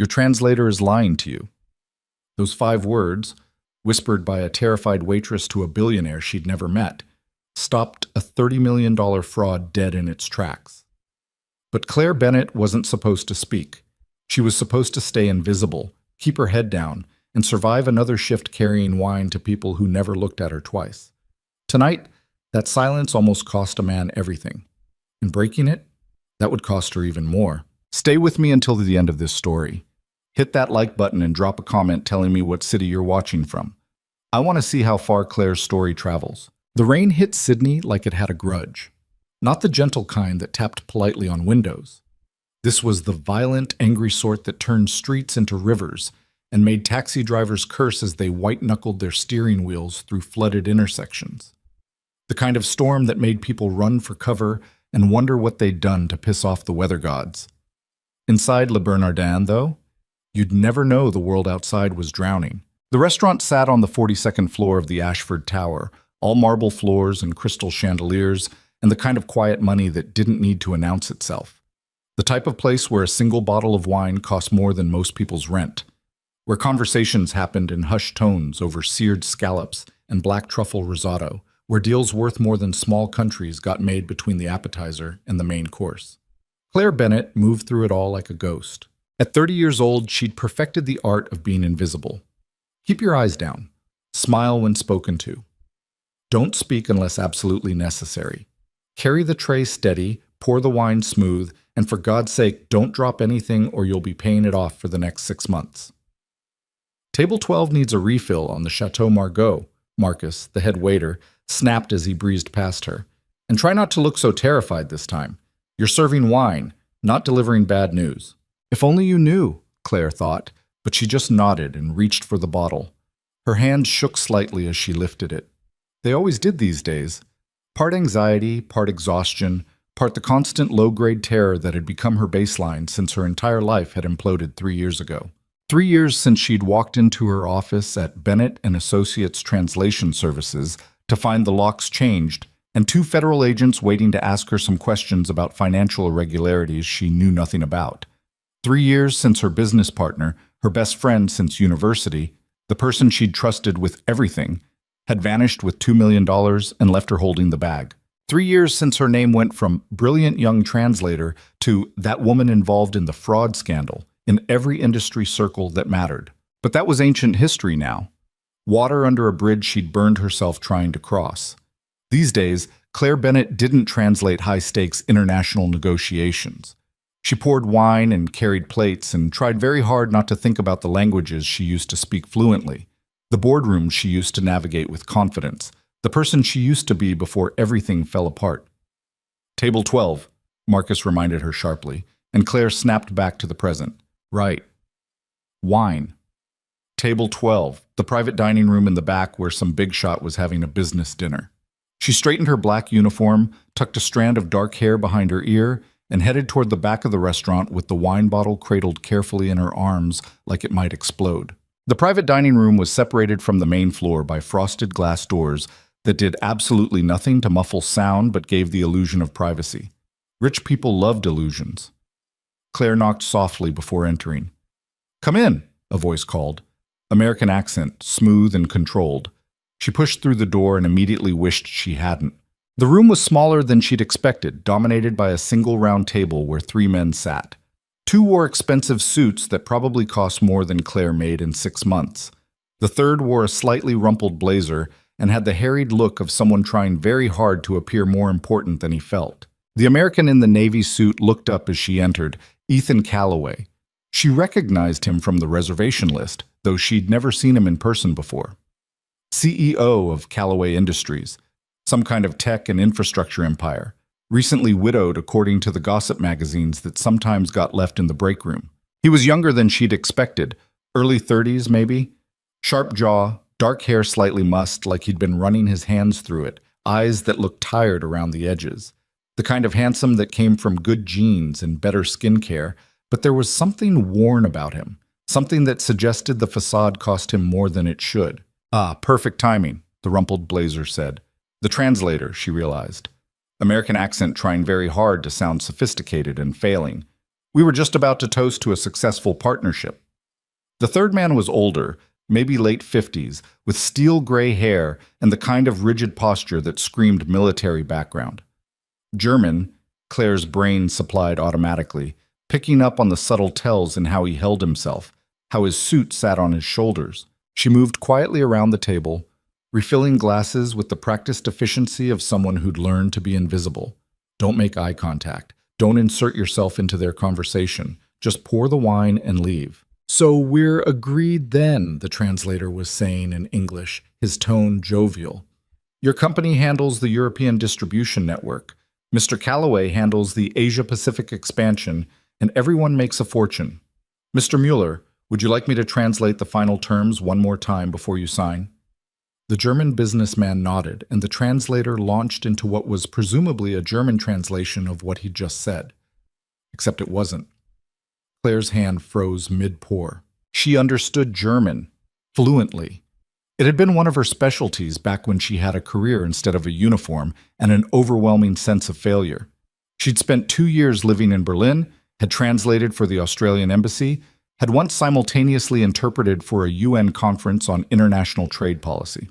Your translator is lying to you. Those 5 words, whispered by a terrified waitress to a billionaire she'd never met, stopped a $30 million fraud dead in its tracks. But Claire Bennett wasn't supposed to speak. She was supposed to stay invisible, keep her head down, and survive another shift carrying wine to people who never looked at her twice. Tonight, that silence almost cost a man everything. And breaking it, that would cost her even more. Stay with me until the end of this story. Hit that like button and drop a comment telling me what city you're watching from. I want to see how far Claire's story travels. The rain hit Sydney like it had a grudge. Not the gentle kind that tapped politely on windows. This was the violent, angry sort that turned streets into rivers and made taxi drivers curse as they white-knuckled their steering wheels through flooded intersections. The kind of storm that made people run for cover and wonder what they'd done to piss off the weather gods. Inside Le Bernardin, though, you'd never know the world outside was drowning. The restaurant sat on the 42nd floor of the Ashford Tower, all marble floors and crystal chandeliers, and the kind of quiet money that didn't need to announce itself. The type of place where a single bottle of wine cost more than most people's rent, where conversations happened in hushed tones over seared scallops and black truffle risotto, where deals worth more than small countries got made between the appetizer and the main course. Claire Bennett moved through it all like a ghost. At 30 years old, she'd perfected the art of being invisible. Keep your eyes down. Smile when spoken to. Don't speak unless absolutely necessary. Carry the tray steady, pour the wine smooth, and for God's sake, don't drop anything or you'll be paying it off for the next 6 months. Table 12 needs a refill on the Chateau Margaux, Marcus, the head waiter, snapped as he breezed past her. And try not to look so terrified this time. You're serving wine, not delivering bad news. If only you knew, Claire thought, but she just nodded and reached for the bottle. Her hand shook slightly as she lifted it. They always did these days. Part anxiety, part exhaustion, part the constant low-grade terror that had become her baseline since her entire life had imploded 3 years ago. 3 years since she'd walked into her office at Bennett and Associates Translation Services to find the locks changed and 2 federal agents waiting to ask her some questions about financial irregularities she knew nothing about. 3 years since her business partner, her best friend since university, the person she'd trusted with everything, had vanished with $2 million and left her holding the bag. 3 years since her name went from brilliant young translator to that woman involved in the fraud scandal in every industry circle that mattered. But that was ancient history now. Water under a bridge she'd burned herself trying to cross. These days, Claire Bennett didn't translate high-stakes international negotiations. She poured wine and carried plates and tried very hard not to think about the languages she used to speak fluently, the boardrooms she used to navigate with confidence, the person she used to be before everything fell apart. Table 12, Marcus reminded her sharply, and Claire snapped back to the present. Right. Wine. Table 12, the private dining room in the back where some big shot was having a business dinner. She straightened her black uniform, tucked a strand of dark hair behind her ear, and headed toward the back of the restaurant with the wine bottle cradled carefully in her arms like it might explode. The private dining room was separated from the main floor by frosted glass doors that did absolutely nothing to muffle sound but gave the illusion of privacy. Rich people loved illusions. Claire knocked softly before entering. "Come in," a voice called. American accent, smooth and controlled. She pushed through the door and immediately wished she hadn't. The room was smaller than she'd expected, dominated by a single round table where 3 men sat. 2 wore expensive suits that probably cost more than Claire made in 6 months. The third wore a slightly rumpled blazer and had the harried look of someone trying very hard to appear more important than he felt. The American in the navy suit looked up as she entered, Ethan Calloway. She recognized him from the reservation list, though she'd never seen him in person before. CEO of Calloway Industries, some kind of tech and infrastructure empire, recently widowed according to the gossip magazines that sometimes got left in the break room. He was younger than she'd expected, early 30s maybe. Sharp jaw, dark hair slightly mussed like he'd been running his hands through it, eyes that looked tired around the edges. The kind of handsome that came from good genes and better skincare, but there was something worn about him, something that suggested the facade cost him more than it should. "Ah, perfect timing," the rumpled blazer said. The translator, she realized. American accent trying very hard to sound sophisticated and failing. We were just about to toast to a successful partnership. The third man was older, maybe late 50s, with steel gray hair and the kind of rigid posture that screamed military background. German, Claire's brain supplied automatically, picking up on the subtle tells in how he held himself, how his suit sat on his shoulders. She moved quietly around the table, refilling glasses with the practiced efficiency of someone who'd learned to be invisible. Don't make eye contact. Don't insert yourself into their conversation. Just pour the wine and leave. So we're agreed then, the translator was saying in English, his tone jovial. Your company handles the European distribution network. Mr. Calloway handles the Asia-Pacific expansion, and everyone makes a fortune. Mr. Mueller, would you like me to translate the final terms one more time before you sign? The German businessman nodded, and the translator launched into what was presumably a German translation of what he'd just said. Except it wasn't. Claire's hand froze mid-pour. She understood German, fluently. It had been one of her specialties back when she had a career instead of a uniform and an overwhelming sense of failure. She'd spent 2 years living in Berlin, had translated for the Australian embassy, had once simultaneously interpreted for a UN conference on international trade policy.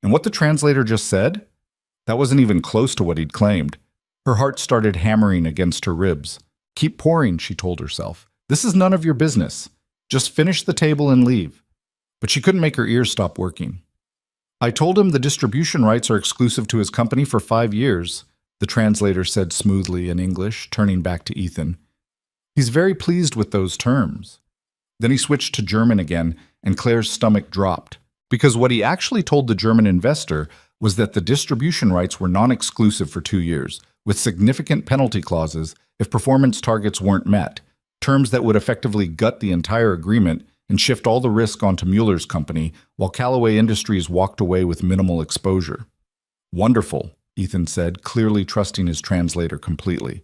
And what the translator just said? That wasn't even close to what he'd claimed. Her heart started hammering against her ribs. Keep pouring, she told herself. This is none of your business. Just finish the table and leave. But she couldn't make her ears stop working. I told him the distribution rights are exclusive to his company for 5 years, the translator said smoothly in English, turning back to Ethan. He's very pleased with those terms. Then he switched to German again, and Claire's stomach dropped, because what he actually told the German investor was that the distribution rights were non-exclusive for 2 years, with significant penalty clauses if performance targets weren't met, terms that would effectively gut the entire agreement and shift all the risk onto Mueller's company, while Callaway Industries walked away with minimal exposure. Wonderful, Ethan said, clearly trusting his translator completely.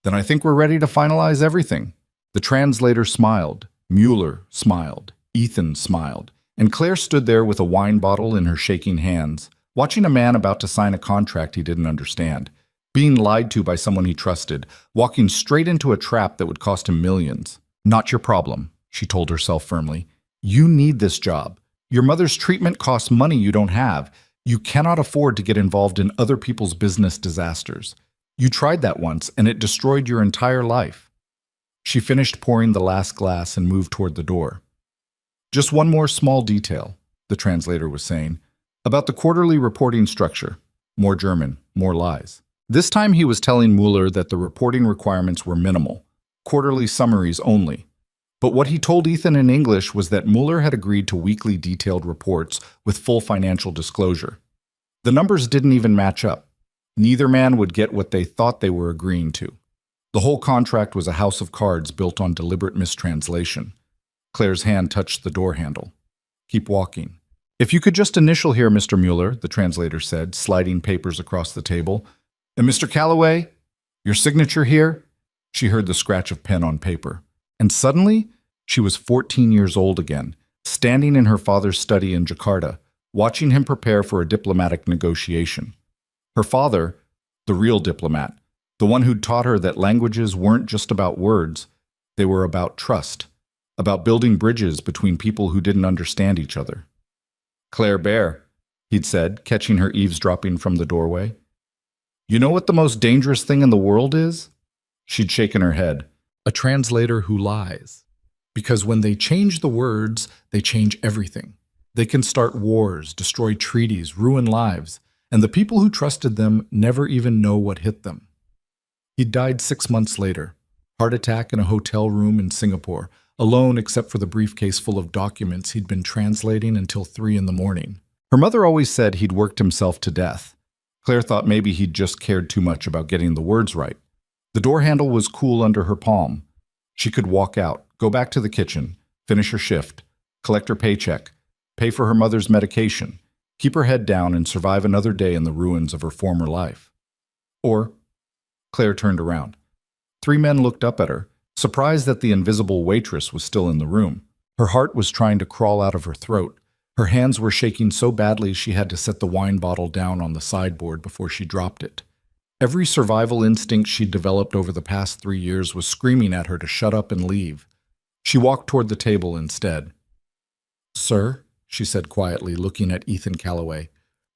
Then I think we're ready to finalize everything. The translator smiled, Mueller smiled, Ethan smiled, and Claire stood there with a wine bottle in her shaking hands, watching a man about to sign a contract he didn't understand, being lied to by someone he trusted, walking straight into a trap that would cost him millions. Not your problem, she told herself firmly. You need this job. Your mother's treatment costs money you don't have. You cannot afford to get involved in other people's business disasters. You tried that once, and it destroyed your entire life. She finished pouring the last glass and moved toward the door. Just one more small detail, the translator was saying, about the quarterly reporting structure. More German, more lies. This time he was telling Mueller that the reporting requirements were minimal, quarterly summaries only. But what he told Ethan in English was that Mueller had agreed to weekly detailed reports with full financial disclosure. The numbers didn't even match up. Neither man would get what they thought they were agreeing to. The whole contract was a house of cards built on deliberate mistranslation. Claire's hand touched the door handle. Keep walking. If you could just initial here, Mr. Mueller, the translator said, sliding papers across the table. And Mr. Calloway, your signature here? She heard the scratch of pen on paper. And suddenly, she was 14 years old again, standing in her father's study in Jakarta, watching him prepare for a diplomatic negotiation. Her father, the real diplomat, the one who'd taught her that languages weren't just about words, they were about trust, about building bridges between people who didn't understand each other. Claire Bear, he'd said, catching her eavesdropping from the doorway. You know what the most dangerous thing in the world is? She'd shaken her head. A translator who lies. Because when they change the words, they change everything. They can start wars, destroy treaties, ruin lives, and the people who trusted them never even know what hit them. He died 6 months later. Heart attack in a hotel room in Singapore, alone except for the briefcase full of documents he'd been translating until 3 in the morning. Her mother always said he'd worked himself to death. Claire thought maybe he'd just cared too much about getting the words right. The door handle was cool under her palm. She could walk out, go back to the kitchen, finish her shift, collect her paycheck, pay for her mother's medication, keep her head down and survive another day in the ruins of her former life. Or, Claire turned around. 3 men looked up at her, surprised that the invisible waitress was still in the room. Her heart was trying to crawl out of her throat. Her hands were shaking so badly she had to set the wine bottle down on the sideboard before she dropped it. Every survival instinct she'd developed over the past 3 years was screaming at her to shut up and leave. She walked toward the table instead. "Sir," she said quietly, looking at Ethan Calloway.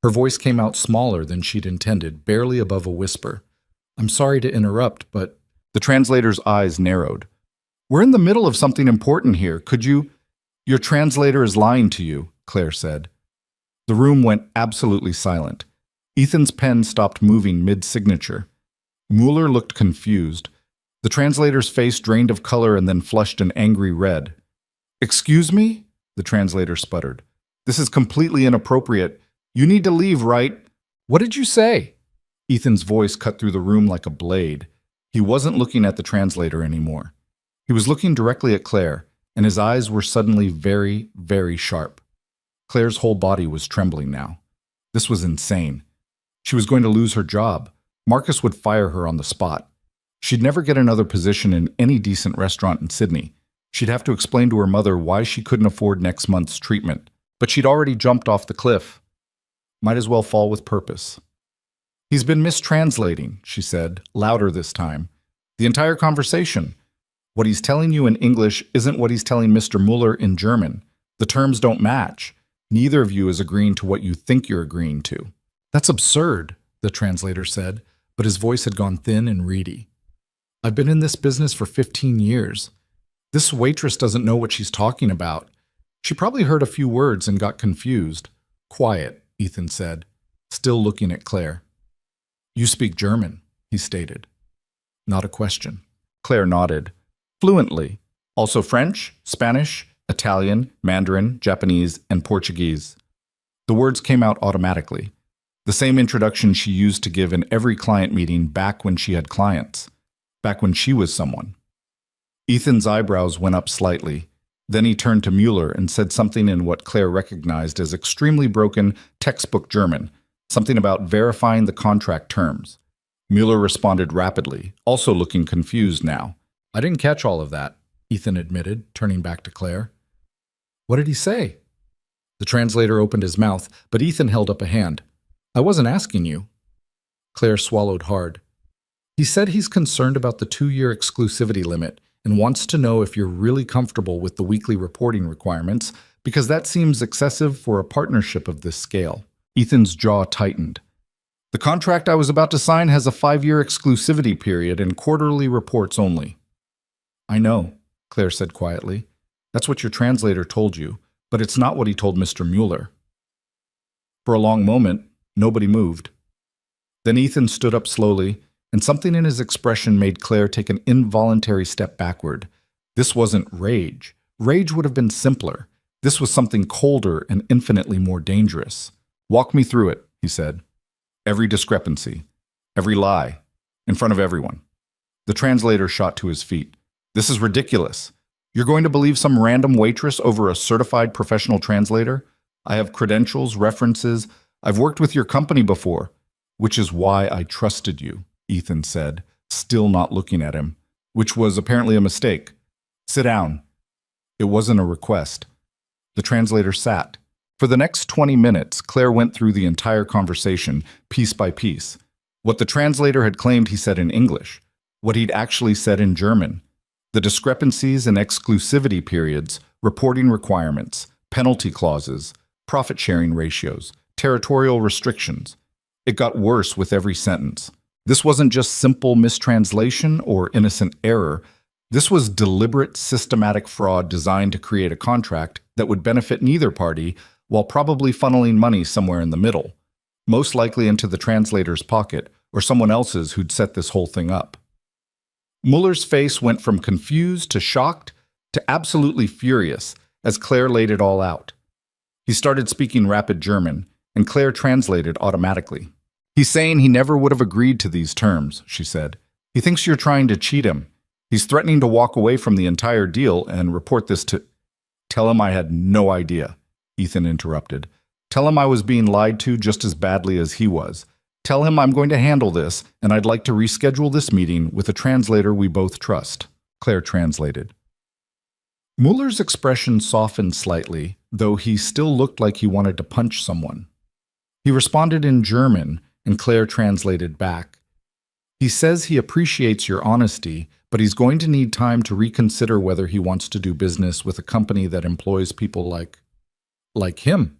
Her voice came out smaller than she'd intended, barely above a whisper. "I'm sorry to interrupt, but—" The translator's eyes narrowed. "We're in the middle of something important here. Could you—" "Your translator is lying to you," Claire said. The room went absolutely silent. Ethan's pen stopped moving mid-signature. Mueller looked confused. The translator's face drained of color and then flushed an angry red. "Excuse me?" the translator sputtered. "This is completely inappropriate. You need to leave, right?" "What did you say?" Ethan's voice cut through the room like a blade. He wasn't looking at the translator anymore. He was looking directly at Claire, and his eyes were suddenly very, very sharp. Claire's whole body was trembling now. This was insane. She was going to lose her job. Marcus would fire her on the spot. She'd never get another position in any decent restaurant in Sydney. She'd have to explain to her mother why she couldn't afford next month's treatment. But she'd already jumped off the cliff. Might as well fall with purpose. "He's been mistranslating," she said, louder this time. "The entire conversation. What he's telling you in English isn't what he's telling Mr. Mueller in German. The terms don't match. Neither of you is agreeing to what you think you're agreeing to." "That's absurd," the translator said, but his voice had gone thin and reedy. "I've been in this business for 15 years. This waitress doesn't know what she's talking about. She probably heard a few words and got confused." "Quiet," Ethan said, still looking at Claire. "You speak German," he stated. Not a question. Claire nodded. "Fluently. Also French, Spanish, Italian, Mandarin, Japanese, and Portuguese." The words came out automatically. The same introduction she used to give in every client meeting back when she had clients. Back when she was someone. Ethan's eyebrows went up slightly. Then he turned to Mueller and said something in what Claire recognized as extremely broken textbook German, something about verifying the contract terms. Mueller responded rapidly, also looking confused now. "I didn't catch all of that," Ethan admitted, turning back to Claire. "What did he say?" The translator opened his mouth, but Ethan held up a hand. "I wasn't asking you." Claire swallowed hard. "He said he's concerned about the 2-year exclusivity limit and wants to know if you're really comfortable with the weekly reporting requirements, because that seems excessive for a partnership of this scale." Ethan's jaw tightened. "The contract I was about to sign has a 5-year exclusivity period and quarterly reports only." "I know," Claire said quietly. "That's what your translator told you, but it's not what he told Mr. Mueller." For a long moment, nobody moved. Then Ethan stood up slowly, and something in his expression made Claire take an involuntary step backward. This wasn't rage. Rage would have been simpler. This was something colder and infinitely more dangerous. "Walk me through it," he said. "Every discrepancy, every lie, in front of everyone." The translator shot to his feet. "This is ridiculous. You're going to believe some random waitress over a certified professional translator? I have credentials, references. I've worked with your company before." "Which is why I trusted you," Ethan said, still not looking at him, "which was apparently a mistake. Sit down." It wasn't a request. The translator sat. For the next 20 minutes, Claire went through the entire conversation, piece by piece. What the translator had claimed he said in English, what he'd actually said in German, the discrepancies and exclusivity periods, reporting requirements, penalty clauses, profit-sharing ratios, territorial restrictions. It got worse with every sentence. This wasn't just simple mistranslation or innocent error. This was deliberate, systematic fraud designed to create a contract that would benefit neither party while probably funneling money somewhere in the middle, most likely into the translator's pocket or someone else's who'd set this whole thing up. Mueller's face went from confused to shocked to absolutely furious as Claire laid it all out. He started speaking rapid German, and Claire translated automatically. "He's saying he never would have agreed to these terms," she said. "He thinks you're trying to cheat him. He's threatening to walk away from the entire deal and report this to—" "Tell him I had no idea," Ethan interrupted. "Tell him I was being lied to just as badly as he was. Tell him I'm going to handle this, and I'd like to reschedule this meeting with a translator we both trust." Claire translated. Mueller's expression softened slightly, though he still looked like he wanted to punch someone. He responded in German, and Claire translated back. He says he appreciates your honesty, but he's going to need time to reconsider whether he wants to do business with a company that employs people like him.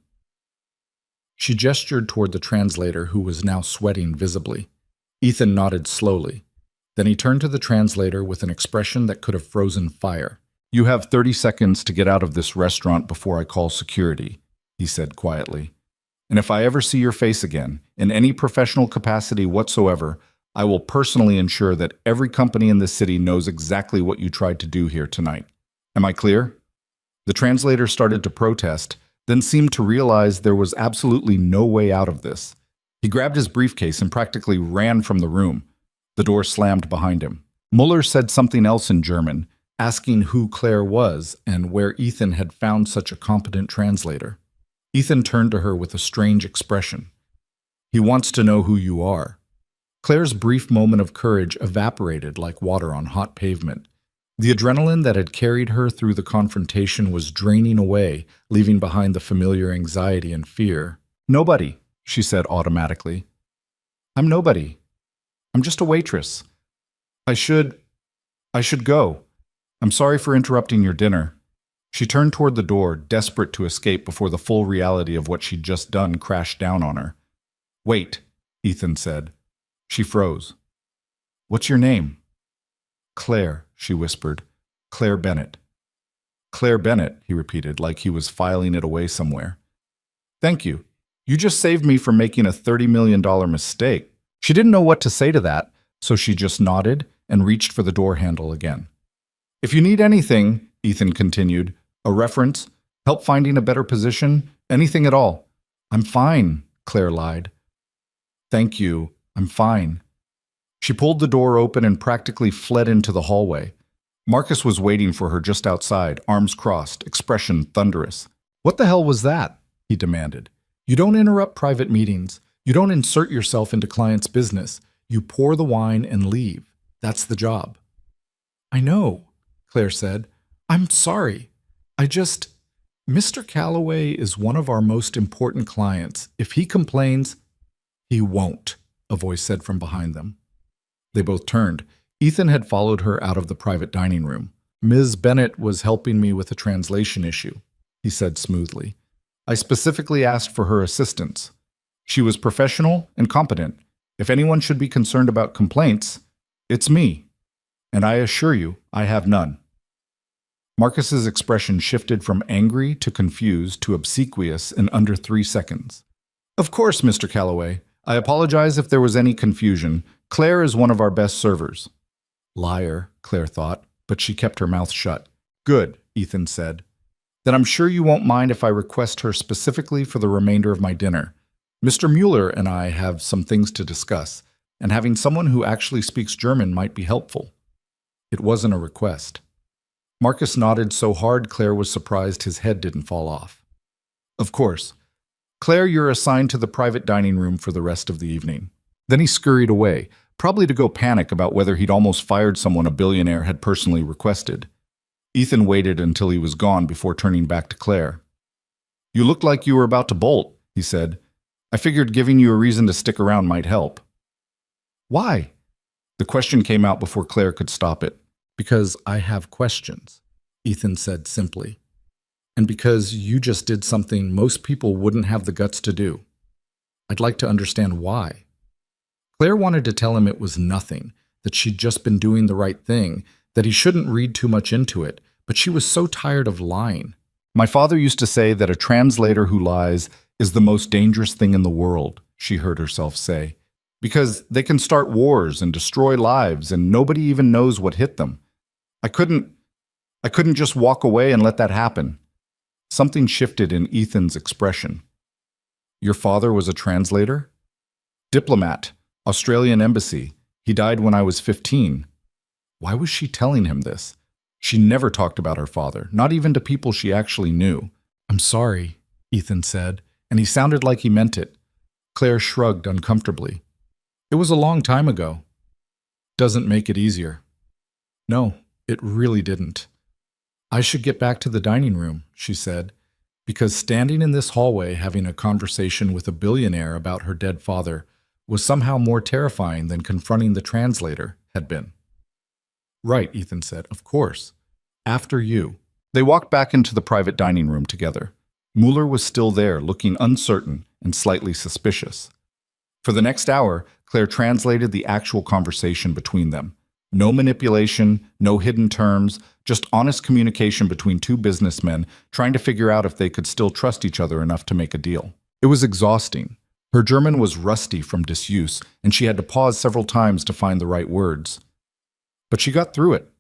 She gestured toward the translator, who was now sweating visibly. Ethan nodded slowly. Then he turned to the translator with an expression that could have frozen fire. "You have 30 seconds to get out of this restaurant before I call security," he said quietly. "And if I ever see your face again, in any professional capacity whatsoever, I will personally ensure that every company in this city knows exactly what you tried to do here tonight. Am I clear?" The translator started to protest, then seemed to realize there was absolutely no way out of this. He grabbed his briefcase and practically ran from the room. The door slammed behind him. Muller said something else in German, asking who Claire was and where Ethan had found such a competent translator. Ethan turned to her with a strange expression. "He wants to know who you are." Claire's brief moment of courage evaporated like water on hot pavement. The adrenaline that had carried her through the confrontation was draining away, leaving behind the familiar anxiety and fear. "Nobody," she said automatically. "I'm nobody. I'm just a waitress. I should go. I'm sorry for interrupting your dinner." She turned toward the door, desperate to escape before the full reality of what she'd just done crashed down on her. "Wait," Ethan said. She froze. "What's your name?" "Claire," she whispered. "Claire Bennett." "Claire Bennett," he repeated, like he was filing it away somewhere. "Thank you. You just saved me from making a $30 million mistake." She didn't know what to say to that, so she just nodded and reached for the door handle again. "If you need anything," Ethan continued, "a reference, help finding a better position, anything at all." "I'm fine," Claire lied. "Thank you. I'm fine." She pulled the door open and practically fled into the hallway. Marcus was waiting for her just outside, arms crossed, expression thunderous. "What the hell was that?" he demanded. "You don't interrupt private meetings. You don't insert yourself into clients' business. You pour the wine and leave. That's the job." "I know," Claire said. "I'm sorry. Mr. Calloway is one of our most important clients. If he complains—" "He won't," a voice said from behind them. They both turned. Ethan had followed her out of the private dining room. "Ms. Bennett was helping me with a translation issue," he said smoothly. "I specifically asked for her assistance. She was professional and competent. If anyone should be concerned about complaints, it's me. And I assure you, I have none." Marcus's expression shifted from angry to confused to obsequious in under 3 seconds. "Of course, Mr. Calloway. I apologize if there was any confusion. Claire is one of our best servers." Liar, Claire thought, but she kept her mouth shut. "Good," Ethan said. "Then I'm sure you won't mind if I request her specifically for the remainder of my dinner. Mr. Mueller and I have some things to discuss, and having someone who actually speaks German might be helpful." It wasn't a request. Marcus nodded so hard Claire was surprised his head didn't fall off. "Of course. Claire, you're assigned to the private dining room for the rest of the evening." Then he scurried away, probably to go panic about whether he'd almost fired someone a billionaire had personally requested. Ethan waited until he was gone before turning back to Claire. "You looked like you were about to bolt," he said. "I figured giving you a reason to stick around might help." "Why?" The question came out before Claire could stop it. "Because I have questions," Ethan said simply. "And because you just did something most people wouldn't have the guts to do. I'd like to understand why." Claire wanted to tell him it was nothing, that she'd just been doing the right thing, that he shouldn't read too much into it, but she was so tired of lying. "My father used to say that a translator who lies is the most dangerous thing in the world," she heard herself say, "because they can start wars and destroy lives and nobody even knows what hit them. I couldn't just walk away and let that happen." Something shifted in Ethan's expression. "Your father was a translator?" "Diplomat, Australian embassy. He died when I was 15. Why was she telling him this? She never talked about her father, not even to people she actually knew. "I'm sorry," Ethan said, and he sounded like he meant it. Claire shrugged uncomfortably. "It was a long time ago." "Doesn't make it easier." "No, it really didn't." "I should get back to the dining room," she said, because standing in this hallway having a conversation with a billionaire about her dead father was somehow more terrifying than confronting the translator had been. Right, Ethan said. Of course. After you. They walked back into the private dining room together. Mueller was still there, looking uncertain and slightly suspicious. For the next hour, Claire translated the actual conversation between them. No manipulation, no hidden terms, just honest communication between two businessmen trying to figure out if they could still trust each other enough to make a deal. It was exhausting. Her German was rusty from disuse, and she had to pause several times to find the right words. But she got through it.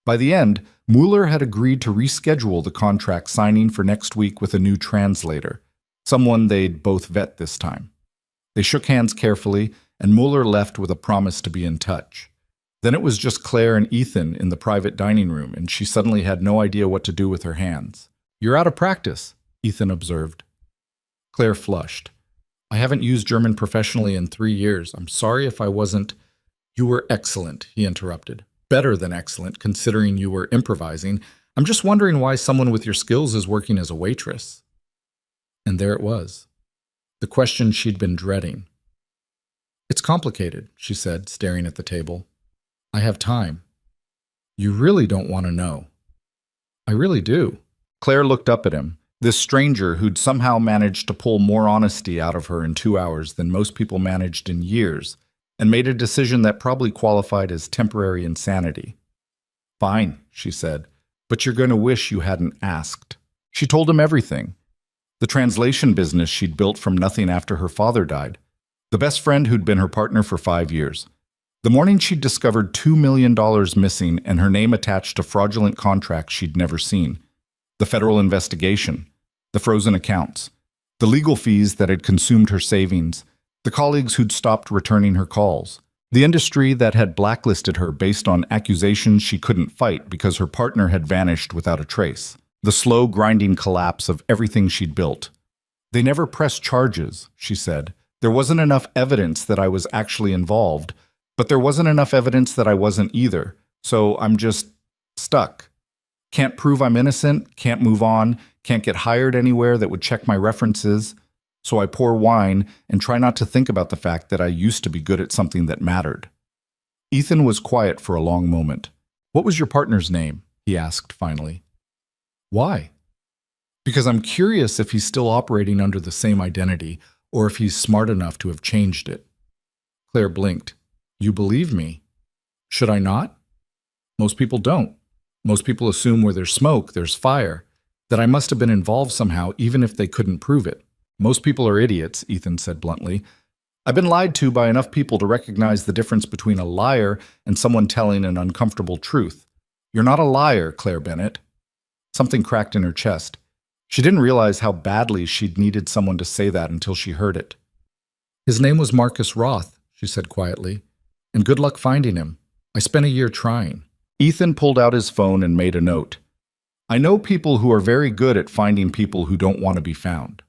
By the end, Mueller had agreed to reschedule the contract signing for next week with a new translator, someone they'd both vet this time. They shook hands carefully, and Mueller left with a promise to be in touch. Then it was just Claire and Ethan in the private dining room, and she suddenly had no idea what to do with her hands. "You're out of practice," Ethan observed. Claire flushed. "I haven't used German professionally in 3 years. I'm sorry if I wasn't—" "You were excellent," he interrupted. "Better than excellent, considering you were improvising. I'm just wondering why someone with your skills is working as a waitress." And there it was. The question she'd been dreading. "It's complicated," she said, staring at the table. "I have time." "You really don't want to know." "I really do." Claire looked up at him, this stranger who'd somehow managed to pull more honesty out of her in 2 hours than most people managed in years, and made a decision that probably qualified as temporary insanity. "Fine," she said, "but you're going to wish you hadn't asked." She told him everything. The translation business she'd built from nothing after her father died. The best friend who'd been her partner for 5 years. The morning she'd discovered $2 million missing and her name attached to fraudulent contracts she'd never seen. The federal investigation. The frozen accounts. The legal fees that had consumed her savings. The colleagues who'd stopped returning her calls. The industry that had blacklisted her based on accusations she couldn't fight because her partner had vanished without a trace. The slow, grinding collapse of everything she'd built. "They never pressed charges," she said. "There wasn't enough evidence that I was actually involved, but there wasn't enough evidence that I wasn't either, so I'm just stuck. Can't prove I'm innocent, can't move on, can't get hired anywhere that would check my references, so I pour wine and try not to think about the fact that I used to be good at something that mattered." Ethan was quiet for a long moment. "What was your partner's name?" he asked finally. "Why?" "Because I'm curious if he's still operating under the same identity, or if he's smart enough to have changed it." Claire blinked. "You believe me? Should I not?" "Most people don't. Most people assume where there's smoke, there's fire, that I must have been involved somehow even if they couldn't prove it." "Most people are idiots," Ethan said bluntly. "I've been lied to by enough people to recognize the difference between a liar and someone telling an uncomfortable truth. You're not a liar, Claire Bennett." Something cracked in her chest. She didn't realize how badly she'd needed someone to say that until she heard it. "His name was Marcus Roth," she said quietly. "And good luck finding him. I spent a year trying." Ethan pulled out his phone and made a note. "I know people who are very good at finding people who don't want to be found."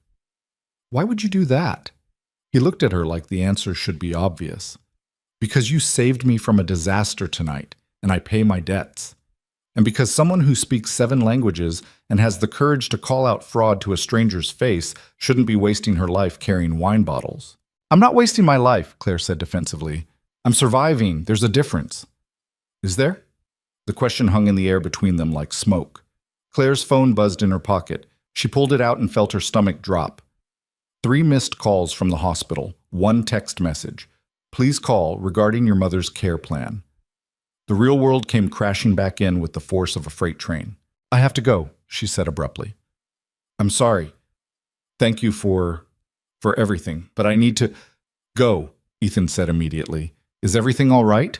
"Why would you do that?" He looked at her like the answer should be obvious. "Because you saved me from a disaster tonight, and I pay my debts. And because someone who speaks 7 languages and has the courage to call out fraud to a stranger's face shouldn't be wasting her life carrying wine bottles." "I'm not wasting my life," Claire said defensively. "I'm surviving. There's a difference." "Is there?" The question hung in the air between them like smoke. Claire's phone buzzed in her pocket. She pulled it out and felt her stomach drop. 3 missed calls from the hospital, 1 text message. "Please call regarding your mother's care plan." The real world came crashing back in with the force of a freight train. "I have to go," she said abruptly. "I'm sorry. Thank you for everything, but I need to go," Ethan said immediately. "Is everything all right?"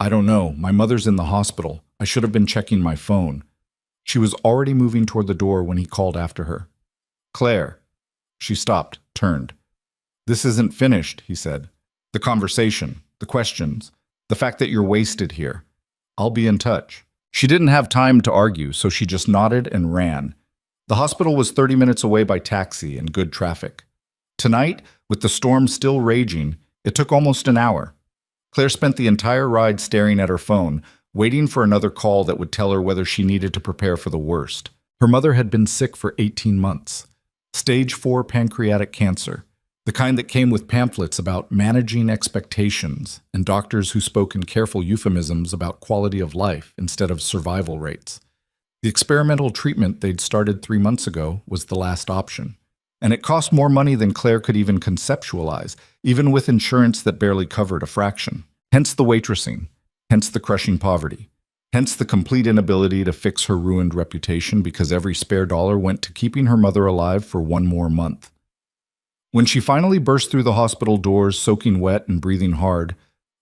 "I don't know. My mother's in the hospital. I should have been checking my phone." She was already moving toward the door when he called after her. "Claire." She stopped, turned. "This isn't finished," he said. "The conversation, the questions, the fact that you're wasted here. I'll be in touch." She didn't have time to argue, so she just nodded and ran. The hospital was 30 minutes away by taxi and good traffic. Tonight, with the storm still raging, it took almost an hour. Claire spent the entire ride staring at her phone, waiting for another call that would tell her whether she needed to prepare for the worst. Her mother had been sick for 18 months. Stage 4 pancreatic cancer. The kind that came with pamphlets about managing expectations and doctors who spoke in careful euphemisms about quality of life instead of survival rates. The experimental treatment they'd started 3 months ago was the last option, and it cost more money than Claire could even conceptualize, even with insurance that barely covered a fraction. Hence the waitressing, hence the crushing poverty, hence the complete inability to fix her ruined reputation because every spare dollar went to keeping her mother alive for one more month. When she finally burst through the hospital doors, soaking wet and breathing hard,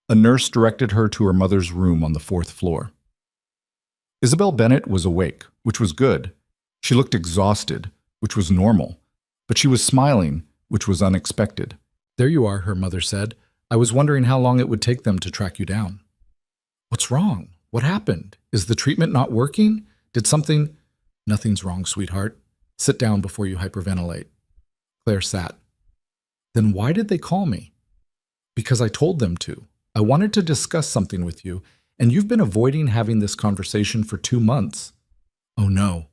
a nurse directed her to her mother's room on the 4th floor. Isabel Bennett was awake, which was good. She looked exhausted, which was normal, but she was smiling, which was unexpected. "There you are," her mother said. "I was wondering how long it would take them to track you down." "What's wrong? What happened? Is the treatment not working? Did something—" "Nothing's wrong, sweetheart. Sit down before you hyperventilate." Claire sat. "Then why did they call me?" "Because I told them to. I wanted to discuss something with you, and you've been avoiding having this conversation for 2 months." "Oh no."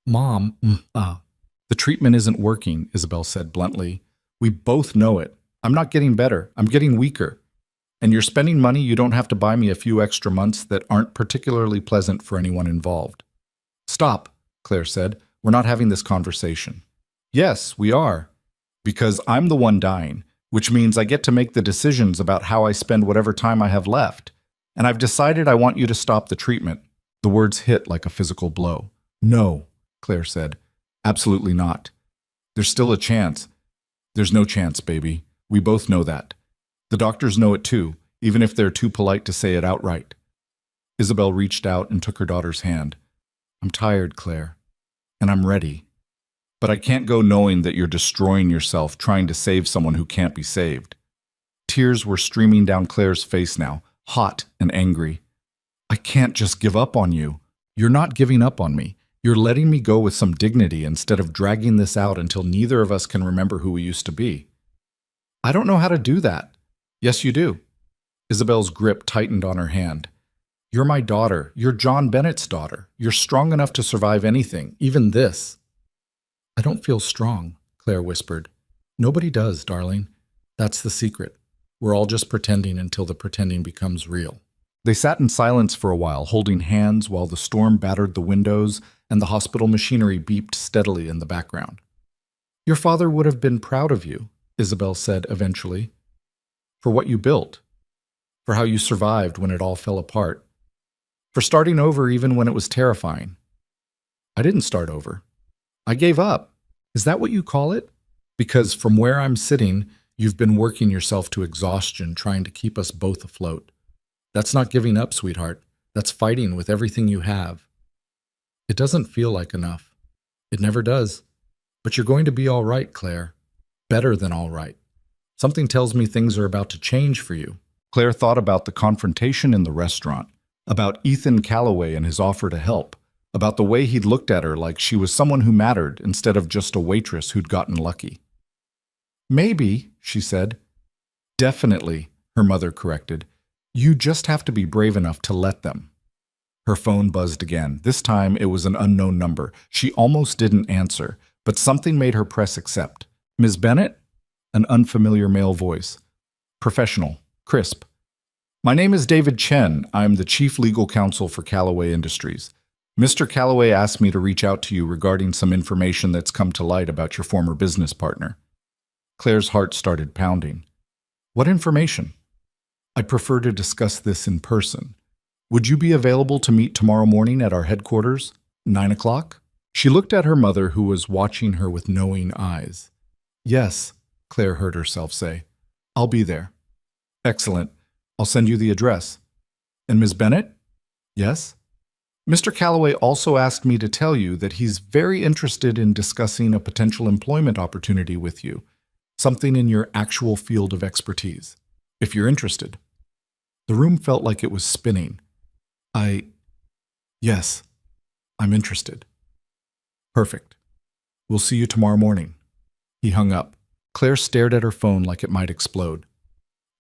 "Mom, the treatment isn't working," Isabel said bluntly. "We both know it. I'm not getting better. I'm getting weaker. And you're spending money you don't have to buy me a few extra months that aren't particularly pleasant for anyone involved." "Stop," Claire said. "We're not having this conversation." "Yes, we are. Because I'm the one dying, which means I get to make the decisions about how I spend whatever time I have left. And I've decided I want you to stop the treatment." The words hit like a physical blow. "No," Claire said. "Absolutely not. There's still a chance." "There's no chance, baby. We both know that. The doctors know it too, even if they're too polite to say it outright." Isabel reached out and took her daughter's hand. "I'm tired, Claire, and I'm ready. But I can't go knowing that you're destroying yourself trying to save someone who can't be saved." Tears were streaming down Claire's face now, hot and angry. "I can't just give up on you." "You're not giving up on me. You're letting me go with some dignity instead of dragging this out until neither of us can remember who we used to be." "I don't know how to do that." "Yes, you do." Isabel's grip tightened on her hand. "You're my daughter. You're John Bennett's daughter. You're strong enough to survive anything, even this." "I don't feel strong," Claire whispered. "Nobody does, darling. That's the secret. We're all just pretending until the pretending becomes real." They sat in silence for a while, holding hands while the storm battered the windows and the hospital machinery beeped steadily in the background. "Your father would have been proud of you," Isabel said eventually. "For what you built. For how you survived when it all fell apart. For starting over even when it was terrifying." "I didn't start over. I gave up. Is that what you call it? Because from where I'm sitting, you've been working yourself to exhaustion trying to keep us both afloat. That's not giving up, sweetheart. That's fighting with everything you have. It doesn't feel like enough. It never does. But you're going to be all right, Claire. Better than all right. Something tells me things are about to change for you." Claire thought about the confrontation in the restaurant, about Ethan Calloway and his offer to help, about the way he'd looked at her like she was someone who mattered instead of just a waitress who'd gotten lucky. "Maybe," she said. "Definitely," her mother corrected. "You just have to be brave enough to let them." Her phone buzzed again. This time it was an unknown number. She almost didn't answer, but something made her press accept. "Ms. Bennett?" An unfamiliar male voice. Professional, crisp. "My name is David Chen. I'm the chief legal counsel for Callaway Industries. Mr. Callaway asked me to reach out to you regarding some information that's come to light about your former business partner." Claire's heart started pounding. "What information?" "I'd prefer to discuss this in person. Would you be available to meet tomorrow morning at our headquarters, 9 o'clock? She looked at her mother, who was watching her with knowing eyes. "Yes," Claire heard herself say. "I'll be there." "Excellent. I'll send you the address." "And Ms. Bennett?" "Yes?" "Mr. Calloway also asked me to tell you that he's very interested in discussing a potential employment opportunity with you, something in your actual field of expertise, if you're interested." The room felt like it was spinning. Yes, I'm interested." "Perfect. We'll see you tomorrow morning." He hung up. Claire stared at her phone like it might explode.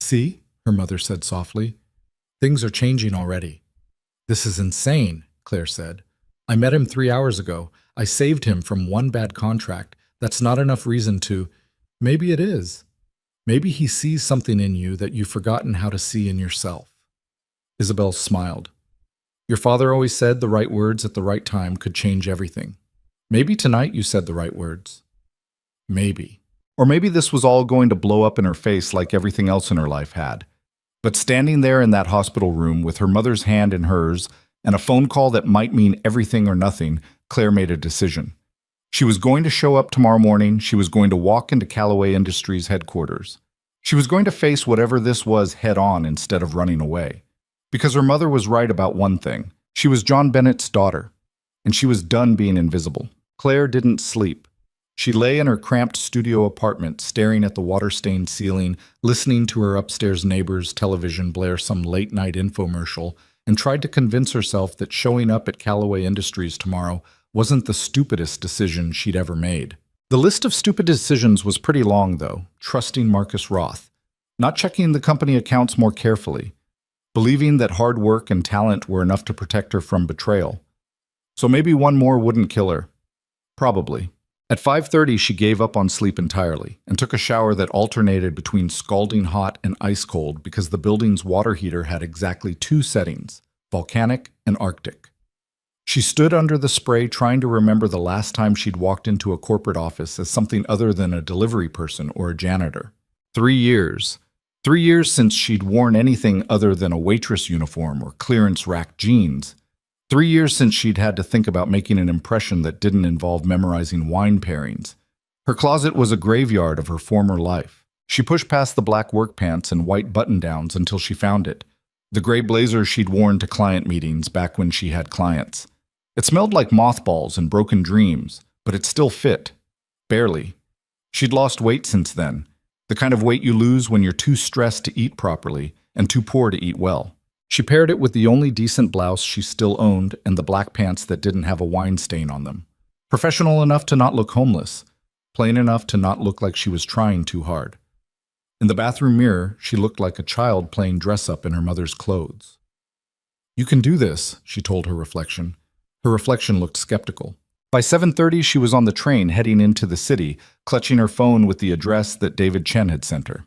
"See?" her mother said softly. "Things are changing already." "This is insane," Claire said. "I met him 3 hours ago. I saved him from one bad contract. That's not enough reason to—" Maybe it is. Maybe he sees something in you that you've forgotten how to see in yourself. Isabel smiled. Your father always said the right words at the right time could change everything. Maybe tonight you said the right words. Maybe. Or maybe this was all going to blow up in her face like everything else in her life had. But standing there in that hospital room with her mother's hand in hers and a phone call that might mean everything or nothing, Claire made a decision. She was going to show up tomorrow morning. She was going to walk into Callaway Industries headquarters. She was going to face whatever this was head on instead of running away. Because her mother was right about one thing. She was John Bennett's daughter, and she was done being invisible. Claire didn't sleep. She lay in her cramped studio apartment, staring at the water-stained ceiling, listening to her upstairs neighbor's television blare some late-night infomercial, and tried to convince herself that showing up at Callaway Industries tomorrow wasn't the stupidest decision she'd ever made. The list of stupid decisions was pretty long, though. Trusting Marcus Roth, not checking the company accounts more carefully, believing that hard work and talent were enough to protect her from betrayal. So maybe one more wouldn't kill her. Probably. At 5:30, she gave up on sleep entirely and took a shower that alternated between scalding hot and ice cold because the building's water heater had exactly two settings, volcanic and Arctic. She stood under the spray trying to remember the last time she'd walked into a corporate office as something other than a delivery person or a janitor. 3 years. 3 years since she'd worn anything other than a waitress uniform or clearance rack jeans. 3 years since she'd had to think about making an impression that didn't involve memorizing wine pairings. Her closet was a graveyard of her former life. She pushed past the black work pants and white button-downs until she found it. The gray blazer she'd worn to client meetings back when she had clients. It smelled like mothballs and broken dreams, but it still fit. Barely. She'd lost weight since then. The kind of weight you lose when you're too stressed to eat properly and too poor to eat well. She paired it with the only decent blouse she still owned and the black pants that didn't have a wine stain on them. Professional enough to not look homeless. Plain enough to not look like she was trying too hard. In the bathroom mirror, she looked like a child playing dress-up in her mother's clothes. You can do this, she told her reflection. Her reflection looked skeptical. By 7:30, she was on the train heading into the city, clutching her phone with the address that David Chen had sent her.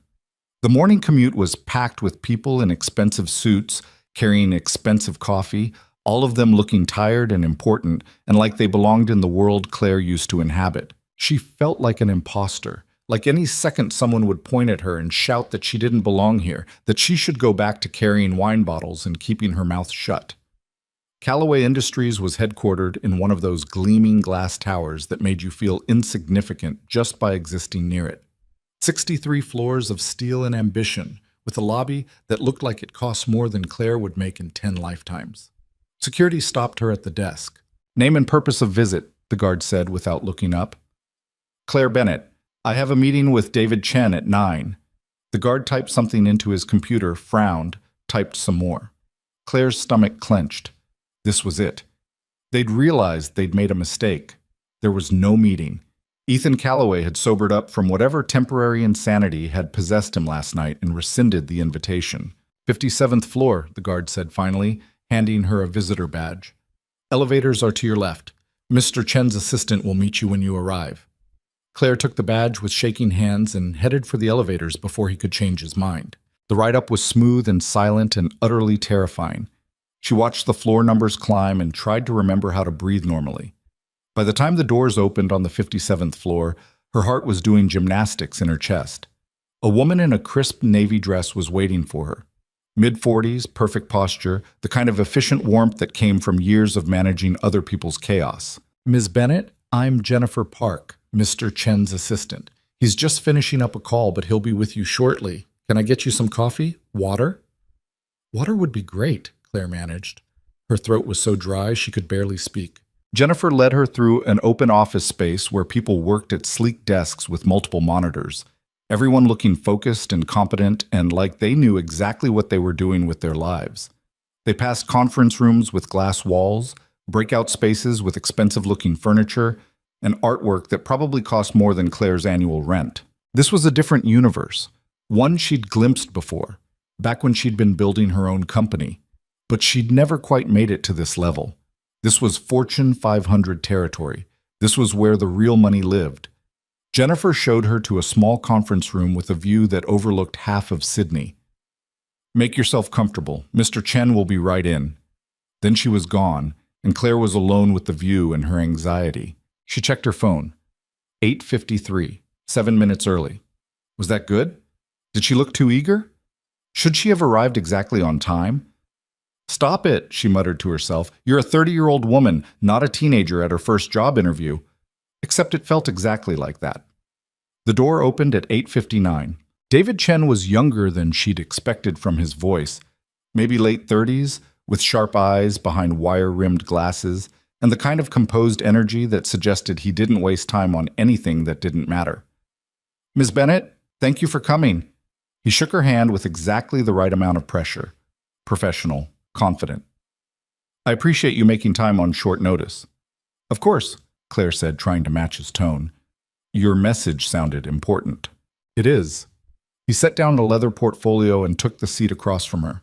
The morning commute was packed with people in expensive suits, carrying expensive coffee, all of them looking tired and important and like they belonged in the world Claire used to inhabit. She felt like an imposter, like any second someone would point at her and shout that she didn't belong here, that she should go back to carrying wine bottles and keeping her mouth shut. Callaway Industries was headquartered in one of those gleaming glass towers that made you feel insignificant just by existing near it. 63 floors of steel and ambition, with a lobby that looked like it cost more than Claire would make in 10 lifetimes. Security stopped her at the desk. Name and purpose of visit, the guard said without looking up. Claire Bennett, I have a meeting with David Chen at 9. The guard typed something into his computer, frowned, typed some more. Claire's stomach clenched. This was it. They'd realized they'd made a mistake. There was no meeting. Ethan Callaway had sobered up from whatever temporary insanity had possessed him last night and rescinded the invitation. 57th floor, the guard said finally, handing her a visitor badge. Elevators are to your left. Mr. Chen's assistant will meet you when you arrive. Claire took the badge with shaking hands and headed for the elevators before he could change his mind. The ride-up was smooth and silent and utterly terrifying. She watched the floor numbers climb and tried to remember how to breathe normally. By the time the doors opened on the 57th floor, her heart was doing gymnastics in her chest. A woman in a crisp navy dress was waiting for her. Mid-40s, perfect posture, the kind of efficient warmth that came from years of managing other people's chaos. Ms. Bennett, I'm Jennifer Park, Mr. Chen's assistant. He's just finishing up a call, but he'll be with you shortly. Can I get you some coffee? Water? Water would be great, Claire managed. Her throat was so dry she could barely speak. Jennifer led her through an open office space where people worked at sleek desks with multiple monitors, everyone looking focused and competent and like they knew exactly what they were doing with their lives. They passed conference rooms with glass walls, breakout spaces with expensive-looking furniture, and artwork that probably cost more than Claire's annual rent. This was a different universe, one she'd glimpsed before, back when she'd been building her own company. But she'd never quite made it to this level. This was Fortune 500 territory. This was where the real money lived. Jennifer showed her to a small conference room with a view that overlooked half of Sydney. "Make yourself comfortable. Mr. Chen will be right in." Then she was gone, and Claire was alone with the view and her anxiety. She checked her phone. 8:53, 7 minutes early. Was that good? Did she look too eager? Should she have arrived exactly on time? "Stop it," she muttered to herself. "You're a 30-year-old woman, not a teenager at her first job interview." Except it felt exactly like that. The door opened at 8:59. David Chen was younger than she'd expected from his voice, maybe late 30s, with sharp eyes behind wire-rimmed glasses, and the kind of composed energy that suggested he didn't waste time on anything that didn't matter. "Ms. Bennett, thank you for coming." He shook her hand with exactly the right amount of pressure. Professional, confident. "I appreciate you making time on short notice." "Of course," Claire said, trying to match his tone. "Your message sounded important." "It is." He set down a leather portfolio and took the seat across from her.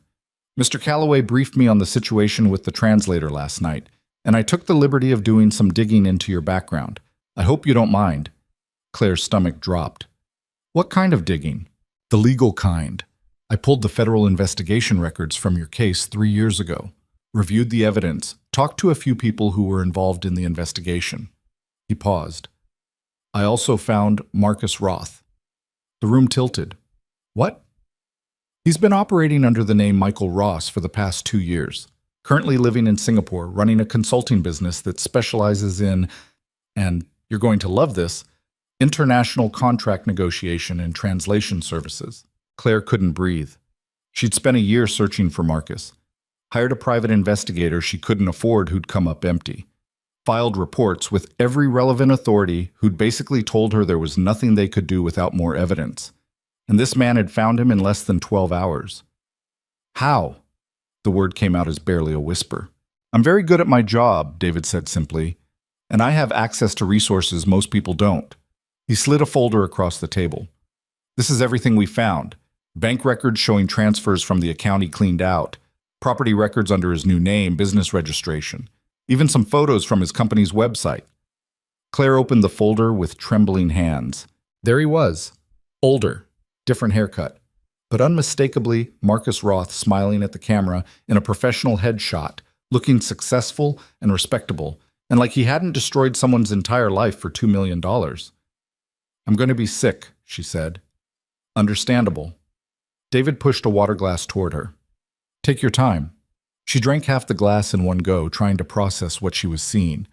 "Mr. Calloway briefed me on the situation with the translator last night, and I took the liberty of doing some digging into your background. I hope you don't mind." Claire's stomach dropped. "What kind of digging?" "The legal kind. I pulled the federal investigation records from your case 3 years ago, reviewed the evidence, talked to a few people who were involved in the investigation." He paused. "I also found Marcus Roth." The room tilted. "What?" "He's been operating under the name Michael Ross for the past 2 years, currently living in Singapore, running a consulting business that specializes in, and you're going to love this, international contract negotiation and translation services." Claire couldn't breathe. She'd spent a year searching for Marcus, hired a private investigator she couldn't afford who'd come up empty, filed reports with every relevant authority who'd basically told her there was nothing they could do without more evidence. And this man had found him in less than 12 hours. "How?" The word came out as barely a whisper. "I'm very good at my job," David said simply, "and I have access to resources most people don't." He slid a folder across the table. "This is everything we found. Bank records showing transfers from the account he cleaned out, property records under his new name, business registration, even some photos from his company's website." Claire opened the folder with trembling hands. There he was, older, different haircut, but unmistakably Marcus Roth smiling at the camera in a professional headshot, looking successful and respectable, and like he hadn't destroyed someone's entire life for $2 million. "I'm going to be sick," she said. "Understandable." David pushed a water glass toward her. "Take your time." She drank half the glass in one go, trying to process what she was seeing.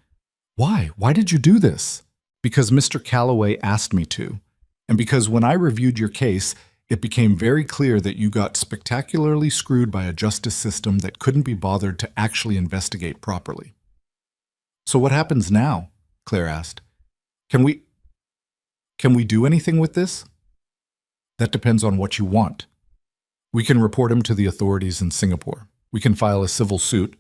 "Why? Why did you do this?" "Because Mr. Calloway asked me to. And because when I reviewed your case, it became very clear that you got spectacularly screwed by a justice system that couldn't be bothered to actually investigate properly." "So what happens now?" Claire asked. Can we do anything with this?" "That depends on what you want. We can report him to the authorities in Singapore. We can file a civil suit.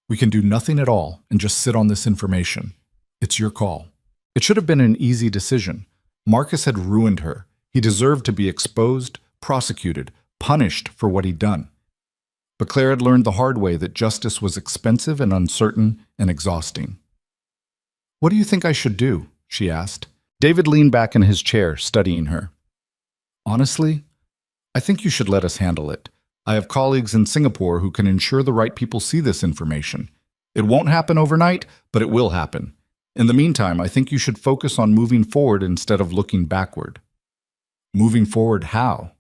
We can do nothing at all and just sit on this information. It's your call." It should have been an easy decision. Marcus had ruined her. He deserved to be exposed, prosecuted, punished for what he'd done. But Claire had learned the hard way that justice was expensive and uncertain and exhausting. "What do you think I should do?" she asked. David leaned back in his chair, studying her. "Honestly, I think you should let us handle it. I have colleagues in Singapore who can ensure the right people see this information. It won't happen overnight, but it will happen. In the meantime, I think you should focus on moving forward instead of looking backward." "Moving forward how?"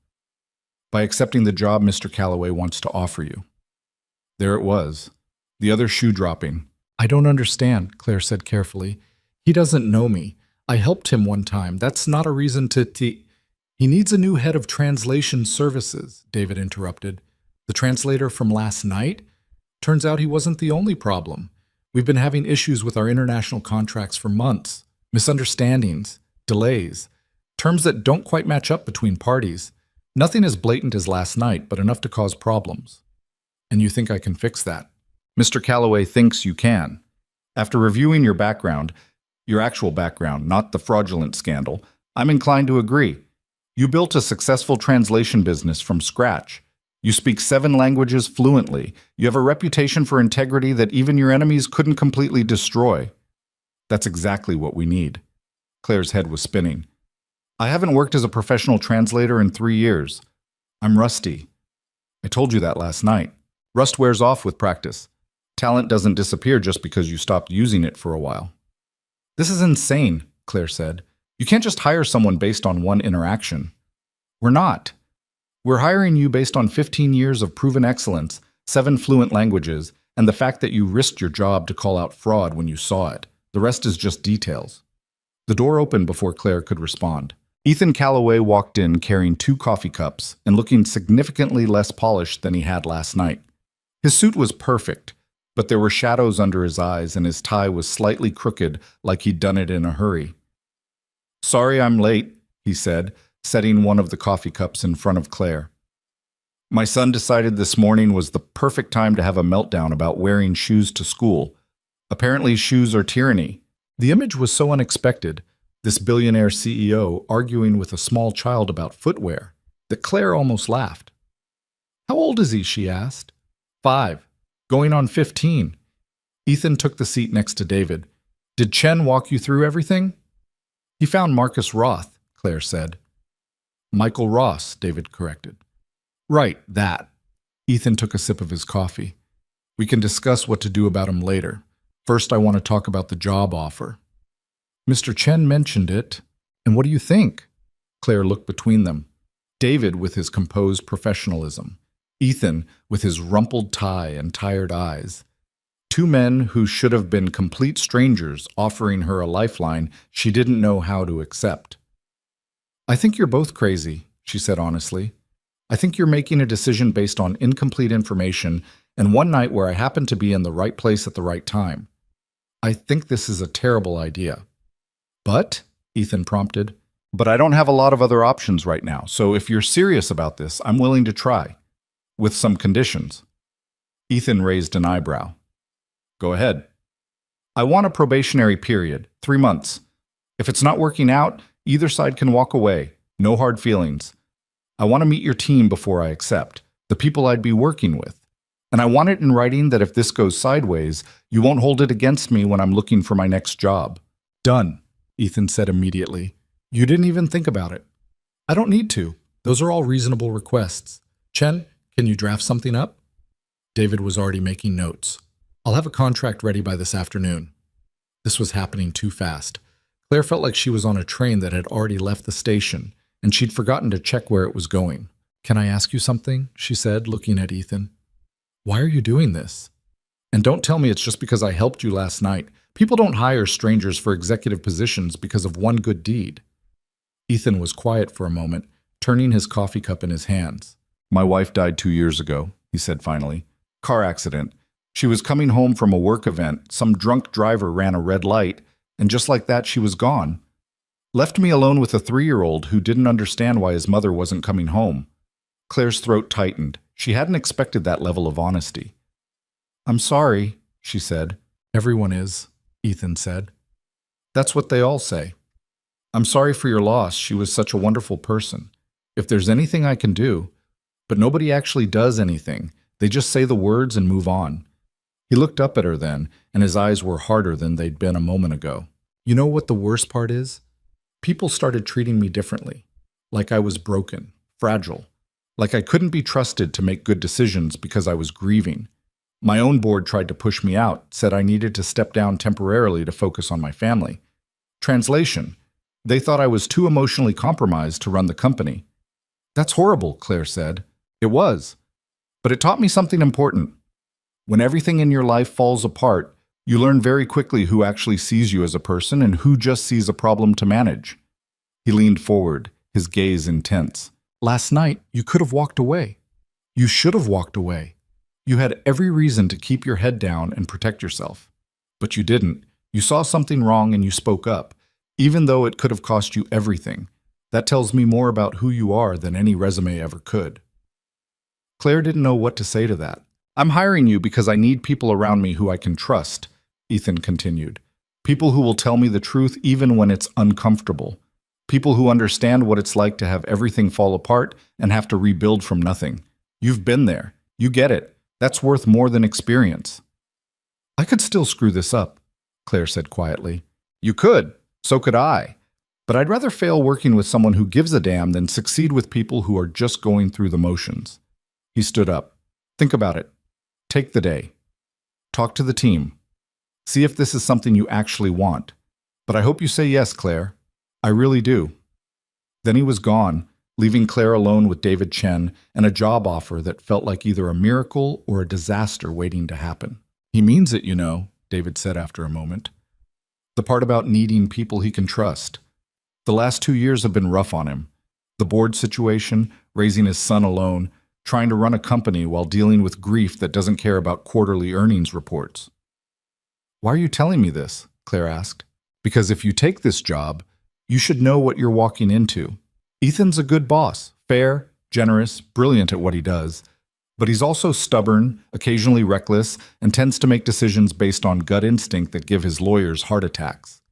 "By accepting the job Mr. Calloway wants to offer you." There it was, the other shoe dropping. "I don't understand," Claire said carefully. "He doesn't know me. I helped him one time. That's not a reason to "He needs a new head of translation services," David interrupted. "The translator from last night? Turns out he wasn't the only problem. We've been having issues with our international contracts for months. Misunderstandings, delays, terms that don't quite match up between parties. Nothing as blatant as last night, but enough to cause problems." "And you think I can fix that?" "Mr. Calloway thinks you can. After reviewing your background, your actual background, not the fraudulent scandal, I'm inclined to agree. You built a successful translation business from scratch. You speak 7 languages fluently. You have a reputation for integrity that even your enemies couldn't completely destroy. That's exactly what we need." Claire's head was spinning. I haven't worked as a professional translator in 3 years. I'm rusty. I told you that last night. Rust wears off with practice. Talent doesn't disappear just because you stopped using it for a while. This is insane, Claire said. You can't just hire someone based on one interaction. We're not. We're hiring you based on 15 years of proven excellence, 7 fluent languages, and the fact that you risked your job to call out fraud when you saw it. The rest is just details. The door opened before Claire could respond. Ethan Calloway walked in carrying 2 coffee cups and looking significantly less polished than he had last night. His suit was perfect, but there were shadows under his eyes and his tie was slightly crooked like he'd done it in a hurry. "Sorry I'm late," he said, setting one of the coffee cups in front of Claire. "My son decided this morning was the perfect time to have a meltdown about wearing shoes to school. Apparently shoes are tyranny." The image was so unexpected, this billionaire CEO arguing with a small child about footwear, that Claire almost laughed. "How old is he?" she asked. 5, going on 15. Ethan took the seat next to David. "Did Chen walk you through everything?" "He found Marcus Roth," Claire said. "Michael Ross," David corrected. "Right, that." Ethan took a sip of his coffee. "We can discuss what to do about him later. First, I want to talk about the job offer." "Mr. Chen mentioned it. And what do you think?" Claire looked between them. David with his composed professionalism. Ethan with his rumpled tie and tired eyes. 2 men who should have been complete strangers offering her a lifeline she didn't know how to accept. "I think you're both crazy," she said honestly. "I think you're making a decision based on incomplete information and one night where I happened to be in the right place at the right time. I think this is a terrible idea." "But," Ethan prompted, "but I don't have a lot of other options right now, so if you're serious about this, I'm willing to try. With some conditions." Ethan raised an eyebrow. "Go ahead." "I want a probationary period, 3 months. If it's not working out, either side can walk away. No hard feelings. I want to meet your team before I accept, the people I'd be working with. And I want it in writing that if this goes sideways, you won't hold it against me when I'm looking for my next job." "Done," Ethan said immediately. "You didn't even think about it." "I don't need to. Those are all reasonable requests. Chen, can you draft something up?" David was already making notes. "I'll have a contract ready by this afternoon." This was happening too fast. Claire felt like she was on a train that had already left the station, and she'd forgotten to check where it was going. "Can I ask you something?" she said, looking at Ethan. "Why are you doing this? And don't tell me it's just because I helped you last night. People don't hire strangers for executive positions because of one good deed." Ethan was quiet for a moment, turning his coffee cup in his hands. "My wife died 2 years ago," he said finally. "Car accident. She was coming home from a work event. Some drunk driver ran a red light, and just like that, she was gone. Left me alone with a 3-year-old who didn't understand why his mother wasn't coming home." Claire's throat tightened. She hadn't expected that level of honesty. "I'm sorry," she said. "Everyone is," Ethan said. "That's what they all say. I'm sorry for your loss. She was such a wonderful person. If there's anything I can do..." But nobody actually does anything. They just say the words and move on. He looked up at her then, and his eyes were harder than they'd been a moment ago. "You know what the worst part is? People started treating me differently. Like I was broken, fragile. Like I couldn't be trusted to make good decisions because I was grieving. My own board tried to push me out, said I needed to step down temporarily to focus on my family. Translation: they thought I was too emotionally compromised to run the company." "That's horrible," Claire said. "It was. But it taught me something important. When everything in your life falls apart, you learn very quickly who actually sees you as a person and who just sees a problem to manage." He leaned forward, his gaze intense. "Last night, you could have walked away. You should have walked away. You had every reason to keep your head down and protect yourself. But you didn't. You saw something wrong and you spoke up, even though it could have cost you everything. That tells me more about who you are than any resume ever could." Claire didn't know what to say to that. "I'm hiring you because I need people around me who I can trust," Ethan continued. "People who will tell me the truth even when it's uncomfortable. People who understand what it's like to have everything fall apart and have to rebuild from nothing. You've been there. You get it. That's worth more than experience." "I could still screw this up," Claire said quietly. "You could. So could I. But I'd rather fail working with someone who gives a damn than succeed with people who are just going through the motions. He stood up. Think about it. Take the day. Talk to the team. See if this is something you actually want. But I hope you say yes, Claire. I really do. Then he was gone, leaving Claire alone with David Chen and a job offer that felt like either a miracle or a disaster waiting to happen. He means it, you know, David said after a moment. The part about needing people he can trust. The last 2 years have been rough on him. The board situation, raising his son alone, trying to run a company while dealing with grief that doesn't care about quarterly earnings reports. Why are you telling me this? Claire asked. Because if you take this job, you should know what you're walking into. Ethan's a good boss, fair, generous, brilliant at what he does. But he's also stubborn, occasionally reckless, and tends to make decisions based on gut instinct that give his lawyers heart attacks.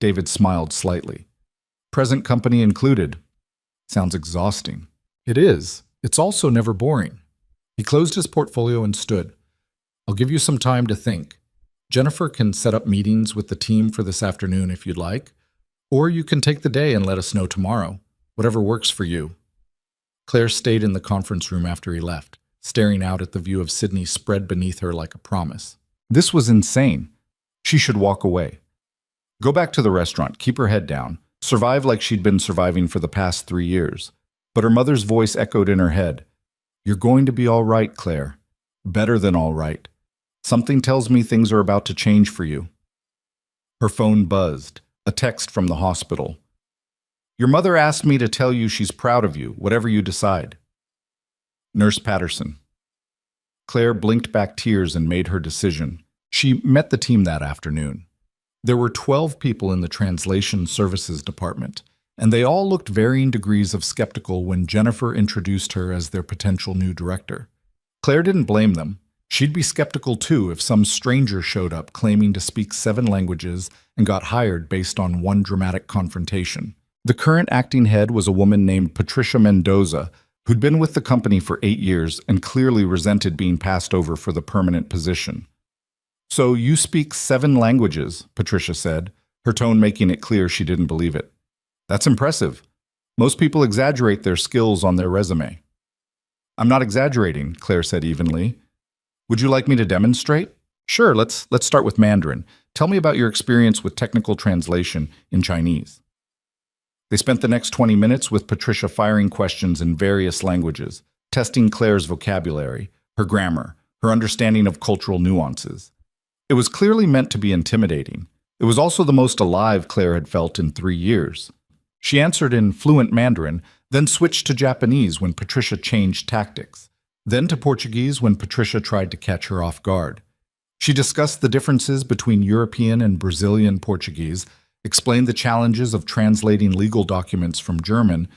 David smiled slightly. Present company included. Sounds exhausting. It is. It's also never boring. He closed his portfolio and stood. I'll give you some time to think. Jennifer can set up meetings with the team for this afternoon if you'd like. Or you can take the day and let us know tomorrow. Whatever works for you. Claire stayed in the conference room after he left, staring out at the view of Sydney spread beneath her like a promise. This was insane. She should walk away. Go back to the restaurant, keep her head down, survive like she'd been surviving for the past 3 years. But her mother's voice echoed in her head. You're going to be all right, Claire. Better than all right. Something tells me things are about to change for you. Her phone buzzed. A text from the hospital. Your mother asked me to tell you she's proud of you, whatever you decide. Nurse Patterson. Claire blinked back tears and made her decision. She met the team that afternoon. There were 12 people in the translation services department, and they all looked varying degrees of skeptical when Jennifer introduced her as their potential new director. Claire didn't blame them. She'd be skeptical too if some stranger showed up claiming to speak 7 languages and got hired based on one dramatic confrontation. The current acting head was a woman named Patricia Mendoza, who'd been with the company for 8 years and clearly resented being passed over for the permanent position. So you speak 7 languages, Patricia said, her tone making it clear she didn't believe it. That's impressive. Most people exaggerate their skills on their resume. I'm not exaggerating, Claire said evenly. Would you like me to demonstrate? Sure, let's start with Mandarin. Tell me about your experience with technical translation in Chinese. They spent the next 20 minutes with Patricia firing questions in various languages, testing Claire's vocabulary, her grammar, her understanding of cultural nuances. It was clearly meant to be intimidating. It was also the most alive Claire had felt in 3 years. She answered in fluent Mandarin, then switched to Japanese when Patricia changed tactics, then to Portuguese when Patricia tried to catch her off guard. She discussed the differences between European and Brazilian Portuguese, explained the challenges of translating legal documents from German,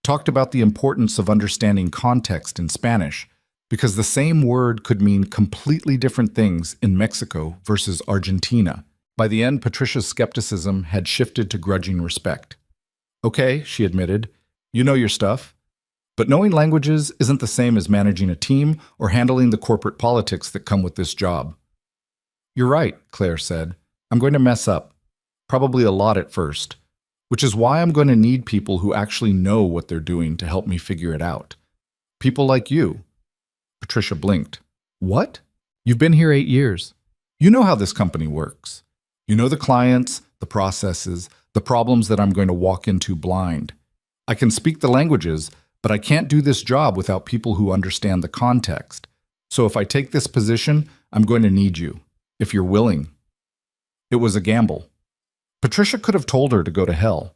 talked about the importance of understanding context in Spanish, because the same word could mean completely different things in Mexico versus Argentina. By the end, Patricia's skepticism had shifted to grudging respect. Okay, she admitted, you know your stuff. But knowing languages isn't the same as managing a team or handling the corporate politics that come with this job. You're right, Claire said. I'm going to mess up. Probably a lot at first. Which is why I'm going to need people who actually know what they're doing to help me figure it out. People like you. Patricia blinked. What? You've been here 8 years. You know how this company works. You know the clients, the processes, the problems that I'm going to walk into blind. I can speak the languages, but I can't do this job without people who understand the context. So if I take this position, I'm going to need you, if you're willing. It was a gamble. Patricia could have told her to go to hell,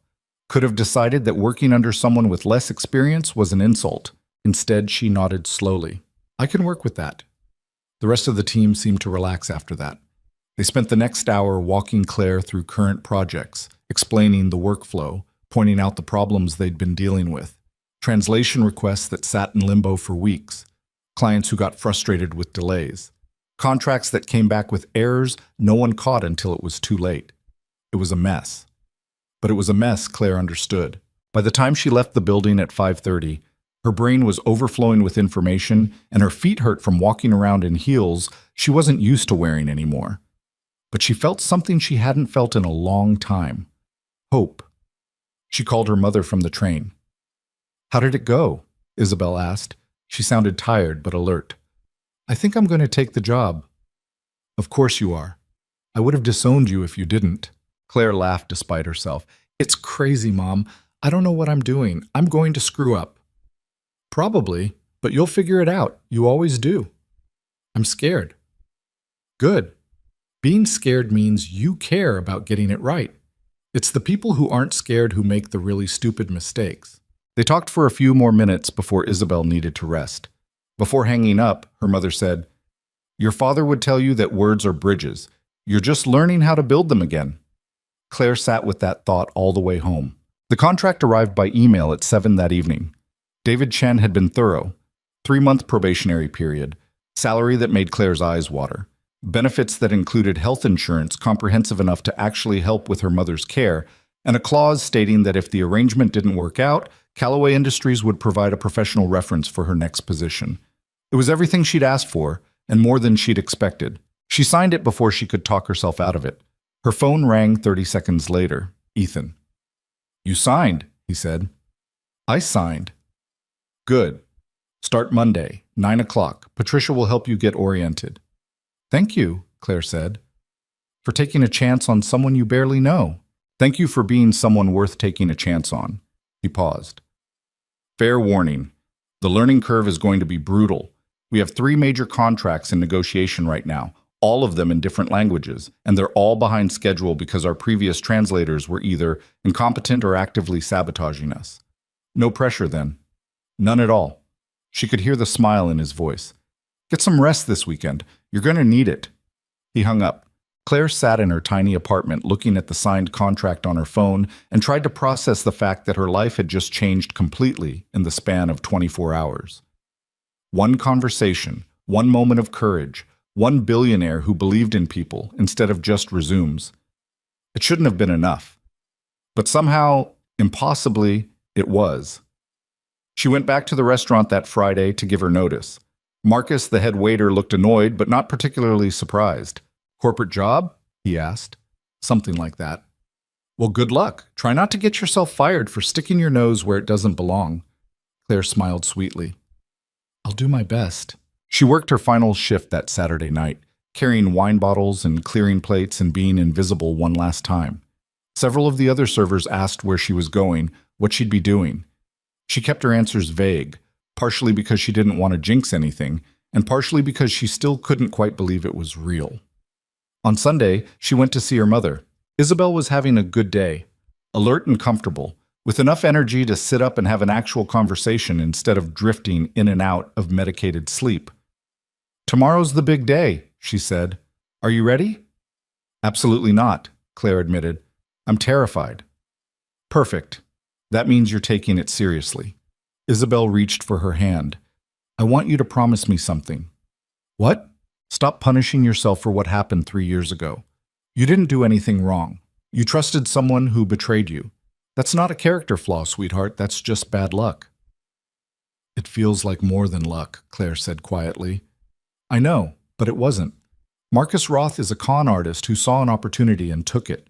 could have decided that working under someone with less experience was an insult. Instead, she nodded slowly. I can work with that. The rest of the team seemed to relax after that. They spent the next hour walking Claire through current projects, explaining the workflow, pointing out the problems they'd been dealing with, translation requests that sat in limbo for weeks, clients who got frustrated with delays, contracts that came back with errors no one caught until it was too late. It was a mess. But it was a mess Claire understood. By the time she left the building at 5:30, her brain was overflowing with information and her feet hurt from walking around in heels she wasn't used to wearing anymore. But she felt something she hadn't felt in a long time. Hope. She called her mother from the train. "How did it go?" Isabel asked. She sounded tired but alert. "I think I'm going to take the job." "Of course you are. I would have disowned you if you didn't." Claire laughed despite herself. "It's crazy, Mom. I don't know what I'm doing. I'm going to screw up." "Probably, but you'll figure it out. You always do." "I'm scared." "Good. Being scared means you care about getting it right. It's the people who aren't scared who make the really stupid mistakes." They talked for a few more minutes before Isabel needed to rest. Before hanging up, her mother said, "Your father would tell you that words are bridges. You're just learning how to build them again." Claire sat with that thought all the way home. The contract arrived by email at 7 that evening. David Chen had been thorough. 3-month probationary period. Salary that made Claire's eyes water. Benefits that included health insurance comprehensive enough to actually help with her mother's care, and a clause stating that if the arrangement didn't work out, Callaway Industries would provide a professional reference for her next position. It was everything she'd asked for, and more than she'd expected. She signed it before she could talk herself out of it. Her phone rang 30 seconds later. Ethan. "You signed," he said. "I signed." "Good. Start Monday, 9 o'clock. Patricia will help you get oriented." "Thank you," Claire said, "for taking a chance on someone you barely know. Thank you for being someone worth taking a chance on." He paused. "Fair warning. The learning curve is going to be brutal. We have 3 major contracts in negotiation right now, all of them in different languages, and they're all behind schedule because our previous translators were either incompetent or actively sabotaging us. No pressure then. None at all." She could hear the smile in his voice. "Get some rest this weekend. You're going to need it." He hung up. Claire sat in her tiny apartment looking at the signed contract on her phone and tried to process the fact that her life had just changed completely in the span of 24 hours. One conversation, one moment of courage, one billionaire who believed in people instead of just resumes. It shouldn't have been enough. But somehow, impossibly, it was. She went back to the restaurant that Friday to give her notice. Marcus, the head waiter, looked annoyed but not particularly surprised. "Corporate job?" he asked. "Something like that." "Well, good luck. Try not to get yourself fired for sticking your nose where it doesn't belong." Claire smiled sweetly. "I'll do my best." She worked her final shift that Saturday night, carrying wine bottles and clearing plates and being invisible one last time. Several of the other servers asked where she was going, what she'd be doing. She kept her answers vague, partially because she didn't want to jinx anything, and partially because she still couldn't quite believe it was real. On Sunday, she went to see her mother. Isabel was having a good day, alert and comfortable, with enough energy to sit up and have an actual conversation instead of drifting in and out of medicated sleep. "Tomorrow's the big day," she said. "Are you ready?" "Absolutely not," Claire admitted. "I'm terrified." "Perfect. That means you're taking it seriously." Isabel reached for her hand. "I want you to promise me something." "What?" "Stop punishing yourself for what happened 3 years ago. You didn't do anything wrong. You trusted someone who betrayed you. That's not a character flaw, sweetheart. That's just bad luck." "It feels like more than luck," Claire said quietly. "I know, but it wasn't. Marcus Roth is a con artist who saw an opportunity and took it.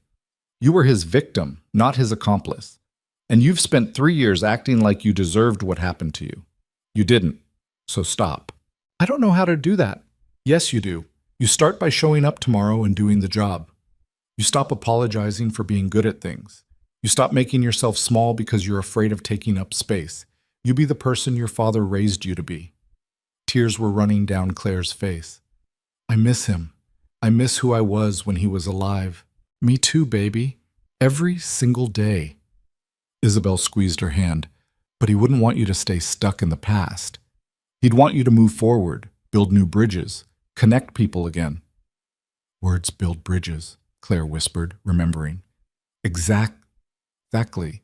You were his victim, not his accomplice. And you've spent 3 years acting like you deserved what happened to you. You didn't. So stop." "I don't know how to do that." "Yes, you do. You start by showing up tomorrow and doing the job. You stop apologizing for being good at things. You stop making yourself small because you're afraid of taking up space. You be the person your father raised you to be." Tears were running down Claire's face. "I miss him. I miss who I was when he was alive." "Me too, baby. Every single day." Isabel squeezed her hand. "But he wouldn't want you to stay stuck in the past. He'd want you to move forward, build new bridges, connect people again." "Words build bridges," Claire whispered, remembering. Exactly.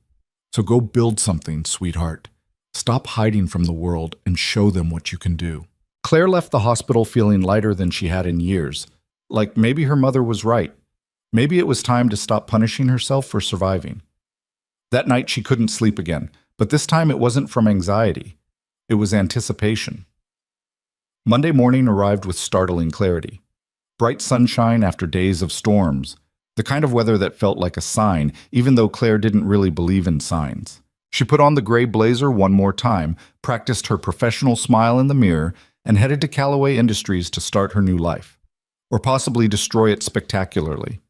So go build something, sweetheart. Stop hiding from the world and show them what you can do." Claire left the hospital feeling lighter than she had in years, like maybe her mother was right. Maybe it was time to stop punishing herself for surviving. That night she couldn't sleep again, but this time it wasn't from anxiety. It was anticipation. Monday morning arrived with startling clarity. Bright sunshine after days of storms. The kind of weather that felt like a sign, even though Claire didn't really believe in signs. She put on the gray blazer one more time, practiced her professional smile in the mirror, and headed to Callaway Industries to start her new life. Or possibly destroy it spectacularly.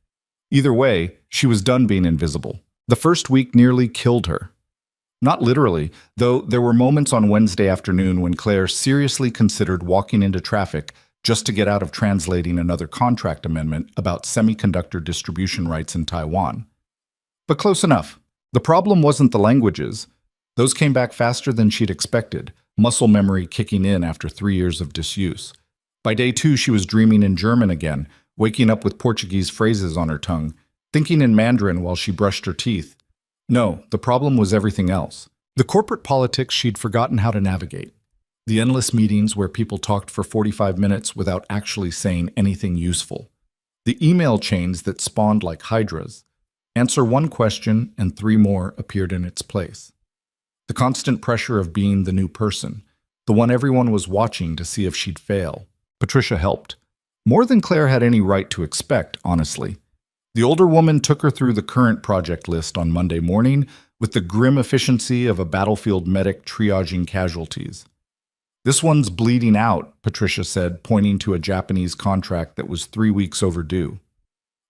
Either way, she was done being invisible. The first week nearly killed her. Not literally, though there were moments on Wednesday afternoon when Claire seriously considered walking into traffic just to get out of translating another contract amendment about semiconductor distribution rights in Taiwan. But close enough. The problem wasn't the languages. Those came back faster than she'd expected, muscle memory kicking in after 3 years of disuse. By day 2, she was dreaming in German again, waking up with Portuguese phrases on her tongue, thinking in Mandarin while she brushed her teeth. No, the problem was everything else. The corporate politics she'd forgotten how to navigate. The endless meetings where people talked for 45 minutes without actually saying anything useful. The email chains that spawned like hydras. Answer one question and 3 more appeared in its place. The constant pressure of being the new person, the one everyone was watching to see if she'd fail. Patricia helped. More than Claire had any right to expect, honestly. The older woman took her through the current project list on Monday morning with the grim efficiency of a battlefield medic triaging casualties. "This one's bleeding out," Patricia said, pointing to a Japanese contract that was 3 weeks overdue.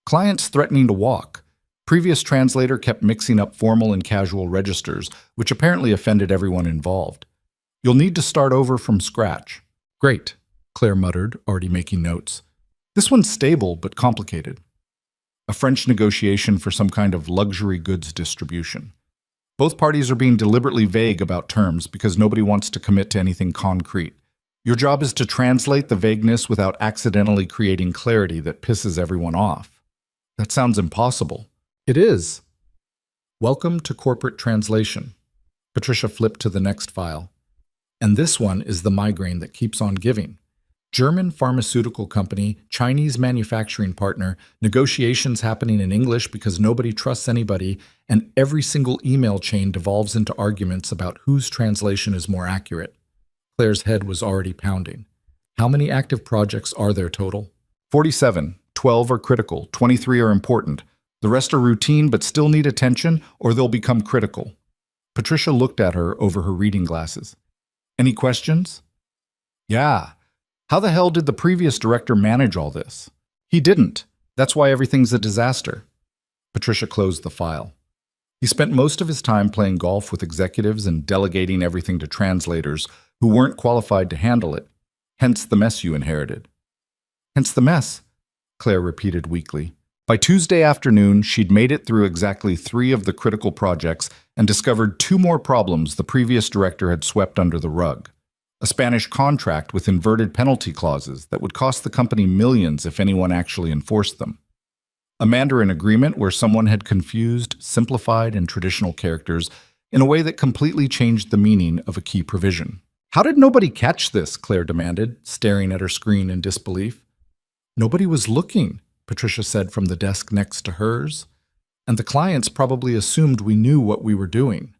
Clients threatening to walk. Previous translator kept mixing up formal and casual registers, which apparently offended everyone involved. "You'll need to start over from scratch." "Great," Claire muttered, already making notes. "This one's stable but complicated." A French negotiation for some kind of luxury goods distribution. Both parties are being deliberately vague about terms because nobody wants to commit to anything concrete. Your job is to translate the vagueness without accidentally creating clarity that pisses everyone off. That sounds impossible. It is. Welcome to corporate translation. Patricia flipped to the next file. And this one is the migraine that keeps on giving. German pharmaceutical company, Chinese manufacturing partner, negotiations happening in English because nobody trusts anybody, and every single email chain devolves into arguments about whose translation is more accurate. Claire's head was already pounding. How many active projects are there total? 47. 12 are critical, 23 are important. The rest are routine but still need attention, or they'll become critical. Patricia looked at her over her reading glasses. Any questions? Yeah. How the hell did the previous director manage all this? He didn't. That's why everything's a disaster. Patricia closed the file. He spent most of his time playing golf with executives and delegating everything to translators who weren't qualified to handle it. Hence the mess you inherited. Hence the mess, Claire repeated weakly. By Tuesday afternoon, she'd made it through exactly 3 of the critical projects and discovered 2 more problems the previous director had swept under the rug. A Spanish contract with inverted penalty clauses that would cost the company millions if anyone actually enforced them. A Mandarin agreement where someone had confused simplified and traditional characters in a way that completely changed the meaning of a key provision. How did nobody catch this? Claire demanded, staring at her screen in disbelief. Nobody was looking, Patricia said from the desk next to hers, and the clients probably assumed we knew what we were doing.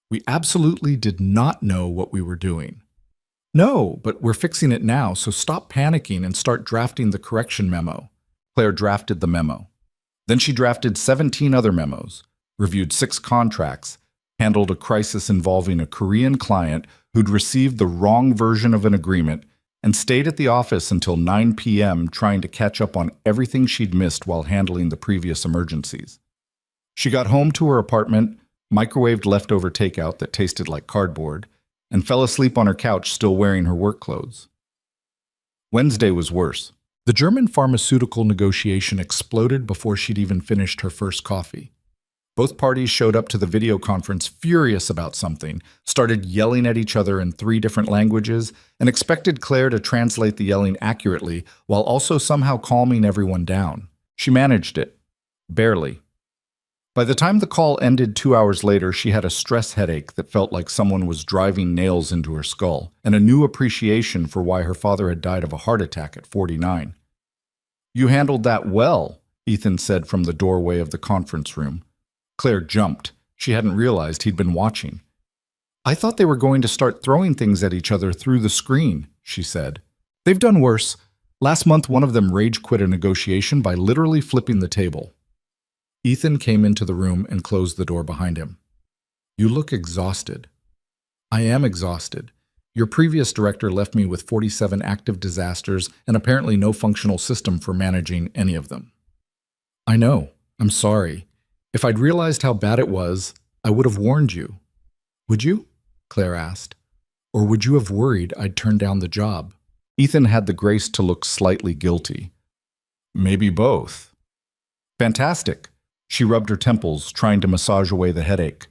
We absolutely did not know what we were doing. No, but we're fixing it now, so stop panicking and start drafting the correction memo. Claire drafted the memo. Then she drafted 17 other memos, reviewed 6 contracts, handled a crisis involving a Korean client who'd received the wrong version of an agreement, and stayed at the office until 9 p.m. trying to catch up on everything she'd missed while handling the previous emergencies. She got home to her apartment, microwaved leftover takeout that tasted like cardboard, and fell asleep on her couch still wearing her work clothes. Wednesday was worse. The German pharmaceutical negotiation exploded before she'd even finished her first coffee. Both parties showed up to the video conference furious about something, started yelling at each other in 3 different languages, and expected Claire to translate the yelling accurately while also somehow calming everyone down. She managed it. Barely. By the time the call ended 2 hours later, she had a stress headache that felt like someone was driving nails into her skull, and a new appreciation for why her father had died of a heart attack at 49. You handled that well, Ethan said from the doorway of the conference room. Claire jumped. She hadn't realized he'd been watching. I thought they were going to start throwing things at each other through the screen, she said. They've done worse. Last month, one of them rage quit a negotiation by literally flipping the table. Ethan came into the room and closed the door behind him. You look exhausted. I am exhausted. Your previous director left me with 47 active disasters and apparently no functional system for managing any of them. I know. I'm sorry. If I'd realized how bad it was, I would have warned you. Would you? Claire asked. Or would you have worried I'd turn down the job? Ethan had the grace to look slightly guilty. Maybe both. Fantastic. She rubbed her temples, trying to massage away the headache.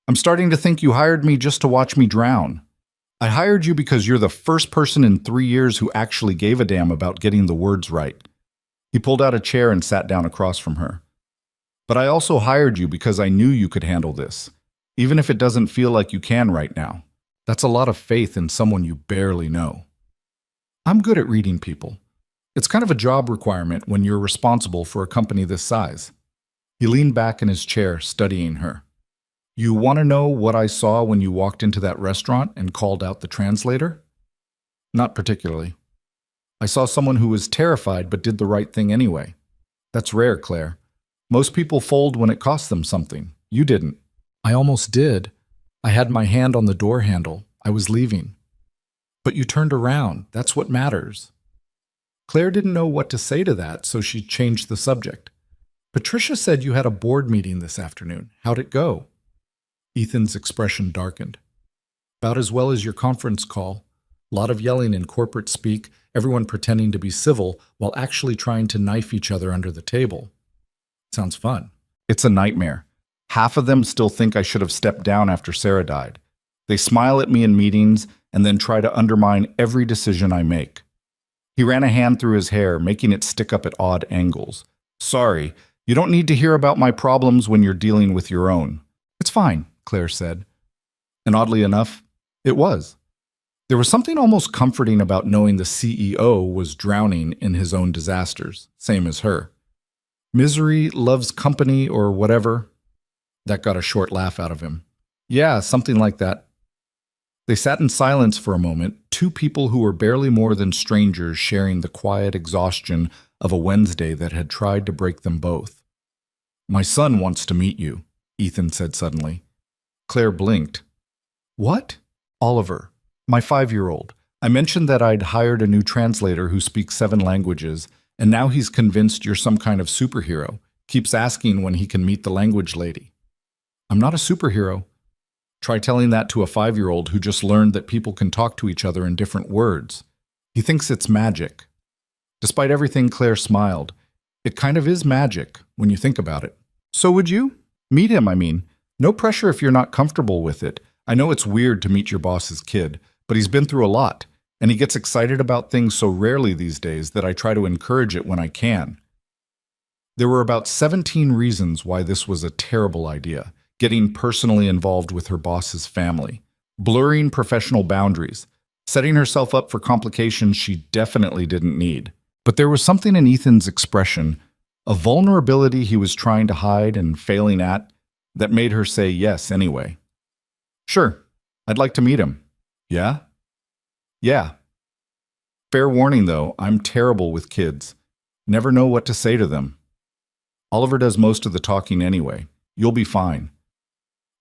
I'm starting to think you hired me just to watch me drown. I hired you because you're the first person in 3 years who actually gave a damn about getting the words right. He pulled out a chair and sat down across from her. But I also hired you because I knew you could handle this, even if it doesn't feel like you can right now. That's a lot of faith in someone you barely know. I'm good at reading people. It's kind of a job requirement when you're responsible for a company this size. He leaned back in his chair, studying her. You want to know what I saw when you walked into that restaurant and called out the translator? Not particularly. I saw someone who was terrified but did the right thing anyway. That's rare, Claire. Most people fold when it costs them something. You didn't. I almost did. I had my hand on the door handle. I was leaving. But you turned around. That's what matters. Claire didn't know what to say to that, so she changed the subject. Patricia said you had a board meeting this afternoon. How'd it go? Ethan's expression darkened. About as well as your conference call. A lot of yelling in corporate speak, everyone pretending to be civil while actually trying to knife each other under the table. Sounds fun. It's a nightmare. Half of them still think I should have stepped down after Sarah died. They smile at me in meetings and then try to undermine every decision I make. He ran a hand through his hair, making it stick up at odd angles. Sorry, you don't need to hear about my problems when you're dealing with your own. It's fine, Claire said. And oddly enough, it was. There was something almost comforting about knowing the CEO was drowning in his own disasters, same as her. Misery loves company or whatever. That got a short laugh out of him. Yeah, something like that. They sat in silence for a moment, two people who were barely more than strangers sharing the quiet exhaustion of a Wednesday that had tried to break them both. My son wants to meet you, Ethan said suddenly. Claire blinked. What? Oliver, my 5-year-old. I mentioned that I'd hired a new translator who speaks 7 languages, and now he's convinced you're some kind of superhero. Keeps asking when he can meet the language lady. I'm not a superhero. Try telling that to a 5-year-old who just learned that people can talk to each other in different words. He thinks it's magic. Despite everything, Claire smiled. It kind of is magic when you think about it. So would you? Meet him, I mean. No pressure if you're not comfortable with it. I know it's weird to meet your boss's kid, but he's been through a lot, and he gets excited about things so rarely these days that I try to encourage it when I can. There were about 17 reasons why this was a terrible idea. Getting personally involved with her boss's family, blurring professional boundaries, setting herself up for complications she definitely didn't need. But there was something in Ethan's expression, a vulnerability he was trying to hide and failing at, that made her say yes anyway. Sure, I'd like to meet him. Yeah? Yeah. Fair warning though, I'm terrible with kids. Never know what to say to them. Oliver does most of the talking anyway. You'll be fine.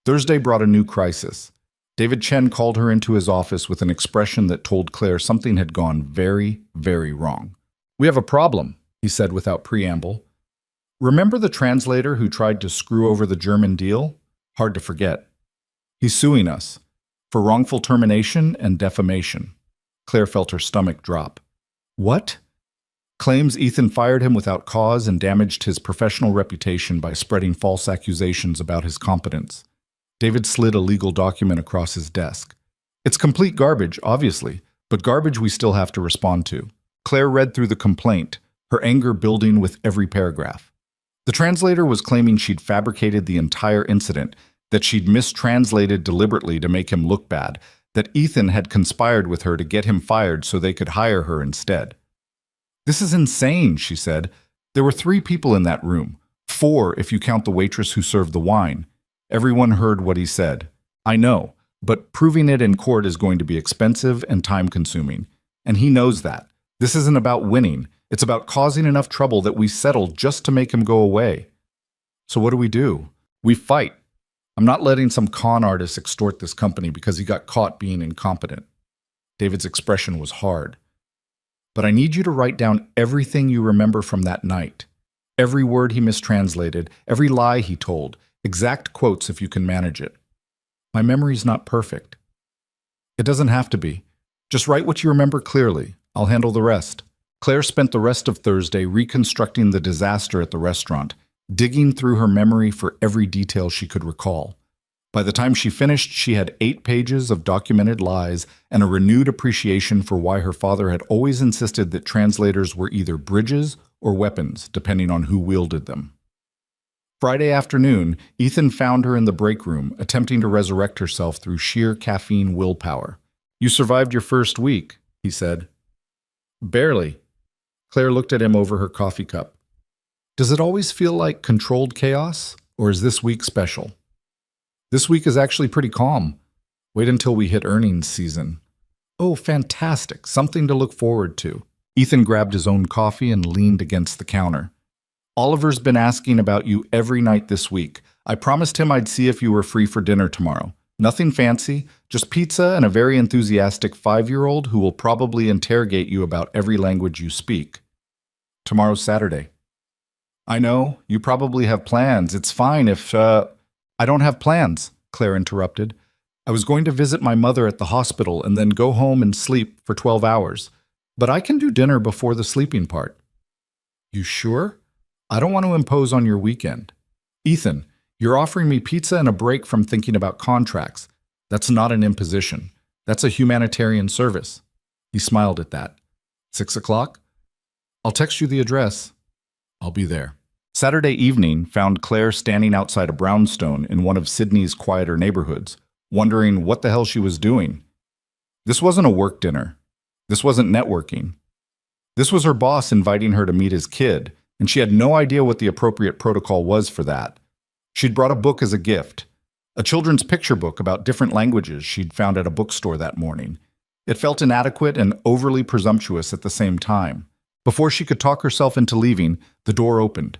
Thursday brought a new crisis. David Chen called her into his office with an expression that told Claire something had gone very, very wrong. We have a problem, he said without preamble. Remember the translator who tried to screw over the German deal? Hard to forget. He's suing us for wrongful termination and defamation. Claire felt her stomach drop. What? Claims Ethan fired him without cause and damaged his professional reputation by spreading false accusations about his competence. David slid a legal document across his desk. It's complete garbage, obviously, but garbage we still have to respond to. Claire read through the complaint, her anger building with every paragraph. The translator was claiming she'd fabricated the entire incident, that she'd mistranslated deliberately to make him look bad, that Ethan had conspired with her to get him fired so they could hire her instead. This is insane, she said. There were 3 people in that room, 4 if you count the waitress who served the wine. Everyone heard what he said. I know, but proving it in court is going to be expensive and time-consuming. And he knows that. This isn't about winning. It's about causing enough trouble that we settle just to make him go away. So what do? We fight. I'm not letting some con artist extort this company because he got caught being incompetent. David's expression was hard. But I need you to write down everything you remember from that night. Every word he mistranslated, every lie he told, exact quotes if you can manage it. My memory's not perfect. It doesn't have to be. Just write what you remember clearly. I'll handle the rest. Claire spent the rest of Thursday reconstructing the disaster at the restaurant, digging through her memory for every detail she could recall. By the time she finished, she had 8 pages of documented lies and a renewed appreciation for why her father had always insisted that translators were either bridges or weapons, depending on who wielded them. Friday afternoon, Ethan found her in the break room, attempting to resurrect herself through sheer caffeine willpower. "You survived your first week," he said. "Barely." Claire looked at him over her coffee cup. "Does it always feel like controlled chaos, or is this week special?" "This week is actually pretty calm. Wait until we hit earnings season." "Oh, fantastic. Something to look forward to." Ethan grabbed his own coffee and leaned against the counter. "Oliver's been asking about you every night this week. I promised him I'd see if you were free for dinner tomorrow. Nothing fancy, just pizza and a very enthusiastic 5-year-old who will probably interrogate you about every language you speak. Tomorrow's Saturday." "I know, you probably have plans. It's fine if, "I don't have plans," Claire interrupted. "I was going to visit my mother at the hospital and then go home and sleep for 12 hours. But I can do dinner before the sleeping part." "You sure? I don't want to impose on your weekend." "Ethan, you're offering me pizza and a break from thinking about contracts. That's not an imposition. That's a humanitarian service." He smiled at that. 6 o'clock? "I'll text you the address." "I'll be there." Saturday evening found Claire standing outside a brownstone in one of Sydney's quieter neighborhoods, wondering what the hell she was doing. This wasn't a work dinner. This wasn't networking. This was her boss inviting her to meet his kid, and she had no idea what the appropriate protocol was for that. She'd brought a book as a gift, a children's picture book about different languages she'd found at a bookstore that morning. It felt inadequate and overly presumptuous at the same time. Before she could talk herself into leaving, the door opened.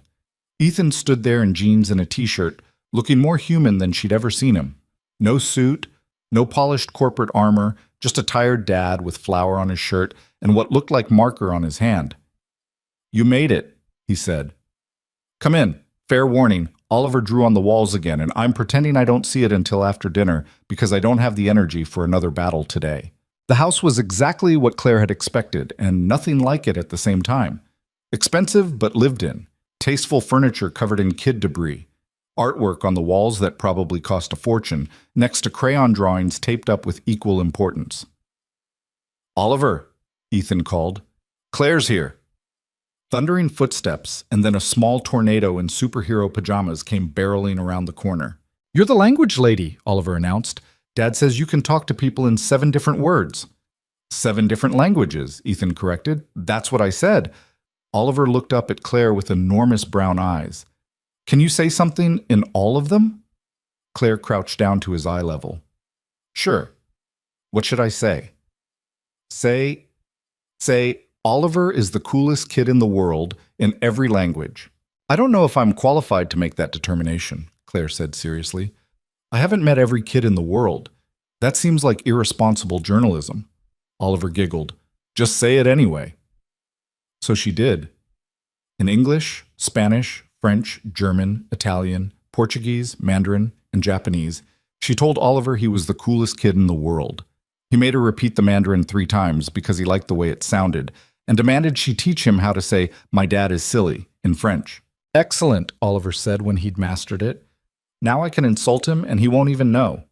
Ethan stood there in jeans and a t-shirt, looking more human than she'd ever seen him. No suit, no polished corporate armor, just a tired dad with flour on his shirt and what looked like marker on his hand. "You made it," he said. "Come in. Fair warning, Oliver drew on the walls again, and I'm pretending I don't see it until after dinner because I don't have the energy for another battle today." The house was exactly what Claire had expected, and nothing like it at the same time. Expensive, but lived in. Tasteful furniture covered in kid debris. Artwork on the walls that probably cost a fortune, next to crayon drawings taped up with equal importance. "Oliver," Ethan called. "Claire's here." Thundering footsteps, and then a small tornado in superhero pajamas came barreling around the corner. "You're the language lady," Oliver announced. "Dad says you can talk to people in 7 different words." 7 different languages, Ethan corrected. "That's what I said." Oliver looked up at Claire with enormous brown eyes. "Can you say something in all of them?" Claire crouched down to his eye level. "Sure. What should I say?" Say, Oliver is the coolest kid in the world in every language." "I don't know if I'm qualified to make that determination," Claire said seriously. "I haven't met every kid in the world. That seems like irresponsible journalism." Oliver giggled. "Just say it anyway." So she did. In English, Spanish, French, German, Italian, Portuguese, Mandarin, and Japanese, she told Oliver he was the coolest kid in the world. He made her repeat the Mandarin 3 times because he liked the way it sounded, and demanded she teach him how to say, "My dad is silly," in French. "Excellent," Oliver said when he'd mastered it. "Now I can insult him and he won't even know."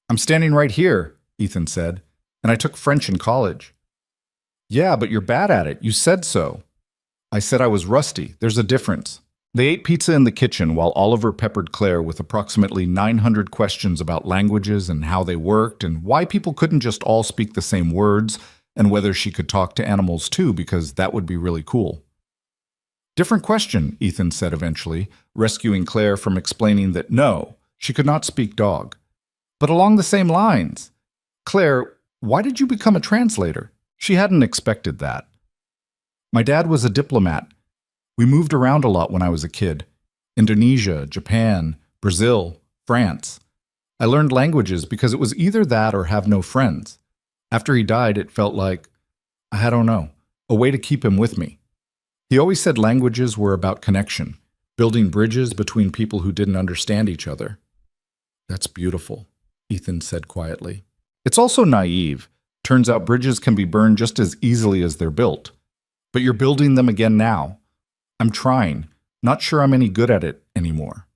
"I'm standing right here," Ethan said, "and I took French in college." "Yeah, but you're bad at it. You said so." "I said I was rusty. There's a difference." They ate pizza in the kitchen while Oliver peppered Claire with approximately 900 questions about languages and how they worked and why people couldn't just all speak the same words and whether she could talk to animals too because that would be really cool. "Different question," Ethan said eventually, rescuing Claire from explaining that no, she could not speak dog. "But along the same lines. Claire, why did you become a translator?" She hadn't expected that. "My dad was a diplomat. We moved around a lot when I was a kid. Indonesia, Japan, Brazil, France. I learned languages because it was either that or have no friends. After he died, it felt like, I don't know, a way to keep him with me. He always said languages were about connection, building bridges between people who didn't understand each other. That's beautiful, Ethan said quietly. It's also naive. Turns out bridges can be burned just as easily as they're built. But you're building them again now. I'm trying. Not sure I'm any good at it anymore.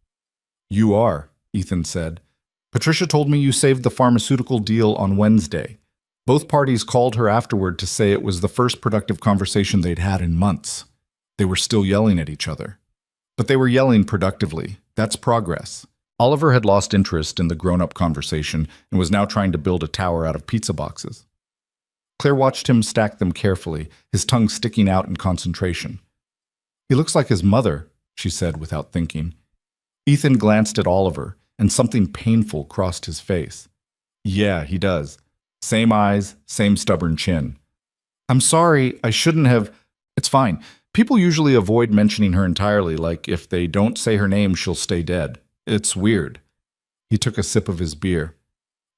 You are, Ethan said. Patricia told me you saved the pharmaceutical deal on Wednesday. Both parties called her afterward to say it was the first productive conversation they'd had in months. They were still yelling at each other. But they were yelling productively. That's progress. Oliver had lost interest in the grown-up conversation and was now trying to build a tower out of pizza boxes. Claire watched him stack them carefully, his tongue sticking out in concentration. He looks like his mother, she said without thinking. Ethan glanced at Oliver, and something painful crossed his face. Yeah, he does. Same eyes, same stubborn chin. I'm sorry, I shouldn't have. It's fine. People usually avoid mentioning her entirely, like if they don't say her name, she'll stay dead. It's weird. He took a sip of his beer.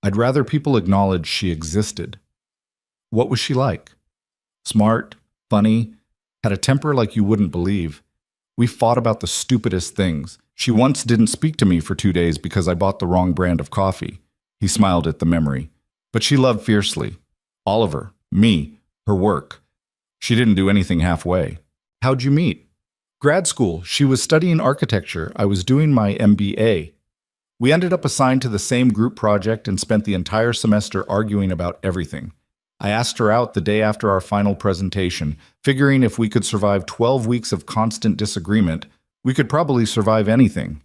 I'd rather people acknowledge she existed. What was she like? Smart, funny, had a temper like you wouldn't believe. We fought about the stupidest things. She once didn't speak to me for 2 days because I bought the wrong brand of coffee. He smiled at the memory. But she loved fiercely. Oliver, me, her work. She didn't do anything halfway. How'd you meet? Grad school. She was studying architecture. I was doing my MBA. We ended up assigned to the same group project and spent the entire semester arguing about everything. I asked her out the day after our final presentation, figuring if we could survive 12 weeks of constant disagreement, we could probably survive anything.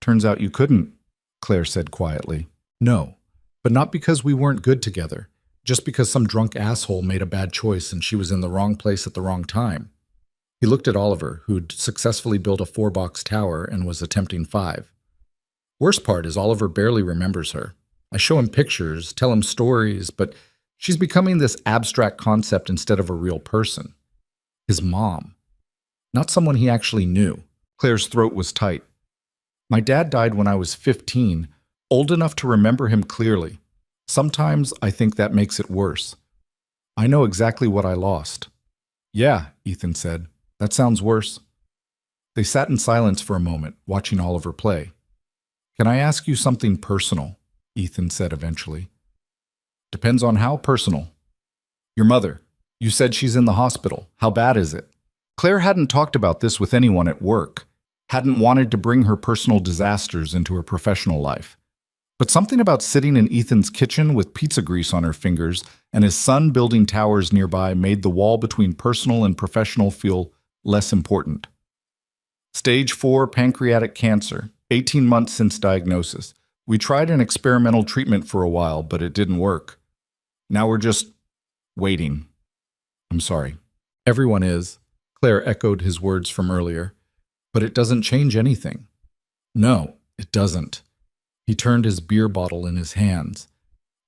Turns out you couldn't, Claire said quietly. No, but not because we weren't good together, just because some drunk asshole made a bad choice and she was in the wrong place at the wrong time. He looked at Oliver, who'd successfully built a 4-box tower and was attempting 5. Worst part is Oliver barely remembers her. I show him pictures, tell him stories, but she's becoming this abstract concept instead of a real person. His mom. Not someone he actually knew. Claire's throat was tight. My dad died when I was 15, old enough to remember him clearly. Sometimes I think that makes it worse. I know exactly what I lost. Yeah, Ethan said. That sounds worse. They sat in silence for a moment, watching Oliver play. Can I ask you something personal? Ethan said eventually. Depends on how personal. Your mother. You said she's in the hospital. How bad is it? Claire hadn't talked about this with anyone at work, hadn't wanted to bring her personal disasters into her professional life. But something about sitting in Ethan's kitchen with pizza grease on her fingers and his son building towers nearby made the wall between personal and professional feel less important. Stage 4 pancreatic cancer, 18 months since diagnosis. We tried an experimental treatment for a while, but it didn't work. Now we're just waiting. I'm sorry. Everyone is. Claire echoed his words from earlier. But it doesn't change anything. No, it doesn't. He turned his beer bottle in his hands.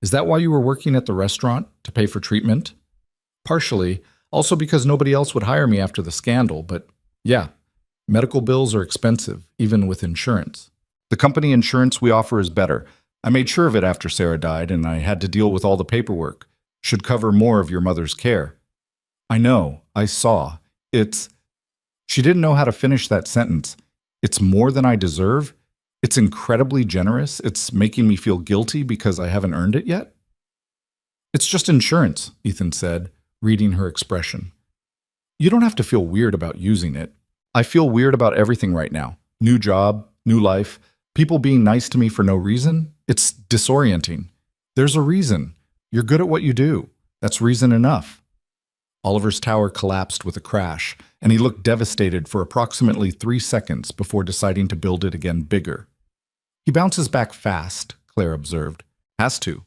Is that why you were working at the restaurant? To pay for treatment? Partially. Also because nobody else would hire me after the scandal, but yeah, medical bills are expensive, even with insurance. The company insurance we offer is better. I made sure of it after Sarah died, and I had to deal with all the paperwork. Should cover more of your mother's care. I know, I saw. She didn't know how to finish that sentence. It's more than I deserve. It's incredibly generous. It's making me feel guilty because I haven't earned it yet. It's just insurance, Ethan said, reading her expression. You don't have to feel weird about using it. I feel weird about everything right now. New job, new life, people being nice to me for no reason. It's disorienting. There's a reason. You're good at what you do. That's reason enough. Oliver's tower collapsed with a crash, and he looked devastated for approximately 3 seconds before deciding to build it again bigger. He bounces back fast, Claire observed. Has to.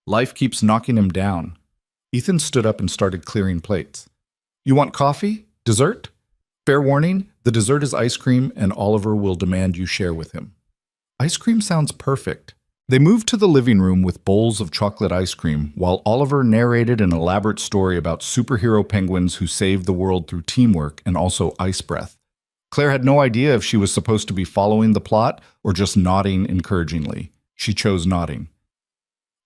Life keeps knocking him down. Ethan stood up and started clearing plates. You want coffee? Dessert? Fair warning, the dessert is ice cream, and Oliver will demand you share with him. Ice cream sounds perfect. They moved to the living room with bowls of chocolate ice cream, while Oliver narrated an elaborate story about superhero penguins who saved the world through teamwork and also ice breath. Claire had no idea if she was supposed to be following the plot or just nodding encouragingly. She chose nodding.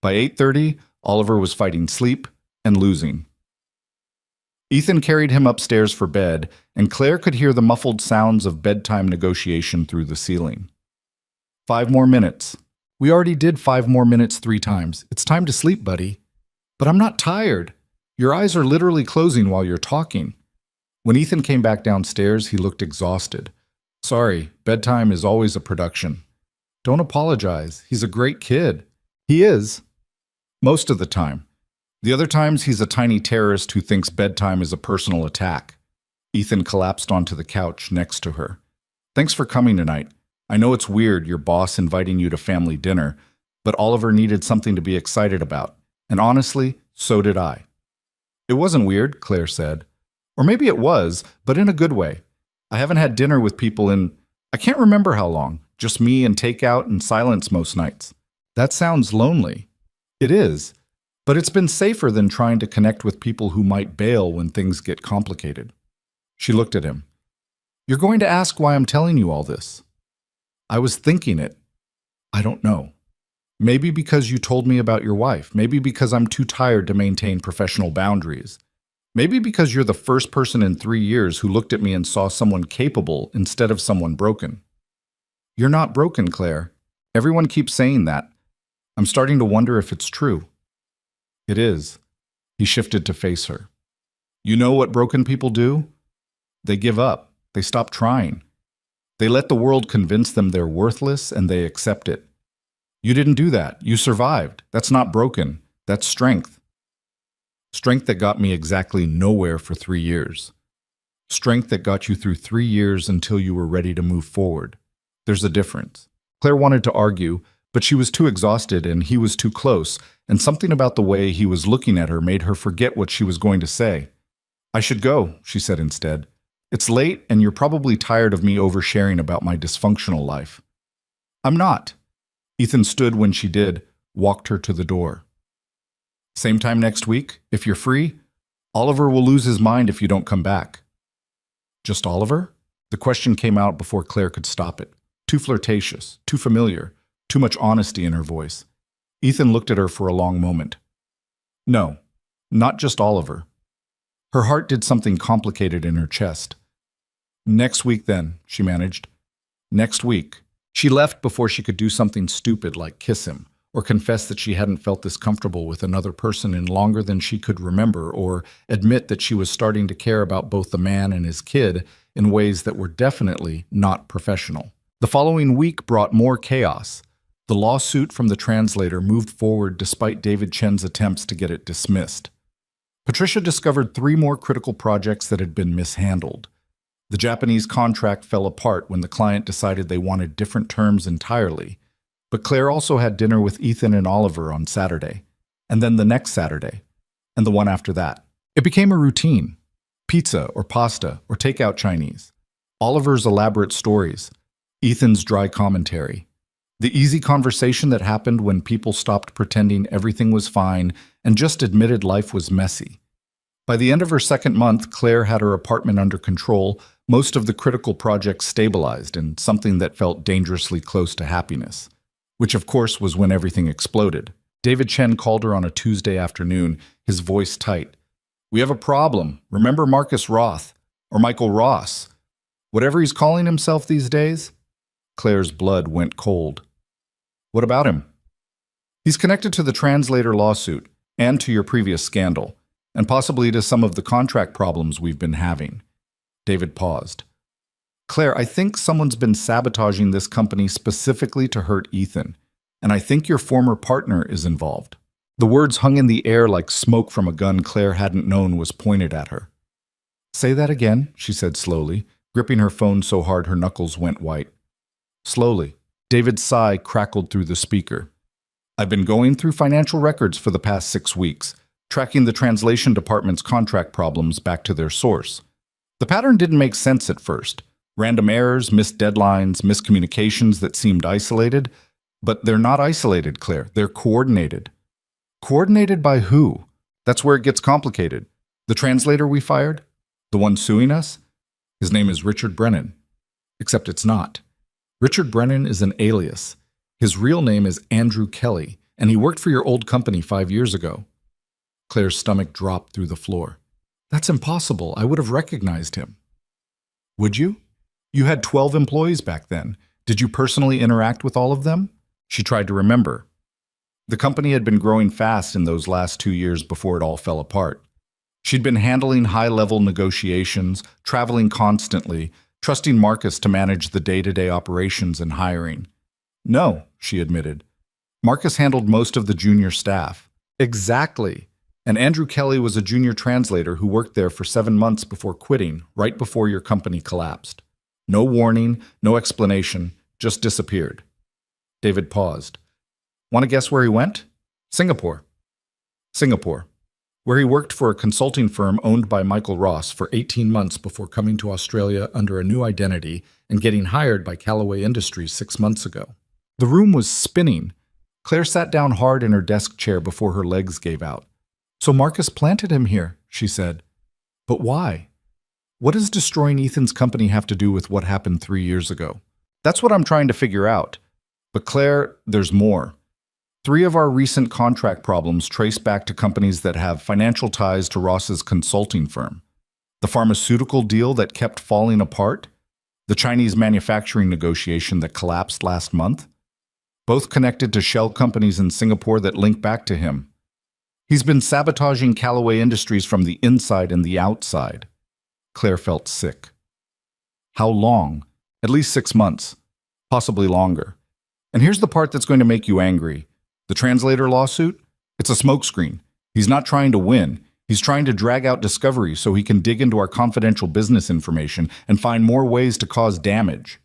By 8:30, Oliver was fighting sleep and losing. Ethan carried him upstairs for bed, and Claire could hear the muffled sounds of bedtime negotiation through the ceiling. 5 more minutes. We already did 5 more minutes 3 times. It's time to sleep, buddy. But I'm not tired. Your eyes are literally closing while you're talking. When Ethan came back downstairs, he looked exhausted. Sorry, bedtime is always a production. Don't apologize. He's a great kid. He is. Most of the time. The other times, he's a tiny terrorist who thinks bedtime is a personal attack. Ethan collapsed onto the couch next to her. Thanks for coming tonight. I know it's weird, your boss inviting you to family dinner, but Oliver needed something to be excited about. And honestly, so did I. It wasn't weird, Claire said. Or maybe it was, but in a good way. I haven't had dinner with people I can't remember how long, just me and takeout and silence most nights. That sounds lonely. It is, but it's been safer than trying to connect with people who might bail when things get complicated. She looked at him. You're going to ask why I'm telling you all this. I was thinking it. I don't know. Maybe because you told me about your wife. Maybe because I'm too tired to maintain professional boundaries. Maybe because you're the first person in 3 years who looked at me and saw someone capable instead of someone broken. You're not broken, Claire. Everyone keeps saying that. I'm starting to wonder if it's true. It is. He shifted to face her. You know what broken people do? They give up. They stop trying. They let the world convince them they're worthless and they accept it. You didn't do that. You survived. That's not broken. That's strength. Strength that got me exactly nowhere for 3 years. Strength that got you through 3 years until you were ready to move forward. There's a difference. Claire wanted to argue, but she was too exhausted and he was too close, and something about the way he was looking at her made her forget what she was going to say. I should go, she said instead. It's late and you're probably tired of me oversharing about my dysfunctional life. I'm not. Ethan stood when she did, walked her to the door. Same time next week, if you're free. Oliver will lose his mind if you don't come back. Just Oliver? The question came out before Claire could stop it. Too flirtatious, too familiar, too much honesty in her voice. Ethan looked at her for a long moment. No, not just Oliver. Her heart did something complicated in her chest. Next week then, she managed. Next week. She left before she could do something stupid like kiss him, or confess that she hadn't felt this comfortable with another person in longer than she could remember, or admit that she was starting to care about both the man and his kid in ways that were definitely not professional. The following week brought more chaos. The lawsuit from the Translator moved forward despite David Chen's attempts to get it dismissed. Patricia discovered 3 more critical projects that had been mishandled. The Japanese contract fell apart when the client decided they wanted different terms entirely. But Claire also had dinner with Ethan and Oliver on Saturday, and then the next Saturday, and the one after that. It became a routine. Pizza or pasta or takeout Chinese. Oliver's elaborate stories. Ethan's dry commentary. The easy conversation that happened when people stopped pretending everything was fine and just admitted life was messy. By the end of her 2nd month, Claire had her apartment under control, most of the critical projects stabilized, and something that felt dangerously close to happiness. Which of course was when everything exploded. David Chen called her on a Tuesday afternoon, his voice tight. We have a problem. Remember Marcus Roth? Or Michael Ross? Whatever he's calling himself these days? Claire's blood went cold. What about him? He's connected to the Translator lawsuit, and to your previous scandal, and possibly to some of the contract problems we've been having. David paused. Claire, I think someone's been sabotaging this company specifically to hurt Ethan, and I think your former partner is involved. The words hung in the air like smoke from a gun Claire hadn't known was pointed at her. Say that again, she said slowly, gripping her phone so hard her knuckles went white. Slowly, David's sigh crackled through the speaker. I've been going through financial records for the past 6 weeks, tracking the translation department's contract problems back to their source. The pattern didn't make sense at first. Random errors, missed deadlines, miscommunications that seemed isolated. But they're not isolated, Claire. They're coordinated. Coordinated by who? That's where it gets complicated. The translator we fired? The one suing us? His name is Richard Brennan. Except it's not. Richard Brennan is an alias. His real name is Andrew Kelly, and he worked for your old company 5 years ago. Claire's stomach dropped through the floor. That's impossible. I would have recognized him. Would you? You had 12 employees back then. Did you personally interact with all of them? She tried to remember. The company had been growing fast in those last 2 years before it all fell apart. She'd been handling high-level negotiations, traveling constantly, trusting Marcus to manage the day-to-day operations and hiring. No, she admitted. Marcus handled most of the junior staff. Exactly. And Andrew Kelly was a junior translator who worked there for 7 months before quitting, right before your company collapsed. No warning, no explanation, just disappeared. David paused. Want to guess where he went? Singapore. Singapore, where he worked for a consulting firm owned by Michael Ross for 18 months before coming to Australia under a new identity and getting hired by Callaway Industries 6 months ago. The room was spinning. Claire sat down hard in her desk chair before her legs gave out. So Marcus planted him here, she said. But why? What does destroying Ethan's company have to do with what happened 3 years ago? That's what I'm trying to figure out. But Claire, there's more. 3 of our recent contract problems trace back to companies that have financial ties to Ross's consulting firm. The pharmaceutical deal that kept falling apart, the Chinese manufacturing negotiation that collapsed last month, both connected to shell companies in Singapore that link back to him. He's been sabotaging Callaway Industries from the inside and the outside. Claire felt sick. How long? At least 6 months, possibly longer. And here's the part that's going to make you angry. The Translator lawsuit? It's a smokescreen. He's not trying to win. He's trying to drag out discovery so he can dig into our confidential business information and find more ways to cause damage.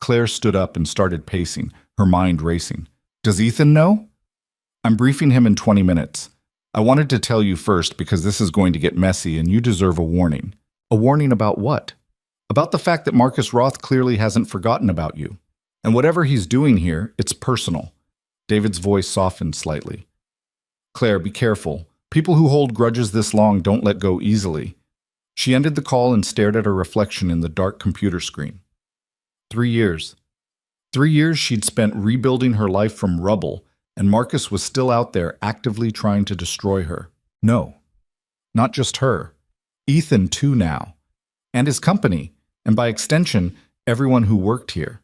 Claire stood up and started pacing, her mind racing. Does Ethan know? I'm briefing him in 20 minutes. I wanted to tell you first because this is going to get messy and you deserve a warning. A warning about what? About the fact that Marcus Roth clearly hasn't forgotten about you. And whatever he's doing here, it's personal. David's voice softened slightly. Claire, be careful. People who hold grudges this long don't let go easily. She ended the call and stared at her reflection in the dark computer screen. 3 years. 3 years she'd spent rebuilding her life from rubble, and Marcus was still out there actively trying to destroy her. No, not just her. Ethan too now. And his company, and by extension, everyone who worked here.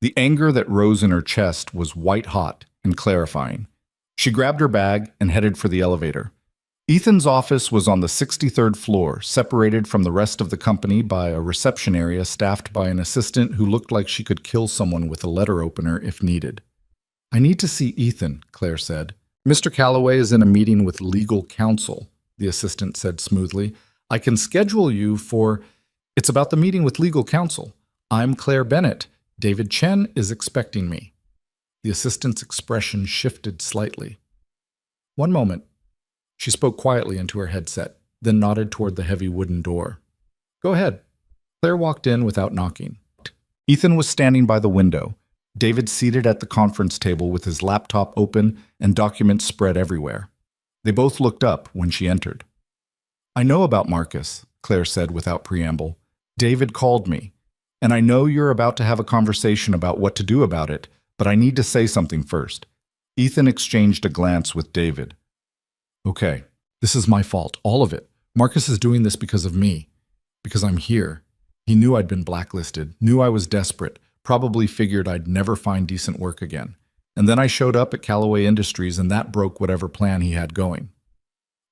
The anger that rose in her chest was white-hot and clarifying. She grabbed her bag and headed for the elevator. Ethan's office was on the 63rd floor, separated from the rest of the company by a reception area staffed by an assistant who looked like she could kill someone with a letter opener if needed. I need to see Ethan, Claire said. Mr. Callaway is in a meeting with legal counsel, the assistant said smoothly. I can schedule you for... It's about the meeting with legal counsel. I'm Claire Bennett. David Chen is expecting me. The assistant's expression shifted slightly. One moment. She spoke quietly into her headset, then nodded toward the heavy wooden door. Go ahead. Claire walked in without knocking. Ethan was standing by the window, David seated at the conference table with his laptop open and documents spread everywhere. They both looked up when she entered. I know about Marcus, Claire said without preamble. David called me. And I know you're about to have a conversation about what to do about it, but I need to say something first. Ethan exchanged a glance with David. Okay, this is my fault, all of it. Marcus is doing this because of me, because I'm here. He knew I'd been blacklisted, knew I was desperate, probably figured I'd never find decent work again. And then I showed up at Callaway Industries and that broke whatever plan he had going.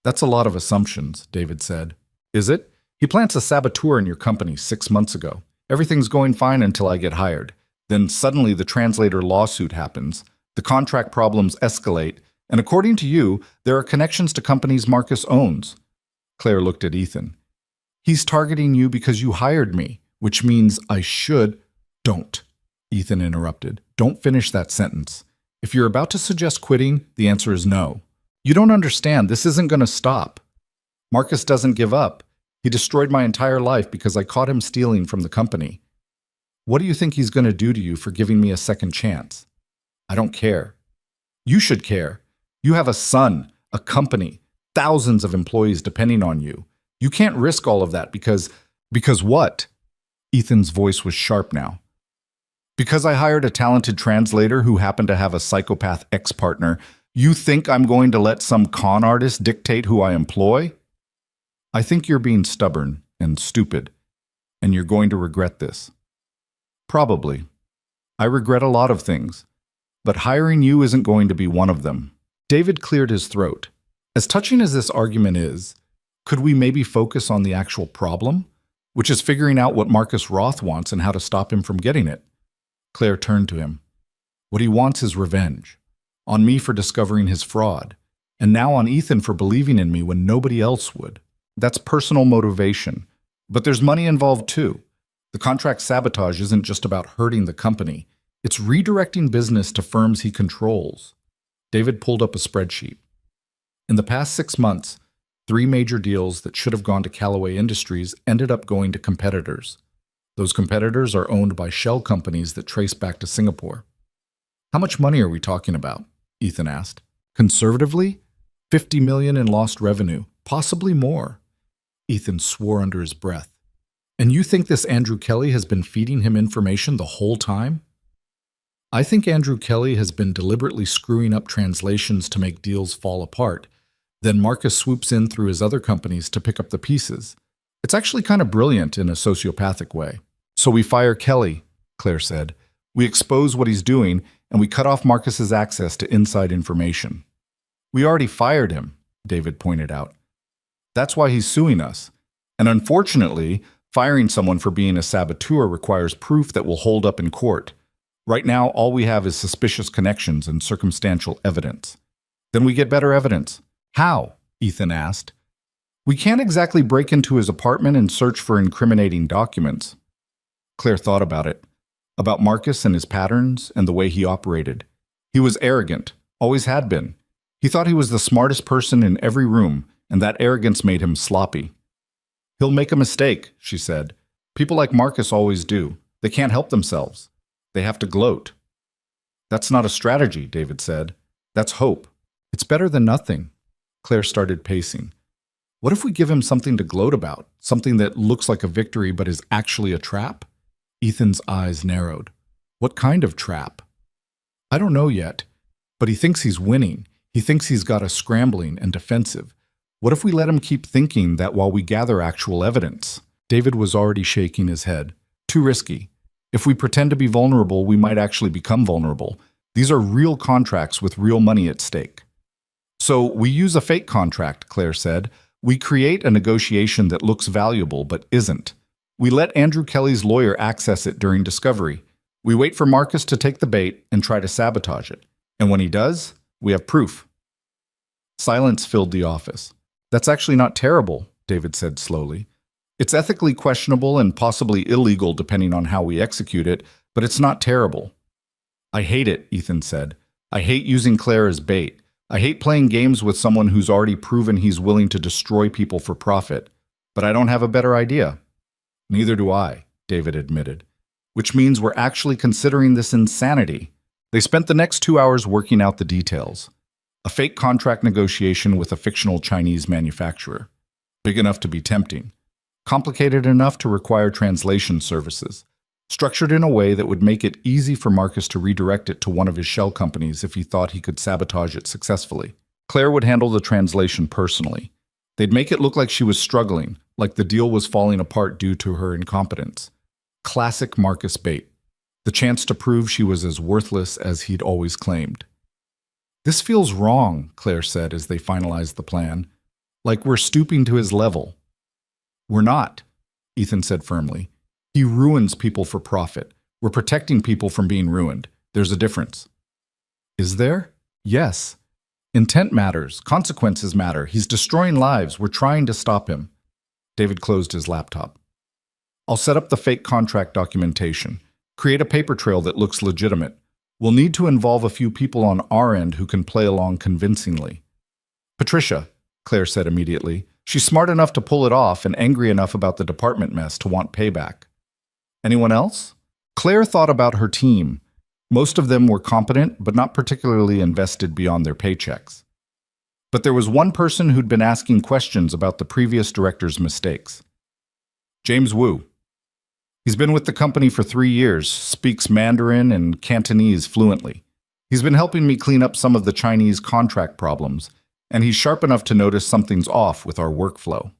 That's a lot of assumptions, David said. Is it? He plants a saboteur in your company 6 months ago. Everything's going fine until I get hired. Then suddenly the Translator lawsuit happens, the contract problems escalate, and according to you, there are connections to companies Marcus owns. Claire looked at Ethan. He's targeting you because you hired me, which means I should... Don't, Ethan interrupted. Don't finish that sentence. If you're about to suggest quitting, the answer is no. You don't understand. This isn't going to stop. Marcus doesn't give up. He destroyed my entire life because I caught him stealing from the company. What do you think he's going to do to you for giving me a second chance? I don't care. You should care. You have a son, a company, thousands of employees depending on you. You can't risk all of that because what? Ethan's voice was sharp now. Because I hired a talented translator who happened to have a psychopath ex-partner, you think I'm going to let some con artist dictate who I employ? I think you're being stubborn and stupid, and you're going to regret this. Probably. I regret a lot of things, but hiring you isn't going to be one of them. David cleared his throat. As touching as this argument is, could we maybe focus on the actual problem, which is figuring out what Marcus Roth wants and how to stop him from getting it? Claire turned to him. What he wants is revenge. On me for discovering his fraud, and now on Ethan for believing in me when nobody else would. That's personal motivation. But there's money involved too. The contract sabotage isn't just about hurting the company. It's redirecting business to firms he controls. David pulled up a spreadsheet. In the past 6 months, 3 major deals that should have gone to Callaway Industries ended up going to competitors. Those competitors are owned by shell companies that trace back to Singapore. How much money are we talking about? Ethan asked. Conservatively, $50 million in lost revenue, possibly more. Ethan swore under his breath. And you think this Andrew Kelly has been feeding him information the whole time? I think Andrew Kelly has been deliberately screwing up translations to make deals fall apart. Then Marcus swoops in through his other companies to pick up the pieces. It's actually kind of brilliant in a sociopathic way. So we fire Kelly, Claire said. We expose what he's doing, and we cut off Marcus's access to inside information. We already fired him, David pointed out. That's why he's suing us. And unfortunately, firing someone for being a saboteur requires proof that will hold up in court. Right now, all we have is suspicious connections and circumstantial evidence. Then we get better evidence. How? Ethan asked. We can't exactly break into his apartment and search for incriminating documents. Claire thought about it. About Marcus and his patterns and the way he operated. He was arrogant, always had been. He thought he was the smartest person in every room, and that arrogance made him sloppy. He'll make a mistake, she said. People like Marcus always do. They can't help themselves. They have to gloat. That's not a strategy, David said. That's hope. It's better than nothing. Claire started pacing. What if we give him something to gloat about? Something that looks like a victory but is actually a trap? Ethan's eyes narrowed. What kind of trap? I don't know yet, but he thinks he's winning. He thinks he's got us scrambling and defensive. What if we let him keep thinking that while we gather actual evidence? David was already shaking his head. Too risky. If we pretend to be vulnerable, we might actually become vulnerable. These are real contracts with real money at stake. So we use a fake contract, Claire said. We create a negotiation that looks valuable but isn't. We let Andrew Kelly's lawyer access it during discovery. We wait for Marcus to take the bait and try to sabotage it. And when he does, we have proof. Silence filled the office. That's actually not terrible, David said slowly. It's ethically questionable and possibly illegal depending on how we execute it, but it's not terrible. I hate it, Ethan said. I hate using Claire as bait. I hate playing games with someone who's already proven he's willing to destroy people for profit. But I don't have a better idea. Neither do I, David admitted. Which means we're actually considering this insanity. They spent the next 2 hours working out the details. A fake contract negotiation with a fictional Chinese manufacturer. Big enough to be tempting. Complicated enough to require translation services. Structured in a way that would make it easy for Marcus to redirect it to one of his shell companies if he thought he could sabotage it successfully. Claire would handle the translation personally. They'd make it look like she was struggling, like the deal was falling apart due to her incompetence. Classic Marcus bait. The chance to prove she was as worthless as he'd always claimed. This feels wrong, Claire said as they finalized the plan. Like we're stooping to his level. We're not, Ethan said firmly. He ruins people for profit. We're protecting people from being ruined. There's a difference. Is there? Yes. Intent matters. Consequences matter. He's destroying lives. We're trying to stop him. David closed his laptop. I'll set up the fake contract documentation. Create a paper trail that looks legitimate. We'll need to involve a few people on our end who can play along convincingly. Patricia, Claire said immediately. She's smart enough to pull it off and angry enough about the department mess to want payback. Anyone else? Claire thought about her team. Most of them were competent, but not particularly invested beyond their paychecks. But there was one person who'd been asking questions about the previous director's mistakes. James Wu. He's been with the company for 3 years, speaks Mandarin and Cantonese fluently. He's been helping me clean up some of the Chinese contract problems, and he's sharp enough to notice something's off with our workflow.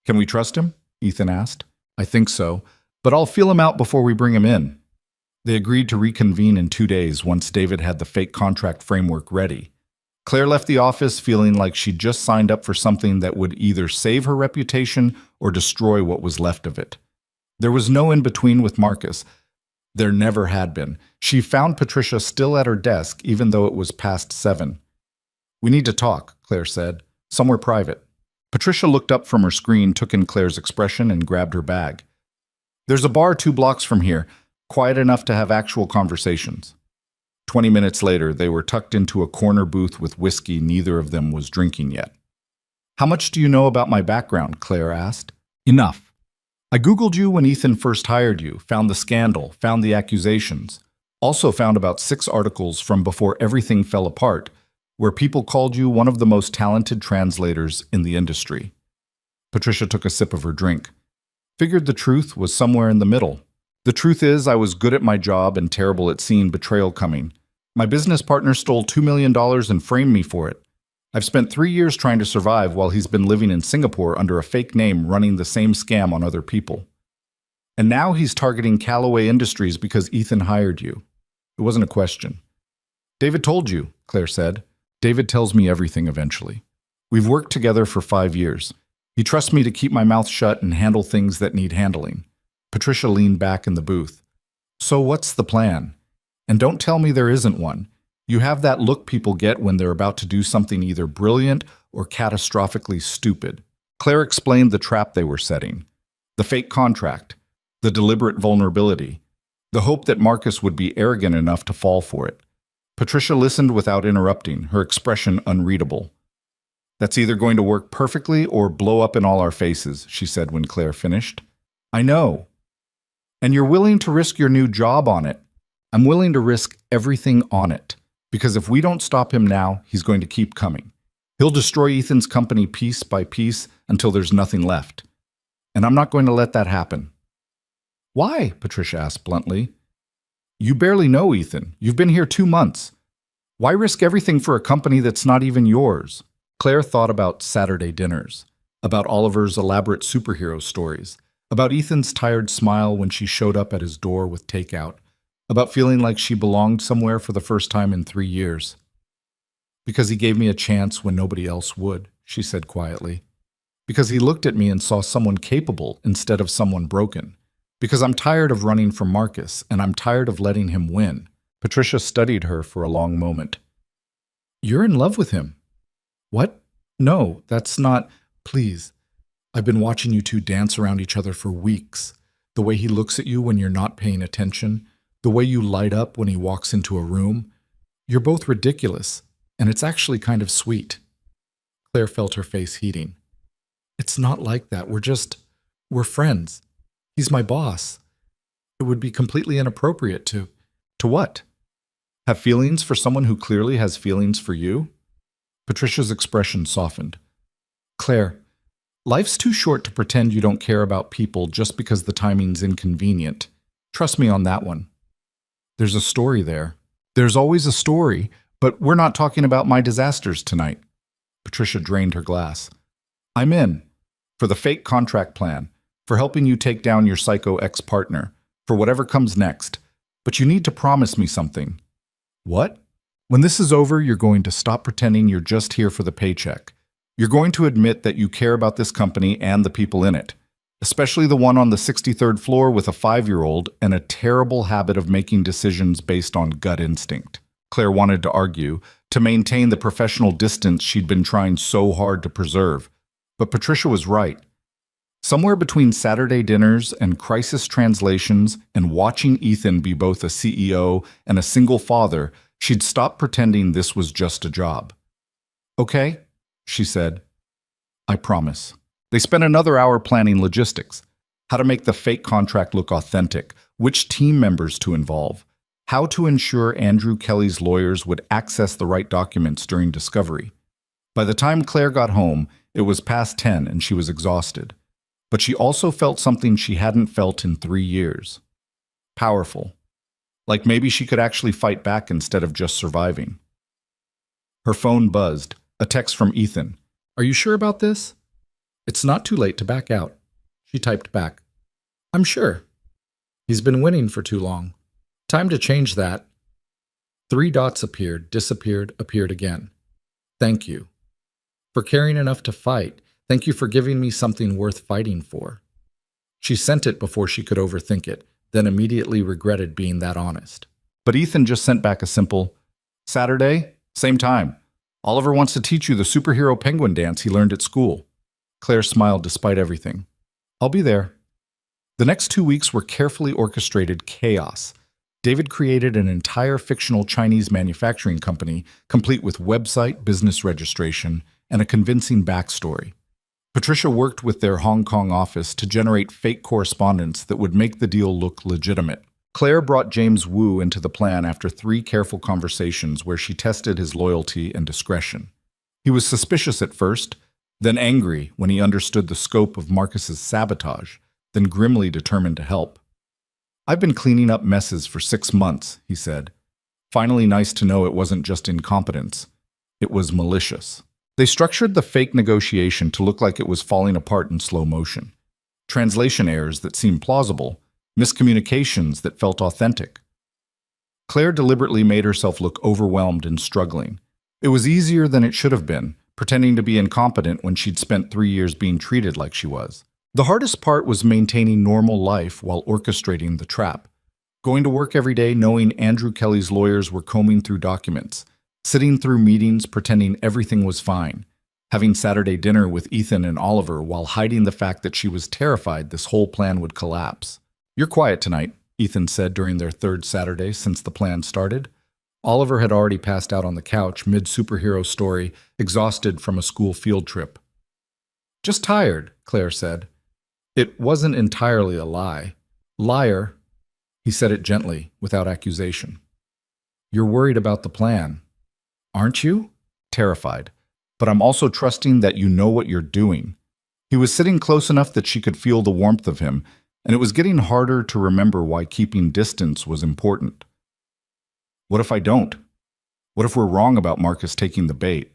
Can we trust him? Ethan asked. I think so, but I'll feel him out before we bring him in. They agreed to reconvene in 2 days once David had the fake contract framework ready. Claire left the office feeling like she'd just signed up for something that would either save her reputation or destroy what was left of it. There was no in-between with Marcus. There never had been. She found Patricia still at her desk, even though it was past 7. We need to talk, Claire said. Somewhere private. Patricia looked up from her screen, took in Claire's expression, and grabbed her bag. There's a bar 2 blocks from here, quiet enough to have actual conversations. 20 minutes later, they were tucked into a corner booth with whiskey neither of them was drinking yet. How much do you know about my background? Claire asked. Enough. I Googled you when Ethan first hired you, found the scandal, found the accusations. Also found about 6 articles from before everything fell apart, where people called you one of the most talented translators in the industry. Patricia took a sip of her drink. Figured the truth was somewhere in the middle. The truth is, I was good at my job and terrible at seeing betrayal coming. My business partner stole $2 million and framed me for it. I've spent 3 years trying to survive while he's been living in Singapore under a fake name running the same scam on other people. And now he's targeting Callaway Industries because Ethan hired you. It wasn't a question. David told you, Claire said. David tells me everything eventually. We've worked together for 5 years. He trusts me to keep my mouth shut and handle things that need handling. Patricia leaned back in the booth. So what's the plan? And don't tell me there isn't one. You have that look people get when they're about to do something either brilliant or catastrophically stupid. Claire explained the trap they were setting. The fake contract. The deliberate vulnerability. The hope that Marcus would be arrogant enough to fall for it. Patricia listened without interrupting, her expression unreadable. That's either going to work perfectly or blow up in all our faces, she said when Claire finished. I know. And you're willing to risk your new job on it. I'm willing to risk everything on it. Because if we don't stop him now, he's going to keep coming. He'll destroy Ethan's company piece by piece until there's nothing left. And I'm not going to let that happen. Why? Patricia asked bluntly. You barely know Ethan. You've been here 2 months. Why risk everything for a company that's not even yours? Claire thought about Saturday dinners, about Oliver's elaborate superhero stories, about Ethan's tired smile when she showed up at his door with takeout, about feeling like she belonged somewhere for the first time in 3 years. Because he gave me a chance when nobody else would, she said quietly. Because he looked at me and saw someone capable instead of someone broken. Because I'm tired of running from Marcus, and I'm tired of letting him win. Patricia studied her for a long moment. You're in love with him. What? No, that's not... Please. I've been watching you 2 dance around each other for weeks. The way he looks at you when you're not paying attention. The way you light up when he walks into a room. You're both ridiculous, and it's actually kind of sweet. Claire felt her face heating. It's not like that. We're friends. He's my boss. It would be completely inappropriate to what? Have feelings for someone who clearly has feelings for you? Patricia's expression softened. Claire, life's too short to pretend you don't care about people just because the timing's inconvenient. Trust me on that one. There's a story there. There's always a story, but we're not talking about my disasters tonight. Patricia drained her glass. I'm in. For the fake contract plan. For helping you take down your psycho ex-partner. For whatever comes next. But you need to promise me something. What? When this is over, you're going to stop pretending you're just here for the paycheck. You're going to admit that you care about this company and the people in it. Especially the one on the 63rd floor with a 5-year-old and a terrible habit of making decisions based on gut instinct. Claire wanted to argue, to maintain the professional distance she'd been trying so hard to preserve. But Patricia was right. Somewhere between Saturday dinners and crisis translations and watching Ethan be both a CEO and a single father, she'd stopped pretending this was just a job. Okay, she said. I promise. They spent another hour planning logistics, how to make the fake contract look authentic, which team members to involve, how to ensure Andrew Kelly's lawyers would access the right documents during discovery. By the time Claire got home, it was past 10 and she was exhausted. But she also felt something she hadn't felt in 3 years. Powerful. Like maybe she could actually fight back instead of just surviving. Her phone buzzed. A text from Ethan. "Are you sure about this?" "It's not too late to back out." She typed back. "I'm sure. He's been winning for too long. Time to change that." 3 dots appeared, disappeared, appeared again. "Thank you. For caring enough to fight. Thank you for giving me something worth fighting for." She sent it before she could overthink it, then immediately regretted being that honest. But Ethan just sent back a simple, "Saturday, same time. Oliver wants to teach you the superhero penguin dance he learned at school." Claire smiled despite everything. "I'll be there." The next 2 weeks were carefully orchestrated chaos. David created an entire fictional Chinese manufacturing company, complete with website, business registration, and a convincing backstory. Patricia worked with their Hong Kong office to generate fake correspondence that would make the deal look legitimate. Claire brought James Wu into the plan after 3 careful conversations where she tested his loyalty and discretion. He was suspicious at first, then angry when he understood the scope of Marcus's sabotage, then grimly determined to help. "I've been cleaning up messes for 6 months," he said. Finally nice to know it wasn't just incompetence. It was malicious. They structured the fake negotiation to look like it was falling apart in slow motion. Translation errors that seemed plausible, miscommunications that felt authentic. Claire deliberately made herself look overwhelmed and struggling. It was easier than it should have been, pretending to be incompetent when she'd spent 3 years being treated like she was. The hardest part was maintaining normal life while orchestrating the trap. Going to work every day knowing Andrew Kelly's lawyers were combing through documents, sitting through meetings pretending everything was fine, having Saturday dinner with Ethan and Oliver while hiding the fact that she was terrified this whole plan would collapse. "You're quiet tonight," Ethan said during their 3rd Saturday since the plan started. Oliver had already passed out on the couch mid-superhero story, exhausted from a school field trip. "Just tired," Claire said. It wasn't entirely a lie. "Liar." He said it gently, without accusation. "You're worried about the plan. Aren't you?" Terrified. "But I'm also trusting that you know what you're doing." He was sitting close enough that she could feel the warmth of him, and it was getting harder to remember why keeping distance was important. What if I don't? What if we're wrong about Marcus taking the bait?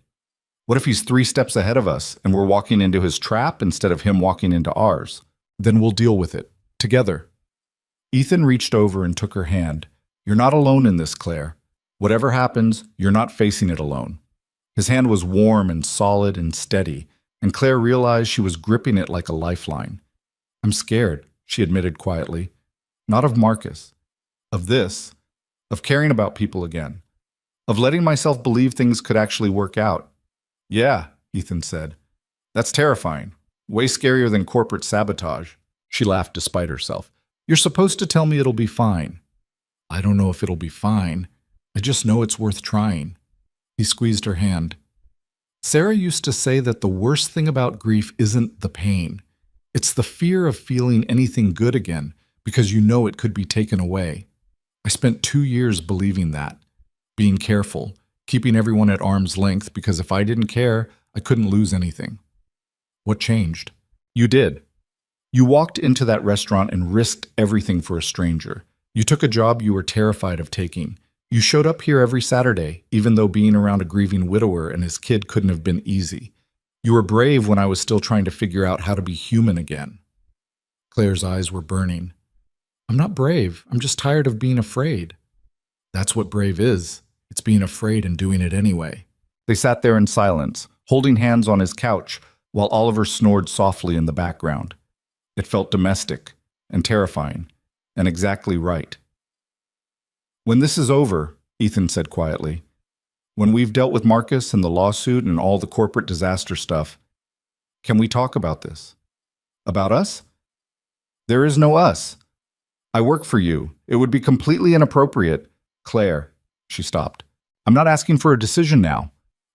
What if he's 3 steps ahead of us and we're walking into his trap instead of him walking into ours? Then we'll deal with it, together. Ethan reached over and took her hand. "You're not alone in this, Claire. Whatever happens, you're not facing it alone." His hand was warm and solid and steady, and Claire realized she was gripping it like a lifeline. "I'm scared," she admitted quietly. "Not of Marcus. Of this. Of caring about people again. Of letting myself believe things could actually work out." "Yeah," Ethan said. "That's terrifying. Way scarier than corporate sabotage." She laughed despite herself. "You're supposed to tell me it'll be fine." "I don't know if it'll be fine. I just know it's worth trying." He squeezed her hand. "Sarah used to say that the worst thing about grief isn't the pain. It's the fear of feeling anything good again, because you know it could be taken away. I spent 2 years believing that, being careful, keeping everyone at arm's length, because if I didn't care, I couldn't lose anything." "What changed?" "You did. You walked into that restaurant and risked everything for a stranger. You took a job you were terrified of taking. You showed up here every Saturday, even though being around a grieving widower and his kid couldn't have been easy. You were brave when I was still trying to figure out how to be human again." Claire's eyes were burning. "I'm not brave. I'm just tired of being afraid." "That's what brave is. It's being afraid and doing it anyway." They sat there in silence, holding hands on his couch, while Oliver snored softly in the background. It felt domestic and terrifying, and exactly right. "When this is over," Ethan said quietly, "when we've dealt with Marcus and the lawsuit and all the corporate disaster stuff, can we talk about this? About us? There is no us. I work for you. It would be completely inappropriate." "Claire," she stopped. "I'm not asking for a decision now.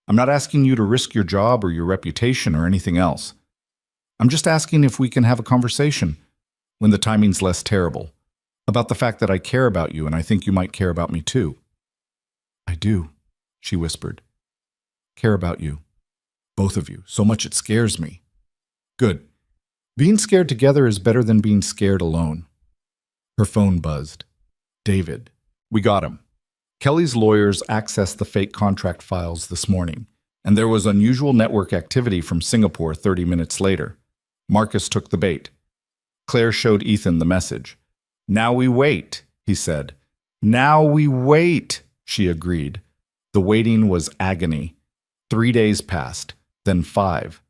I'm not asking you to risk your job or your reputation or anything else. I'm just asking if we can have a conversation, when the timing's less terrible, about the fact that I care about you and I think you might care about me too." "I do," she whispered. "Care about you. Both of you. So much it scares me." "Good. Being scared together is better than being scared alone. Her phone buzzed. David. We got him. Kelly's lawyers accessed the fake contract files this morning, and there was unusual network activity from Singapore 30 minutes later. Marcus took the bait. Claire showed Ethan the message. Now we wait, he said. Now we wait, she agreed. The waiting was agony. 3 days passed, then 5.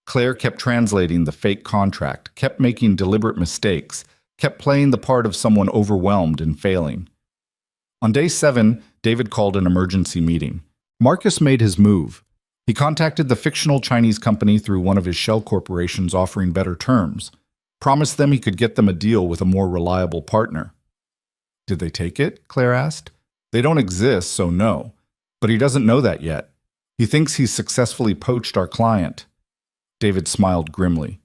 Claire kept translating the fake contract, kept making deliberate mistakes, kept playing the part of someone overwhelmed and failing. On day 7, David called an emergency meeting. Marcus made his move. He contacted the fictional Chinese company through one of his shell corporations offering better terms, promised them he could get them a deal with a more reliable partner. Did they take it? Claire asked. They don't exist, so no. But he doesn't know that yet. He thinks he's successfully poached our client. David smiled grimly.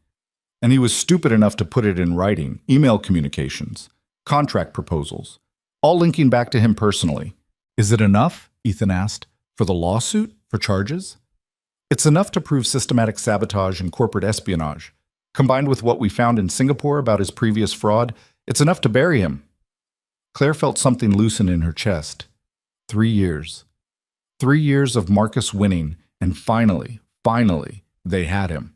And he was stupid enough to put it in writing, email communications, contract proposals, all linking back to him personally. Is it enough? Ethan asked. For the lawsuit? For charges? It's enough to prove systematic sabotage and corporate espionage. Combined with what we found in Singapore about his previous fraud, it's enough to bury him. Claire felt something loosen in her chest. 3 years. 3 years of Marcus winning, and finally, they had him.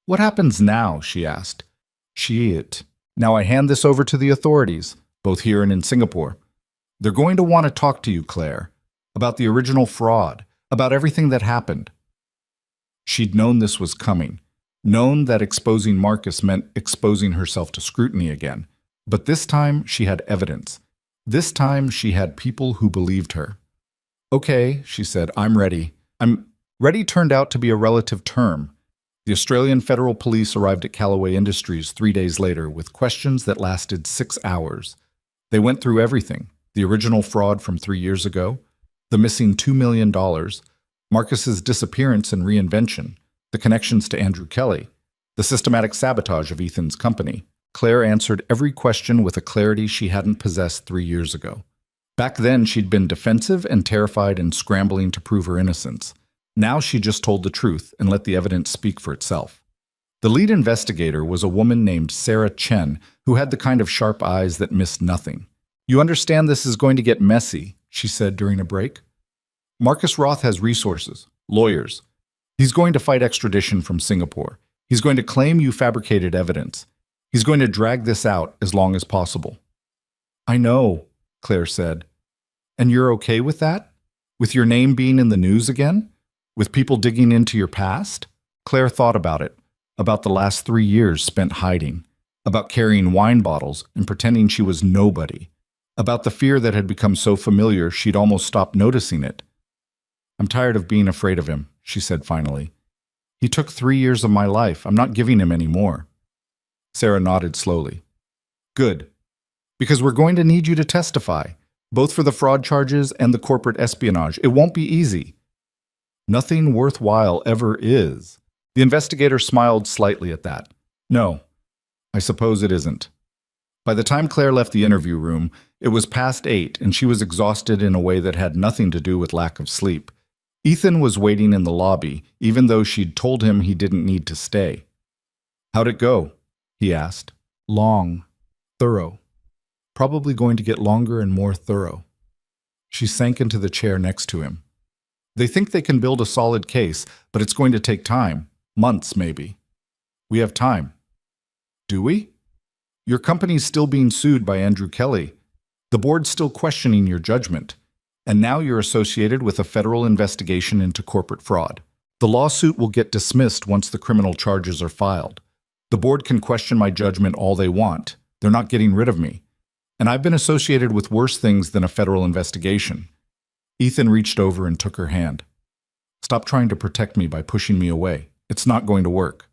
What happens now? She asked. Now I hand this over to the authorities, both here and in Singapore. They're going to want to talk to you, Claire, about the original fraud, about everything that happened. She'd known this was coming, known that exposing Marcus meant exposing herself to scrutiny again. But this time she had evidence. This time she had people who believed her. Okay, she said, I'm ready. Ready turned out to be a relative term. The Australian Federal Police arrived at Callaway Industries 3 days later with questions that lasted 6 hours. They went through everything. The original fraud from 3 years ago, the missing $2 million, Marcus's disappearance and reinvention, the connections to Andrew Kelly, the systematic sabotage of Ethan's company. Claire answered every question with a clarity she hadn't possessed 3 years ago. Back then, she'd been defensive and terrified and scrambling to prove her innocence. Now she just told the truth and let the evidence speak for itself. The lead investigator was a woman named Sarah Chen, who had the kind of sharp eyes that missed nothing. You understand this is going to get messy, she said during a break. Marcus Roth has resources, lawyers. He's going to fight extradition from Singapore. He's going to claim you fabricated evidence. He's going to drag this out as long as possible. I know, Claire said. And you're okay with that? With your name being in the news again? With people digging into your past? Claire thought about it, about the last 3 years spent hiding, about carrying wine bottles and pretending she was nobody, about the fear that had become so familiar she'd almost stopped noticing it. I'm tired of being afraid of him, she said finally. He took 3 years of my life. I'm not giving him any more. Sarah nodded slowly. Good. Because we're going to need you to testify, both for the fraud charges and the corporate espionage. It won't be easy. Nothing worthwhile ever is. The investigator smiled slightly at that. No, I suppose it isn't. By the time Claire left the interview room, it was past 8 and she was exhausted in a way that had nothing to do with lack of sleep. Ethan was waiting in the lobby, even though she'd told him he didn't need to stay. How'd it go? He asked. Long. Thorough. Probably going to get longer and more thorough. She sank into the chair next to him. They think they can build a solid case, but it's going to take time. Months, maybe. We have time. Do we? Your company's still being sued by Andrew Kelly. The board's still questioning your judgment. And now you're associated with a federal investigation into corporate fraud. The lawsuit will get dismissed once the criminal charges are filed. The board can question my judgment all they want. They're not getting rid of me. And I've been associated with worse things than a federal investigation. Ethan reached over and took her hand. Stop trying to protect me by pushing me away. It's not going to work.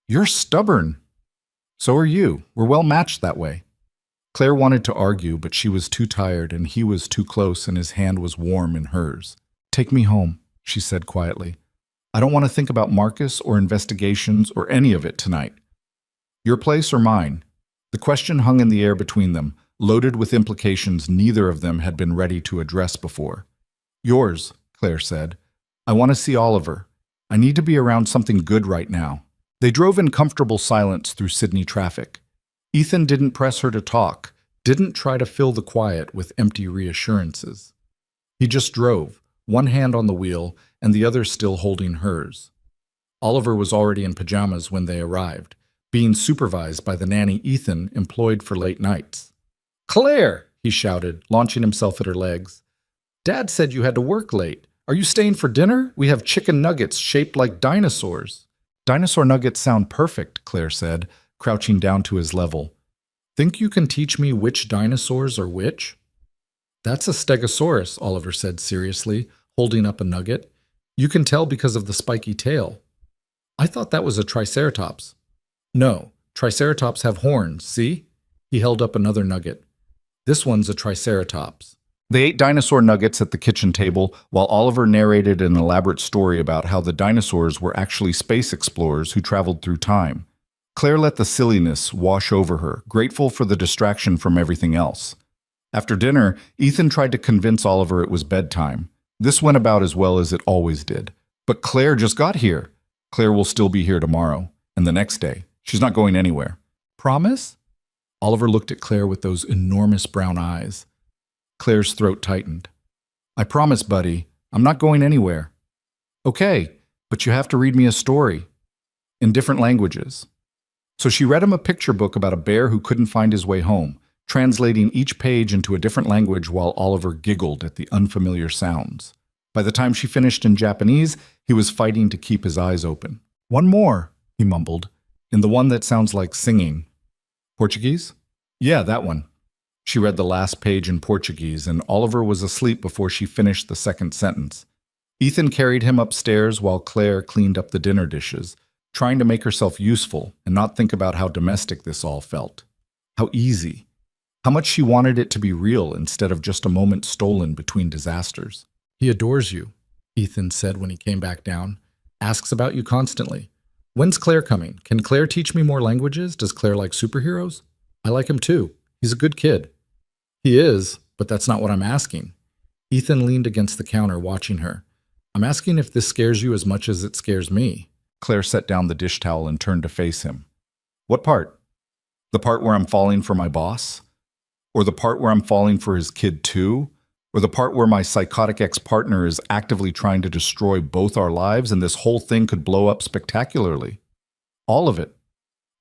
You're stubborn. So are you. We're well matched that way. Claire wanted to argue, but she was too tired and he was too close and his hand was warm in hers. Take me home, she said quietly. I don't want to think about Marcus or investigations or any of it tonight. Your place or mine? The question hung in the air between them, loaded with implications neither of them had been ready to address before. Yours, Claire said. I want to see Oliver. I need to be around something good right now. They drove in comfortable silence through Sydney traffic. Ethan didn't press her to talk, didn't try to fill the quiet with empty reassurances. He just drove, one hand on the wheel and the other still holding hers. Oliver was already in pajamas when they arrived, being supervised by the nanny Ethan employed for late nights. "Claire!" he shouted, launching himself at her legs. "Dad said you had to work late. Are you staying for dinner? We have chicken nuggets shaped like dinosaurs." "Dinosaur nuggets sound perfect," Claire said, crouching down to his level. "Think you can teach me which dinosaurs are which?" "That's a stegosaurus," Oliver said seriously, holding up a nugget. "You can tell because of the spiky tail." "I thought that was a triceratops." "No, triceratops have horns, see?" He held up another nugget. "This one's a triceratops." They ate dinosaur nuggets at the kitchen table while Oliver narrated an elaborate story about how the dinosaurs were actually space explorers who traveled through time. Claire let the silliness wash over her, grateful for the distraction from everything else. After dinner, Ethan tried to convince Oliver it was bedtime. This went about as well as it always did. "But Claire just got here." "Claire will still be here tomorrow, and the next day. She's not going anywhere." "Promise?" Oliver looked at Claire with those enormous brown eyes. Claire's throat tightened. "I promise, buddy. I'm not going anywhere." "Okay, but you have to read me a story. In different languages." So she read him a picture book about a bear who couldn't find his way home, translating each page into a different language while Oliver giggled at the unfamiliar sounds. By the time she finished in Japanese, he was fighting to keep his eyes open. "One more," he mumbled, in the one that sounds like singing. "Portuguese?" "Yeah, that one." She read the last page in Portuguese, and Oliver was asleep before she finished the second sentence. Ethan carried him upstairs while Claire cleaned up the dinner dishes, trying to make herself useful and not think about how domestic this all felt. How easy. How much she wanted it to be real instead of just a moment stolen between disasters. "He adores you," Ethan said when he came back down. "Asks about you constantly. When's Claire coming? Can Claire teach me more languages? Does Claire like superheroes? I like him too. He's a good kid." "He is, but that's not what I'm asking." Ethan leaned against the counter, watching her. "I'm asking if this scares you as much as it scares me." Claire set down the dish towel and turned to face him. "What part? The part where I'm falling for my boss? Or the part where I'm falling for his kid too? Or the part where my psychotic ex-partner is actively trying to destroy both our lives and this whole thing could blow up spectacularly?" "All of it."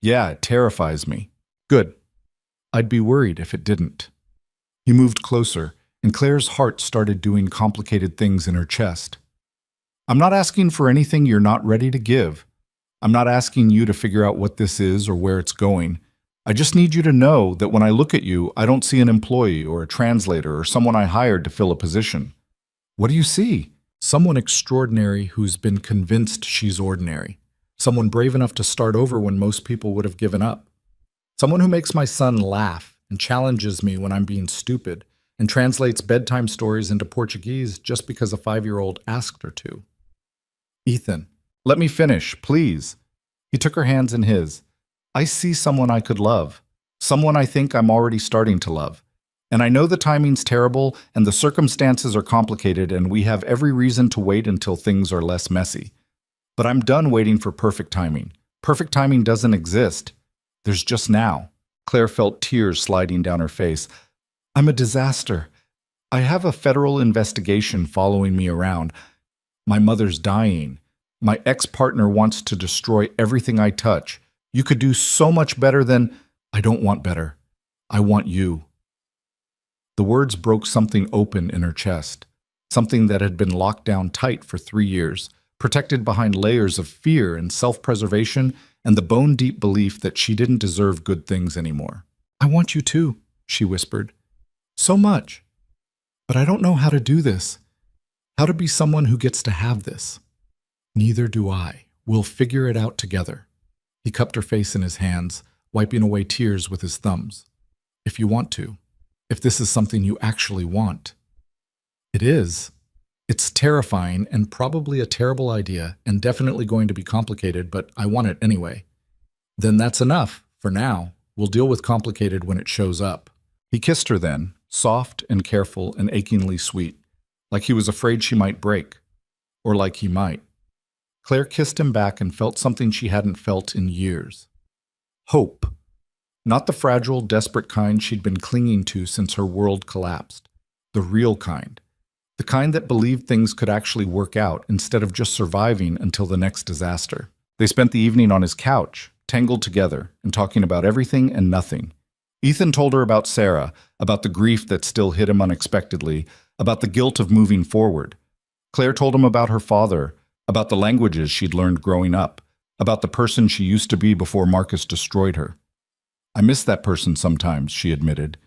"Yeah, it terrifies me." "Good. I'd be worried if it didn't." He moved closer, and Claire's heart started doing complicated things in her chest. "I'm not asking for anything you're not ready to give. I'm not asking you to figure out what this is or where it's going. I just need you to know that when I look at you, I don't see an employee or a translator or someone I hired to fill a position." "What do you see?" "Someone extraordinary who's been convinced she's ordinary. Someone brave enough to start over when most people would have given up. Someone who makes my son laugh and challenges me when I'm being stupid and translates bedtime stories into Portuguese just because a 5-year-old asked her to." "Ethan, let me finish, please." He took her hands in his. "I see someone I could love, someone I think I'm already starting to love. And I know the timing's terrible and the circumstances are complicated and we have every reason to wait until things are less messy. But I'm done waiting for perfect timing. Perfect timing doesn't exist. There's just now." Claire felt tears sliding down her face. "I'm a disaster. I have a federal investigation following me around. My mother's dying. My ex-partner wants to destroy everything I touch. You could do so much better than—" "I don't want better. I want you." The words broke something open in her chest, something that had been locked down tight for 3 years, protected behind layers of fear and self-preservation and the bone-deep belief that she didn't deserve good things anymore. "I want you too," she whispered. "So much. But I don't know how to do this. How to be someone who gets to have this." "Neither do I. We'll figure it out together." He cupped her face in his hands, wiping away tears with his thumbs. "If you want to. If this is something you actually want." "It is. It's terrifying and probably a terrible idea and definitely going to be complicated, but I want it anyway." "Then that's enough, for now. We'll deal with complicated when it shows up." He kissed her then, soft and careful and achingly sweet, like he was afraid she might break, or like he might. Claire kissed him back and felt something she hadn't felt in years. Hope. Not the fragile, desperate kind she'd been clinging to since her world collapsed. The real kind. The kind that believed things could actually work out instead of just surviving until the next disaster. They spent the evening on his couch, tangled together, and talking about everything and nothing. Ethan told her about Sarah, about the grief that still hit him unexpectedly, about the guilt of moving forward. Claire told him about her father, about the languages she'd learned growing up, about the person she used to be before Marcus destroyed her. I miss that person sometimes, she admitted.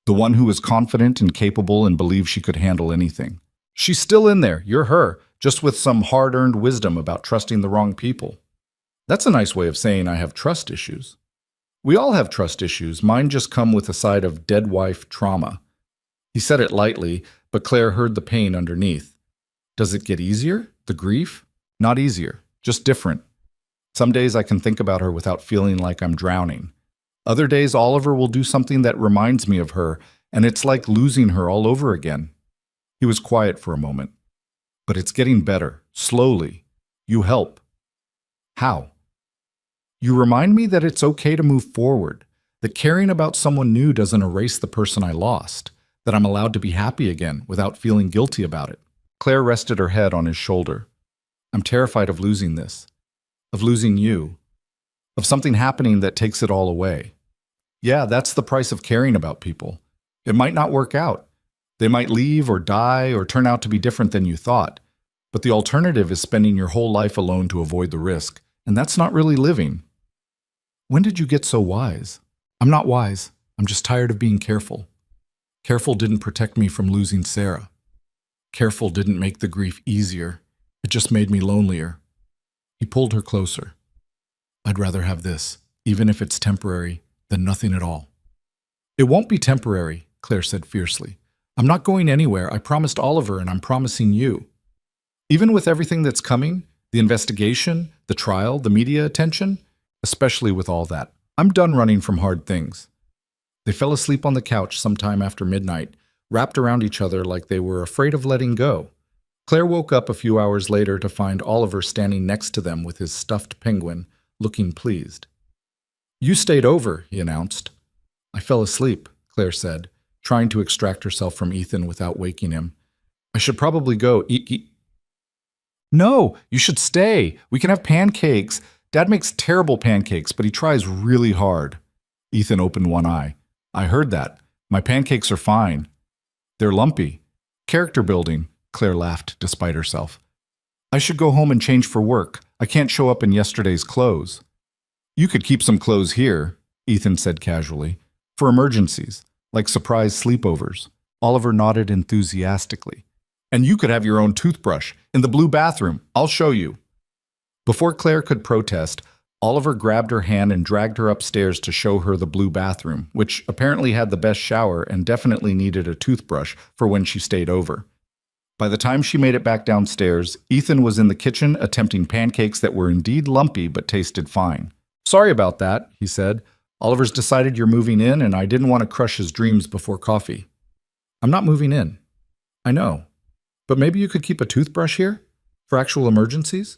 The one who was confident and capable and believed she could handle anything. She's still in there, you're her, just with some hard-earned wisdom about trusting the wrong people. That's a nice way of saying I have trust issues. We all have trust issues. Mine just come with a side of dead wife trauma. He said it lightly, but Claire heard the pain underneath. Does it get easier? The grief? Not easier, just different. Some days I can think about her without feeling like I'm drowning. Other days Oliver will do something that reminds me of her, and it's like losing her all over again. He was quiet for a moment. But it's getting better, slowly. You help. How? You remind me that it's okay to move forward, that caring about someone new doesn't erase the person I lost, that I'm allowed to be happy again without feeling guilty about it. Claire rested her head on his shoulder. I'm terrified of losing this, of losing you, of something happening that takes it all away. Yeah, that's the price of caring about people. It might not work out. They might leave or die or turn out to be different than you thought. But the alternative is spending your whole life alone to avoid the risk, and that's not really living. When did you get so wise? I'm not wise. I'm just tired of being careful. Careful didn't protect me from losing Sarah. Careful didn't make the grief easier. It just made me lonelier. He pulled her closer. I'd rather have this, even if it's temporary, than nothing at all. It won't be temporary, Claire said fiercely. I'm not going anywhere. I promised Oliver, and I'm promising you. Even with everything that's coming, the investigation, the trial, the media attention, especially with all that, I'm done running from hard things. They fell asleep on the couch sometime after midnight, wrapped around each other like they were afraid of letting go. Claire woke up a few hours later to find Oliver standing next to them with his stuffed penguin, looking pleased. You stayed over, he announced. I fell asleep, Claire said, trying to extract herself from Ethan without waking him. I should probably go eat. No, you should stay. We can have pancakes. Dad makes terrible pancakes, but he tries really hard. Ethan opened one eye. I heard that. My pancakes are fine. They're lumpy. Character building, Claire laughed despite herself. I should go home and change for work. I can't show up in yesterday's clothes. You could keep some clothes here, Ethan said casually, for emergencies, like surprise sleepovers. Oliver nodded enthusiastically. And you could have your own toothbrush in the blue bathroom. I'll show you. Before Claire could protest, Oliver grabbed her hand and dragged her upstairs to show her the blue bathroom, which apparently had the best shower and definitely needed a toothbrush for when she stayed over. By the time she made it back downstairs, Ethan was in the kitchen attempting pancakes that were indeed lumpy but tasted fine. Sorry about that, he said. Oliver's decided you're moving in, and I didn't want to crush his dreams before coffee. I'm not moving in. I know. But maybe you could keep a toothbrush here? For actual emergencies?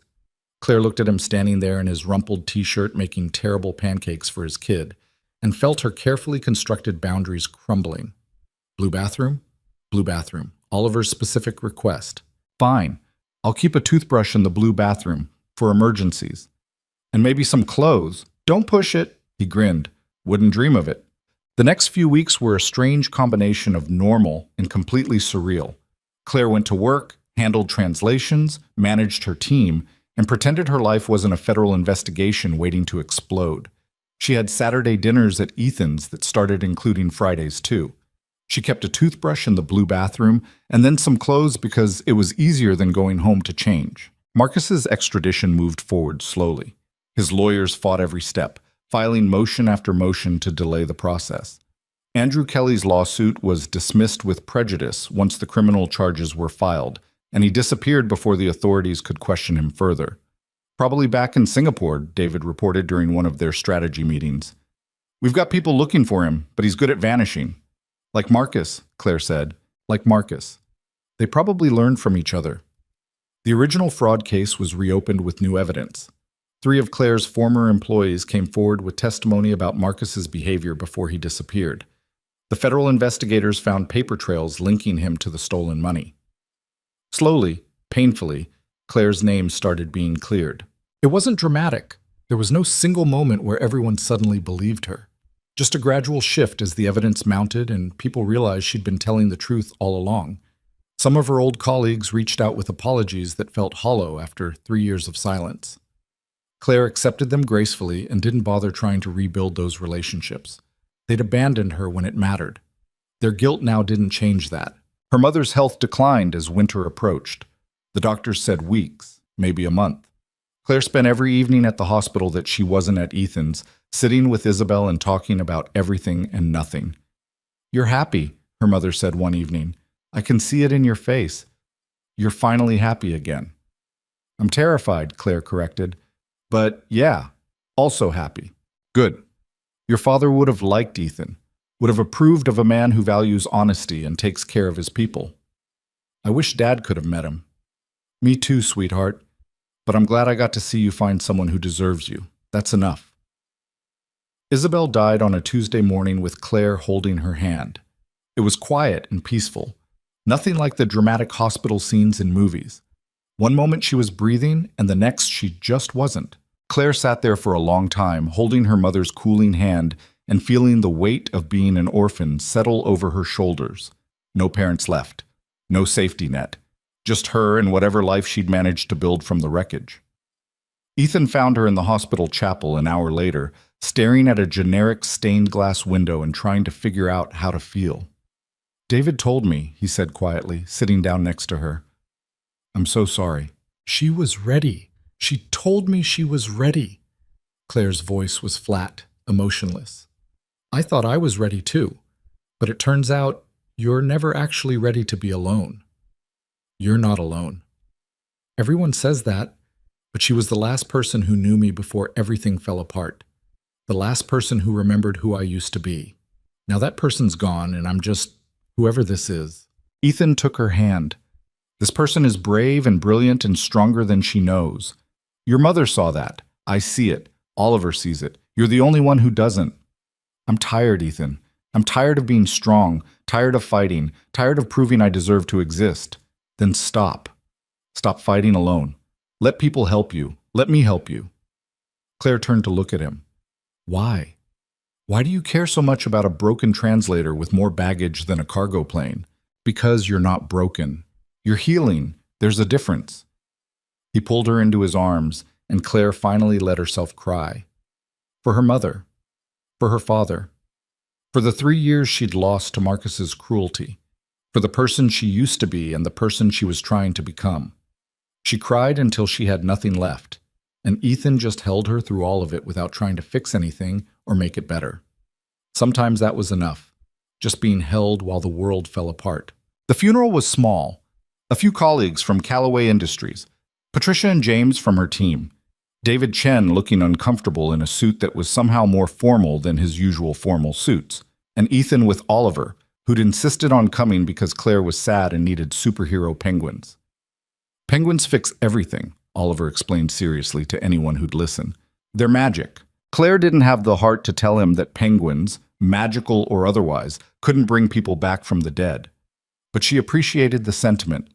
Claire looked at him standing there in his rumpled t-shirt making terrible pancakes for his kid, and felt her carefully constructed boundaries crumbling. Blue bathroom? Blue bathroom. Oliver's specific request. Fine. I'll keep a toothbrush in the blue bathroom, for emergencies. And maybe some clothes. Don't push it, he grinned. Wouldn't dream of it. The next few weeks were a strange combination of normal and completely surreal. Claire went to work, handled translations, managed her team, and pretended her life wasn't a federal investigation waiting to explode. She had Saturday dinners at Ethan's that started including Fridays too. She kept a toothbrush in the blue bathroom and then some clothes because it was easier than going home to change. Marcus's extradition moved forward slowly. His lawyers fought every step, filing motion after motion to delay the process. Andrew Kelly's lawsuit was dismissed with prejudice once the criminal charges were filed, and he disappeared before the authorities could question him further. Probably back in Singapore, David reported during one of their strategy meetings. We've got people looking for him, but he's good at vanishing. Like Marcus, Claire said. Like Marcus. They probably learned from each other. The original fraud case was reopened with new evidence. 3 of Claire's former employees came forward with testimony about Marcus's behavior before he disappeared. The federal investigators found paper trails linking him to the stolen money. Slowly, painfully, Claire's name started being cleared. It wasn't dramatic. There was no single moment where everyone suddenly believed her. Just a gradual shift as the evidence mounted and people realized she'd been telling the truth all along. Some of her old colleagues reached out with apologies that felt hollow after 3 years of silence. Claire accepted them gracefully and didn't bother trying to rebuild those relationships. They'd abandoned her when it mattered. Their guilt now didn't change that. Her mother's health declined as winter approached. The doctors said weeks, maybe a month. Claire spent every evening at the hospital that she wasn't at Ethan's, sitting with Isabel and talking about everything and nothing. "You're happy," her mother said one evening. "I can see it in your face. You're finally happy again." "I'm terrified," Claire corrected. "But yeah, also happy." "Good. Your father would have liked Ethan, would have approved of a man who values honesty and takes care of his people. I wish Dad could have met him." "Me too, sweetheart. But I'm glad I got to see you find someone who deserves you. That's enough." Isabel died on a Tuesday morning with Claire holding her hand. It was quiet and peaceful. Nothing like the dramatic hospital scenes in movies. One moment she was breathing, and the next she just wasn't. Claire sat there for a long time, holding her mother's cooling hand and feeling the weight of being an orphan settle over her shoulders. No parents left. No safety net. Just her and whatever life she'd managed to build from the wreckage. Ethan found her in the hospital chapel an hour later, staring at a generic stained glass window and trying to figure out how to feel. "David told me," he said quietly, sitting down next to her. "I'm so sorry." "She was ready. She told me she was ready." Claire's voice was flat, emotionless. "I thought I was ready too, but it turns out you're never actually ready to be alone. You're not alone. Everyone says that, but she was the last person who knew me before everything fell apart. The last person who remembered who I used to be. Now that person's gone, and I'm just whoever this is." Ethan took her hand. "This person is brave and brilliant and stronger than she knows. Your mother saw that. I see it. Oliver sees it. You're the only one who doesn't. I'm tired, Ethan. I'm tired of being strong, tired of fighting, tired of proving I deserve to exist. Then stop. Stop fighting alone. Let people help you. Let me help you." Claire turned to look at him. "Why? Why do you care so much about a broken translator with more baggage than a cargo plane?" "Because you're not broken. You're healing. There's a difference." He pulled her into his arms, and Claire finally let herself cry. For her mother. For her father. For the 3 years she'd lost to Marcus's cruelty. For the person she used to be and the person she was trying to become. She cried until she had nothing left, and Ethan just held her through all of it without trying to fix anything or make it better. Sometimes that was enough, just being held while the world fell apart. The funeral was small. A few colleagues from Callaway Industries, Patricia and James from her team, David Chen looking uncomfortable in a suit that was somehow more formal than his usual formal suits, and Ethan with Oliver, who'd insisted on coming because Claire was sad and needed superhero penguins. "Penguins fix everything," Oliver explained seriously to anyone who'd listen. "They're magic." Claire didn't have the heart to tell him that penguins, magical or otherwise, couldn't bring people back from the dead. But she appreciated the sentiment.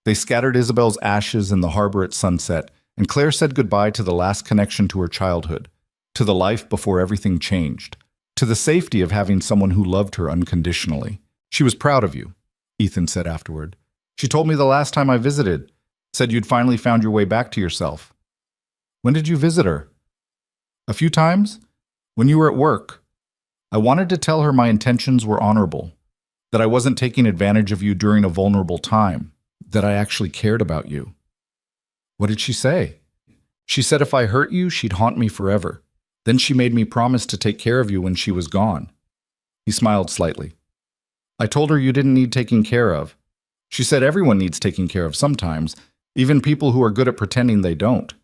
They scattered Isabel's ashes in the harbor at sunset, and Claire said goodbye to the last connection to her childhood, to the life before everything changed, to the safety of having someone who loved her unconditionally. "She was proud of you," Ethan said afterward. "She told me the last time I visited, said you'd finally found your way back to yourself." "When did you visit her?" "A few times. When you were at work. I wanted to tell her my intentions were honorable, that I wasn't taking advantage of you during a vulnerable time, that I actually cared about you." "What did she say?" "She said if I hurt you, she'd haunt me forever. Then she made me promise to take care of you when she was gone." He smiled slightly. "I told her you didn't need taking care of. She said everyone needs taking care of sometimes, even people who are good at pretending they don't."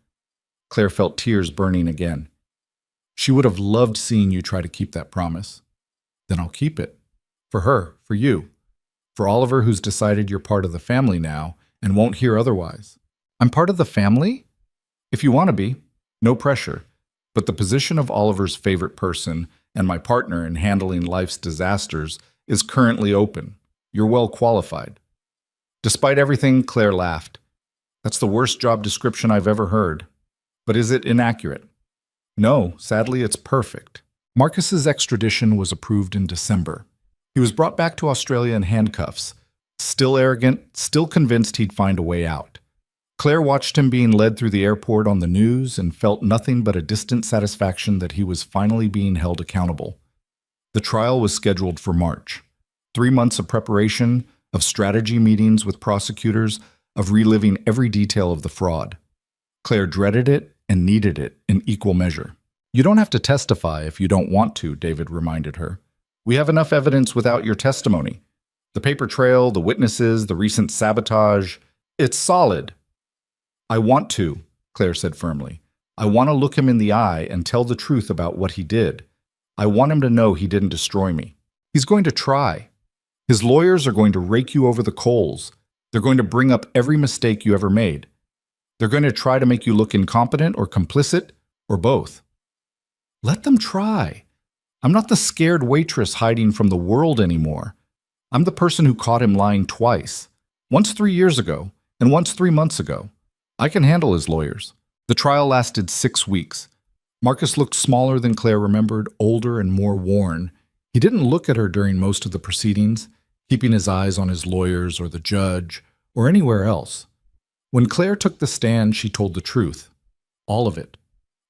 Claire felt tears burning again. She would have loved seeing you try to keep that promise. "Then I'll keep it. For her, for you. For Oliver, who's decided you're part of the family now and won't hear otherwise. I'm part of the family? If you want to be, no pressure. But the position of Oliver's favorite person and my partner in handling life's disasters is currently open. You're well qualified. Despite everything, Claire laughed. That's the worst job description I've ever heard. But is it inaccurate? No, sadly, it's perfect. Marcus's extradition was approved in December. He was brought back to Australia in handcuffs, still arrogant, still convinced he'd find a way out. Claire watched him being led through the airport on the news and felt nothing but a distant satisfaction that he was finally being held accountable. The trial was scheduled for March. 3 months of preparation, of strategy meetings with prosecutors, of reliving every detail of the fraud. Claire dreaded it and needed it in equal measure. You don't have to testify if you don't want to, David reminded her. We have enough evidence without your testimony. The paper trail, the witnesses, the recent sabotage. It's solid. I want to, Claire said firmly. I want to look him in the eye and tell the truth about what he did. I want him to know he didn't destroy me. He's going to try. His lawyers are going to rake you over the coals. They're going to bring up every mistake you ever made. They're going to try to make you look incompetent or complicit, or both. Let them try. I'm not the scared waitress hiding from the world anymore. I'm the person who caught him lying twice. Once 3 years ago, and once 3 months ago. I can handle his lawyers. The trial lasted 6 weeks. Marcus looked smaller than Claire remembered, older and more worn. He didn't look at her during most of the proceedings, keeping his eyes on his lawyers or the judge or anywhere else. When Claire took the stand, she told the truth. All of it.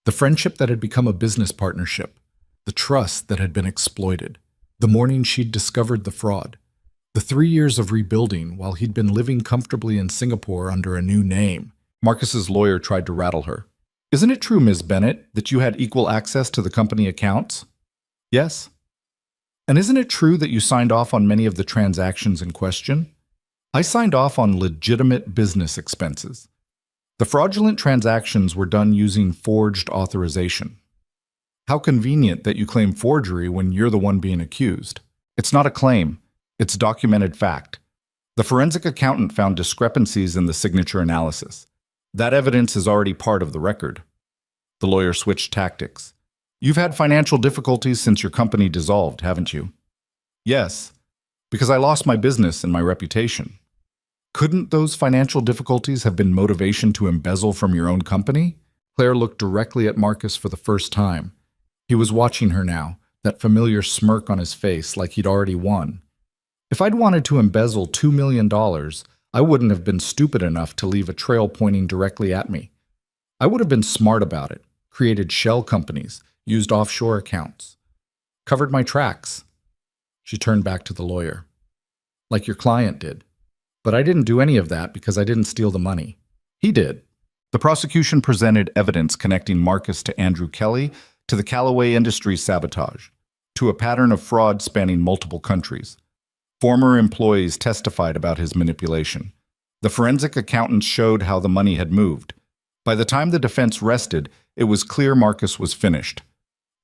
The friendship that had become a business partnership. The trust that had been exploited. The morning she'd discovered the fraud. The 3 years of rebuilding while he'd been living comfortably in Singapore under a new name. Marcus's lawyer tried to rattle her. Isn't it true, Ms. Bennett, that you had equal access to the company accounts? Yes. And isn't it true that you signed off on many of the transactions in question? I signed off on legitimate business expenses. The fraudulent transactions were done using forged authorization. How convenient that you claim forgery when you're the one being accused. It's not a claim. It's documented fact. The forensic accountant found discrepancies in the signature analysis. That evidence is already part of the record. The lawyer switched tactics. You've had financial difficulties since your company dissolved, haven't you? Yes, because I lost my business and my reputation. Couldn't those financial difficulties have been motivation to embezzle from your own company? Claire looked directly at Marcus for the first time. He was watching her now, that familiar smirk on his face like he'd already won. If I'd wanted to embezzle $2 million, I wouldn't have been stupid enough to leave a trail pointing directly at me. I would have been smart about it, created shell companies, used offshore accounts, covered my tracks. She turned back to the lawyer. Like your client did. But I didn't do any of that because I didn't steal the money. He did. The prosecution presented evidence connecting Marcus to Andrew Kelly, to the Callaway Industries sabotage, to a pattern of fraud spanning multiple countries. Former employees testified about his manipulation. The forensic accountants showed how the money had moved. By the time the defense rested, it was clear Marcus was finished.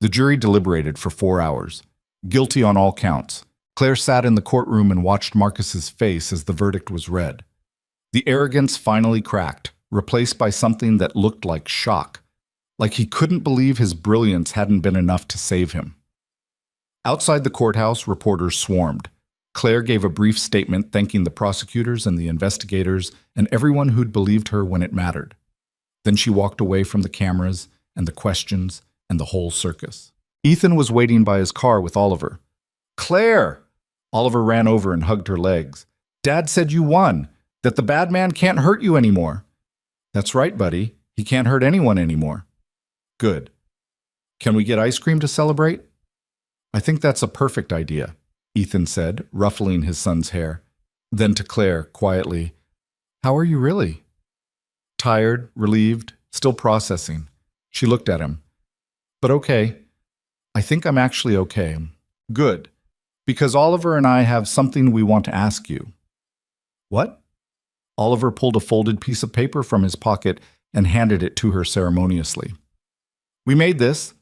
The jury deliberated for 4 hours. Guilty on all counts. Claire sat in the courtroom and watched Marcus's face as the verdict was read. The arrogance finally cracked, replaced by something that looked like shock, like he couldn't believe his brilliance hadn't been enough to save him. Outside the courthouse, reporters swarmed. Claire gave a brief statement thanking the prosecutors and the investigators and everyone who'd believed her when it mattered. Then she walked away from the cameras and the questions and the whole circus. Ethan was waiting by his car with Oliver. Claire! Oliver ran over and hugged her legs. Dad said you won, that the bad man can't hurt you anymore. That's right, buddy. He can't hurt anyone anymore. Good. Can we get ice cream to celebrate? I think that's a perfect idea, Ethan said, ruffling his son's hair. Then to Claire, quietly, how are you really? Tired, relieved, still processing. She looked at him. But okay. I think I'm actually okay. Good. Because Oliver and I have something we want to ask you. What? Oliver pulled a folded piece of paper from his pocket and handed it to her ceremoniously. We made this.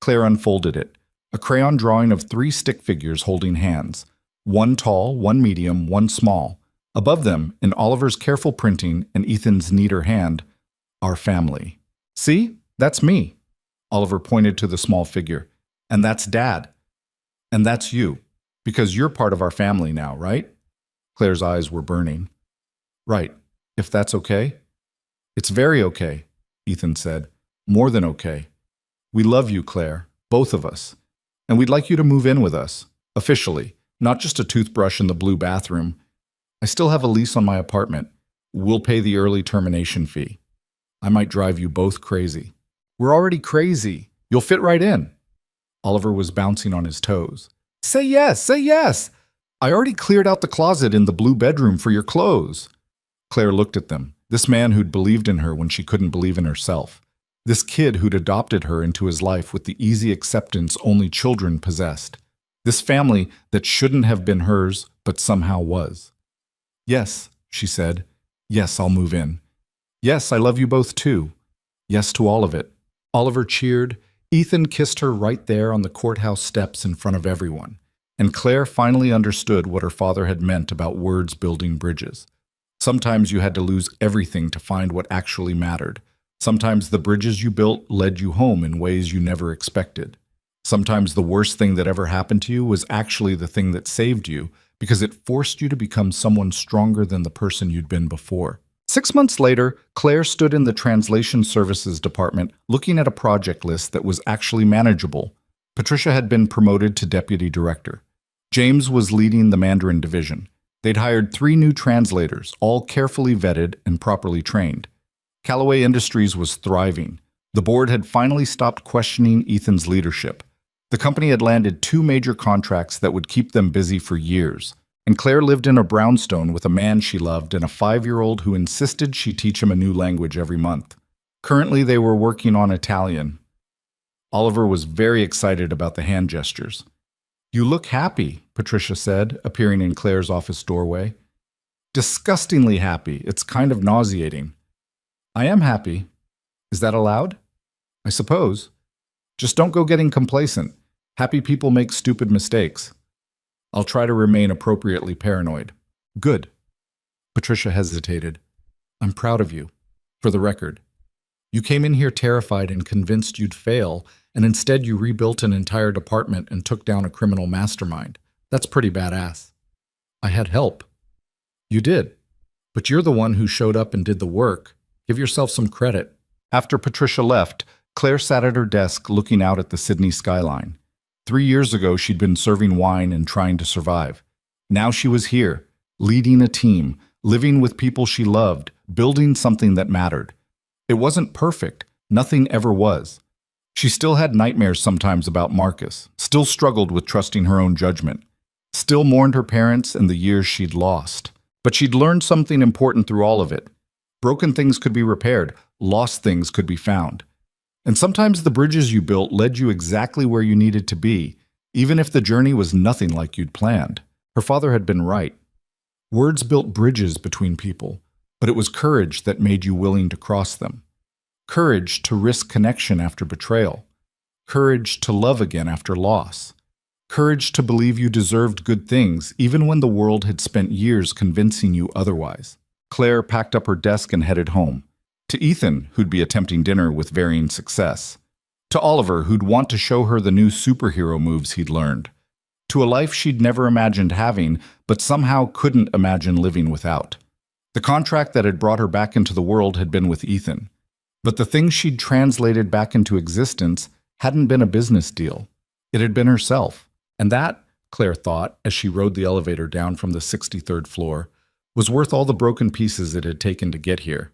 Claire unfolded it. A crayon drawing of 3 stick figures holding hands. One tall, one medium, one small. Above them, in Oliver's careful printing and Ethan's neater hand, our family. See? That's me. Oliver pointed to the small figure. And that's Dad. And that's you. Because you're part of our family now, right? Claire's eyes were burning. Right. If that's okay? It's very okay, Ethan said. More than okay. We love you, Claire. Both of us. And we'd like you to move in with us. Officially. Not just a toothbrush in the blue bathroom. I still have a lease on my apartment. We'll pay the early termination fee. I might drive you both crazy. We're already crazy. You'll fit right in. Oliver was bouncing on his toes. Say yes, say yes. I already cleared out the closet in the blue bedroom for your clothes. Claire looked at them. This man who'd believed in her when she couldn't believe in herself. This kid who'd adopted her into his life with the easy acceptance only children possessed. This family that shouldn't have been hers, but somehow was. Yes, she said. Yes, I'll move in. Yes, I love you both too. Yes to all of it. Oliver cheered. Ethan kissed her right there on the courthouse steps in front of everyone. And Claire finally understood what her father had meant about words building bridges. Sometimes you had to lose everything to find what actually mattered. Sometimes the bridges you built led you home in ways you never expected. Sometimes the worst thing that ever happened to you was actually the thing that saved you because it forced you to become someone stronger than the person you'd been before. 6 months later, Claire stood in the translation services department looking at a project list that was actually manageable. Patricia had been promoted to deputy director. James was leading the Mandarin division. They'd hired 3 new translators, all carefully vetted and properly trained. Callaway Industries was thriving. The board had finally stopped questioning Ethan's leadership. The company had landed 2 major contracts that would keep them busy for years. And Claire lived in a brownstone with a man she loved and a 5-year-old who insisted she teach him a new language every month. Currently, they were working on Italian. Oliver was very excited about the hand gestures. You look happy, Patricia said, appearing in Claire's office doorway. Disgustingly happy. It's kind of nauseating. I am happy. Is that allowed? I suppose. Just don't go getting complacent. Happy people make stupid mistakes. I'll try to remain appropriately paranoid. Good. Patricia hesitated. I'm proud of you. For the record. You came in here terrified and convinced you'd fail, and instead you rebuilt an entire department and took down a criminal mastermind. That's pretty badass. I had help. You did. But you're the one who showed up and did the work. Give yourself some credit. After Patricia left, Claire sat at her desk looking out at the Sydney skyline. 3 years ago, she'd been serving wine and trying to survive. Now she was here, leading a team, living with people she loved, building something that mattered. It wasn't perfect. Nothing ever was. She still had nightmares sometimes about Marcus, still struggled with trusting her own judgment, still mourned her parents and the years she'd lost. But she'd learned something important through all of it. Broken things could be repaired, lost things could be found. And sometimes the bridges you built led you exactly where you needed to be, even if the journey was nothing like you'd planned. Her father had been right. Words built bridges between people, but it was courage that made you willing to cross them. Courage to risk connection after betrayal. Courage to love again after loss. Courage to believe you deserved good things, even when the world had spent years convincing you otherwise. Claire packed up her desk and headed home. To Ethan, who'd be attempting dinner with varying success. To Oliver, who'd want to show her the new superhero moves he'd learned. To a life she'd never imagined having, but somehow couldn't imagine living without. The contract that had brought her back into the world had been with Ethan. But the thing she'd translated back into existence hadn't been a business deal. It had been herself. And that, Claire thought, as she rode the elevator down from the 63rd floor, was worth all the broken pieces it had taken to get here.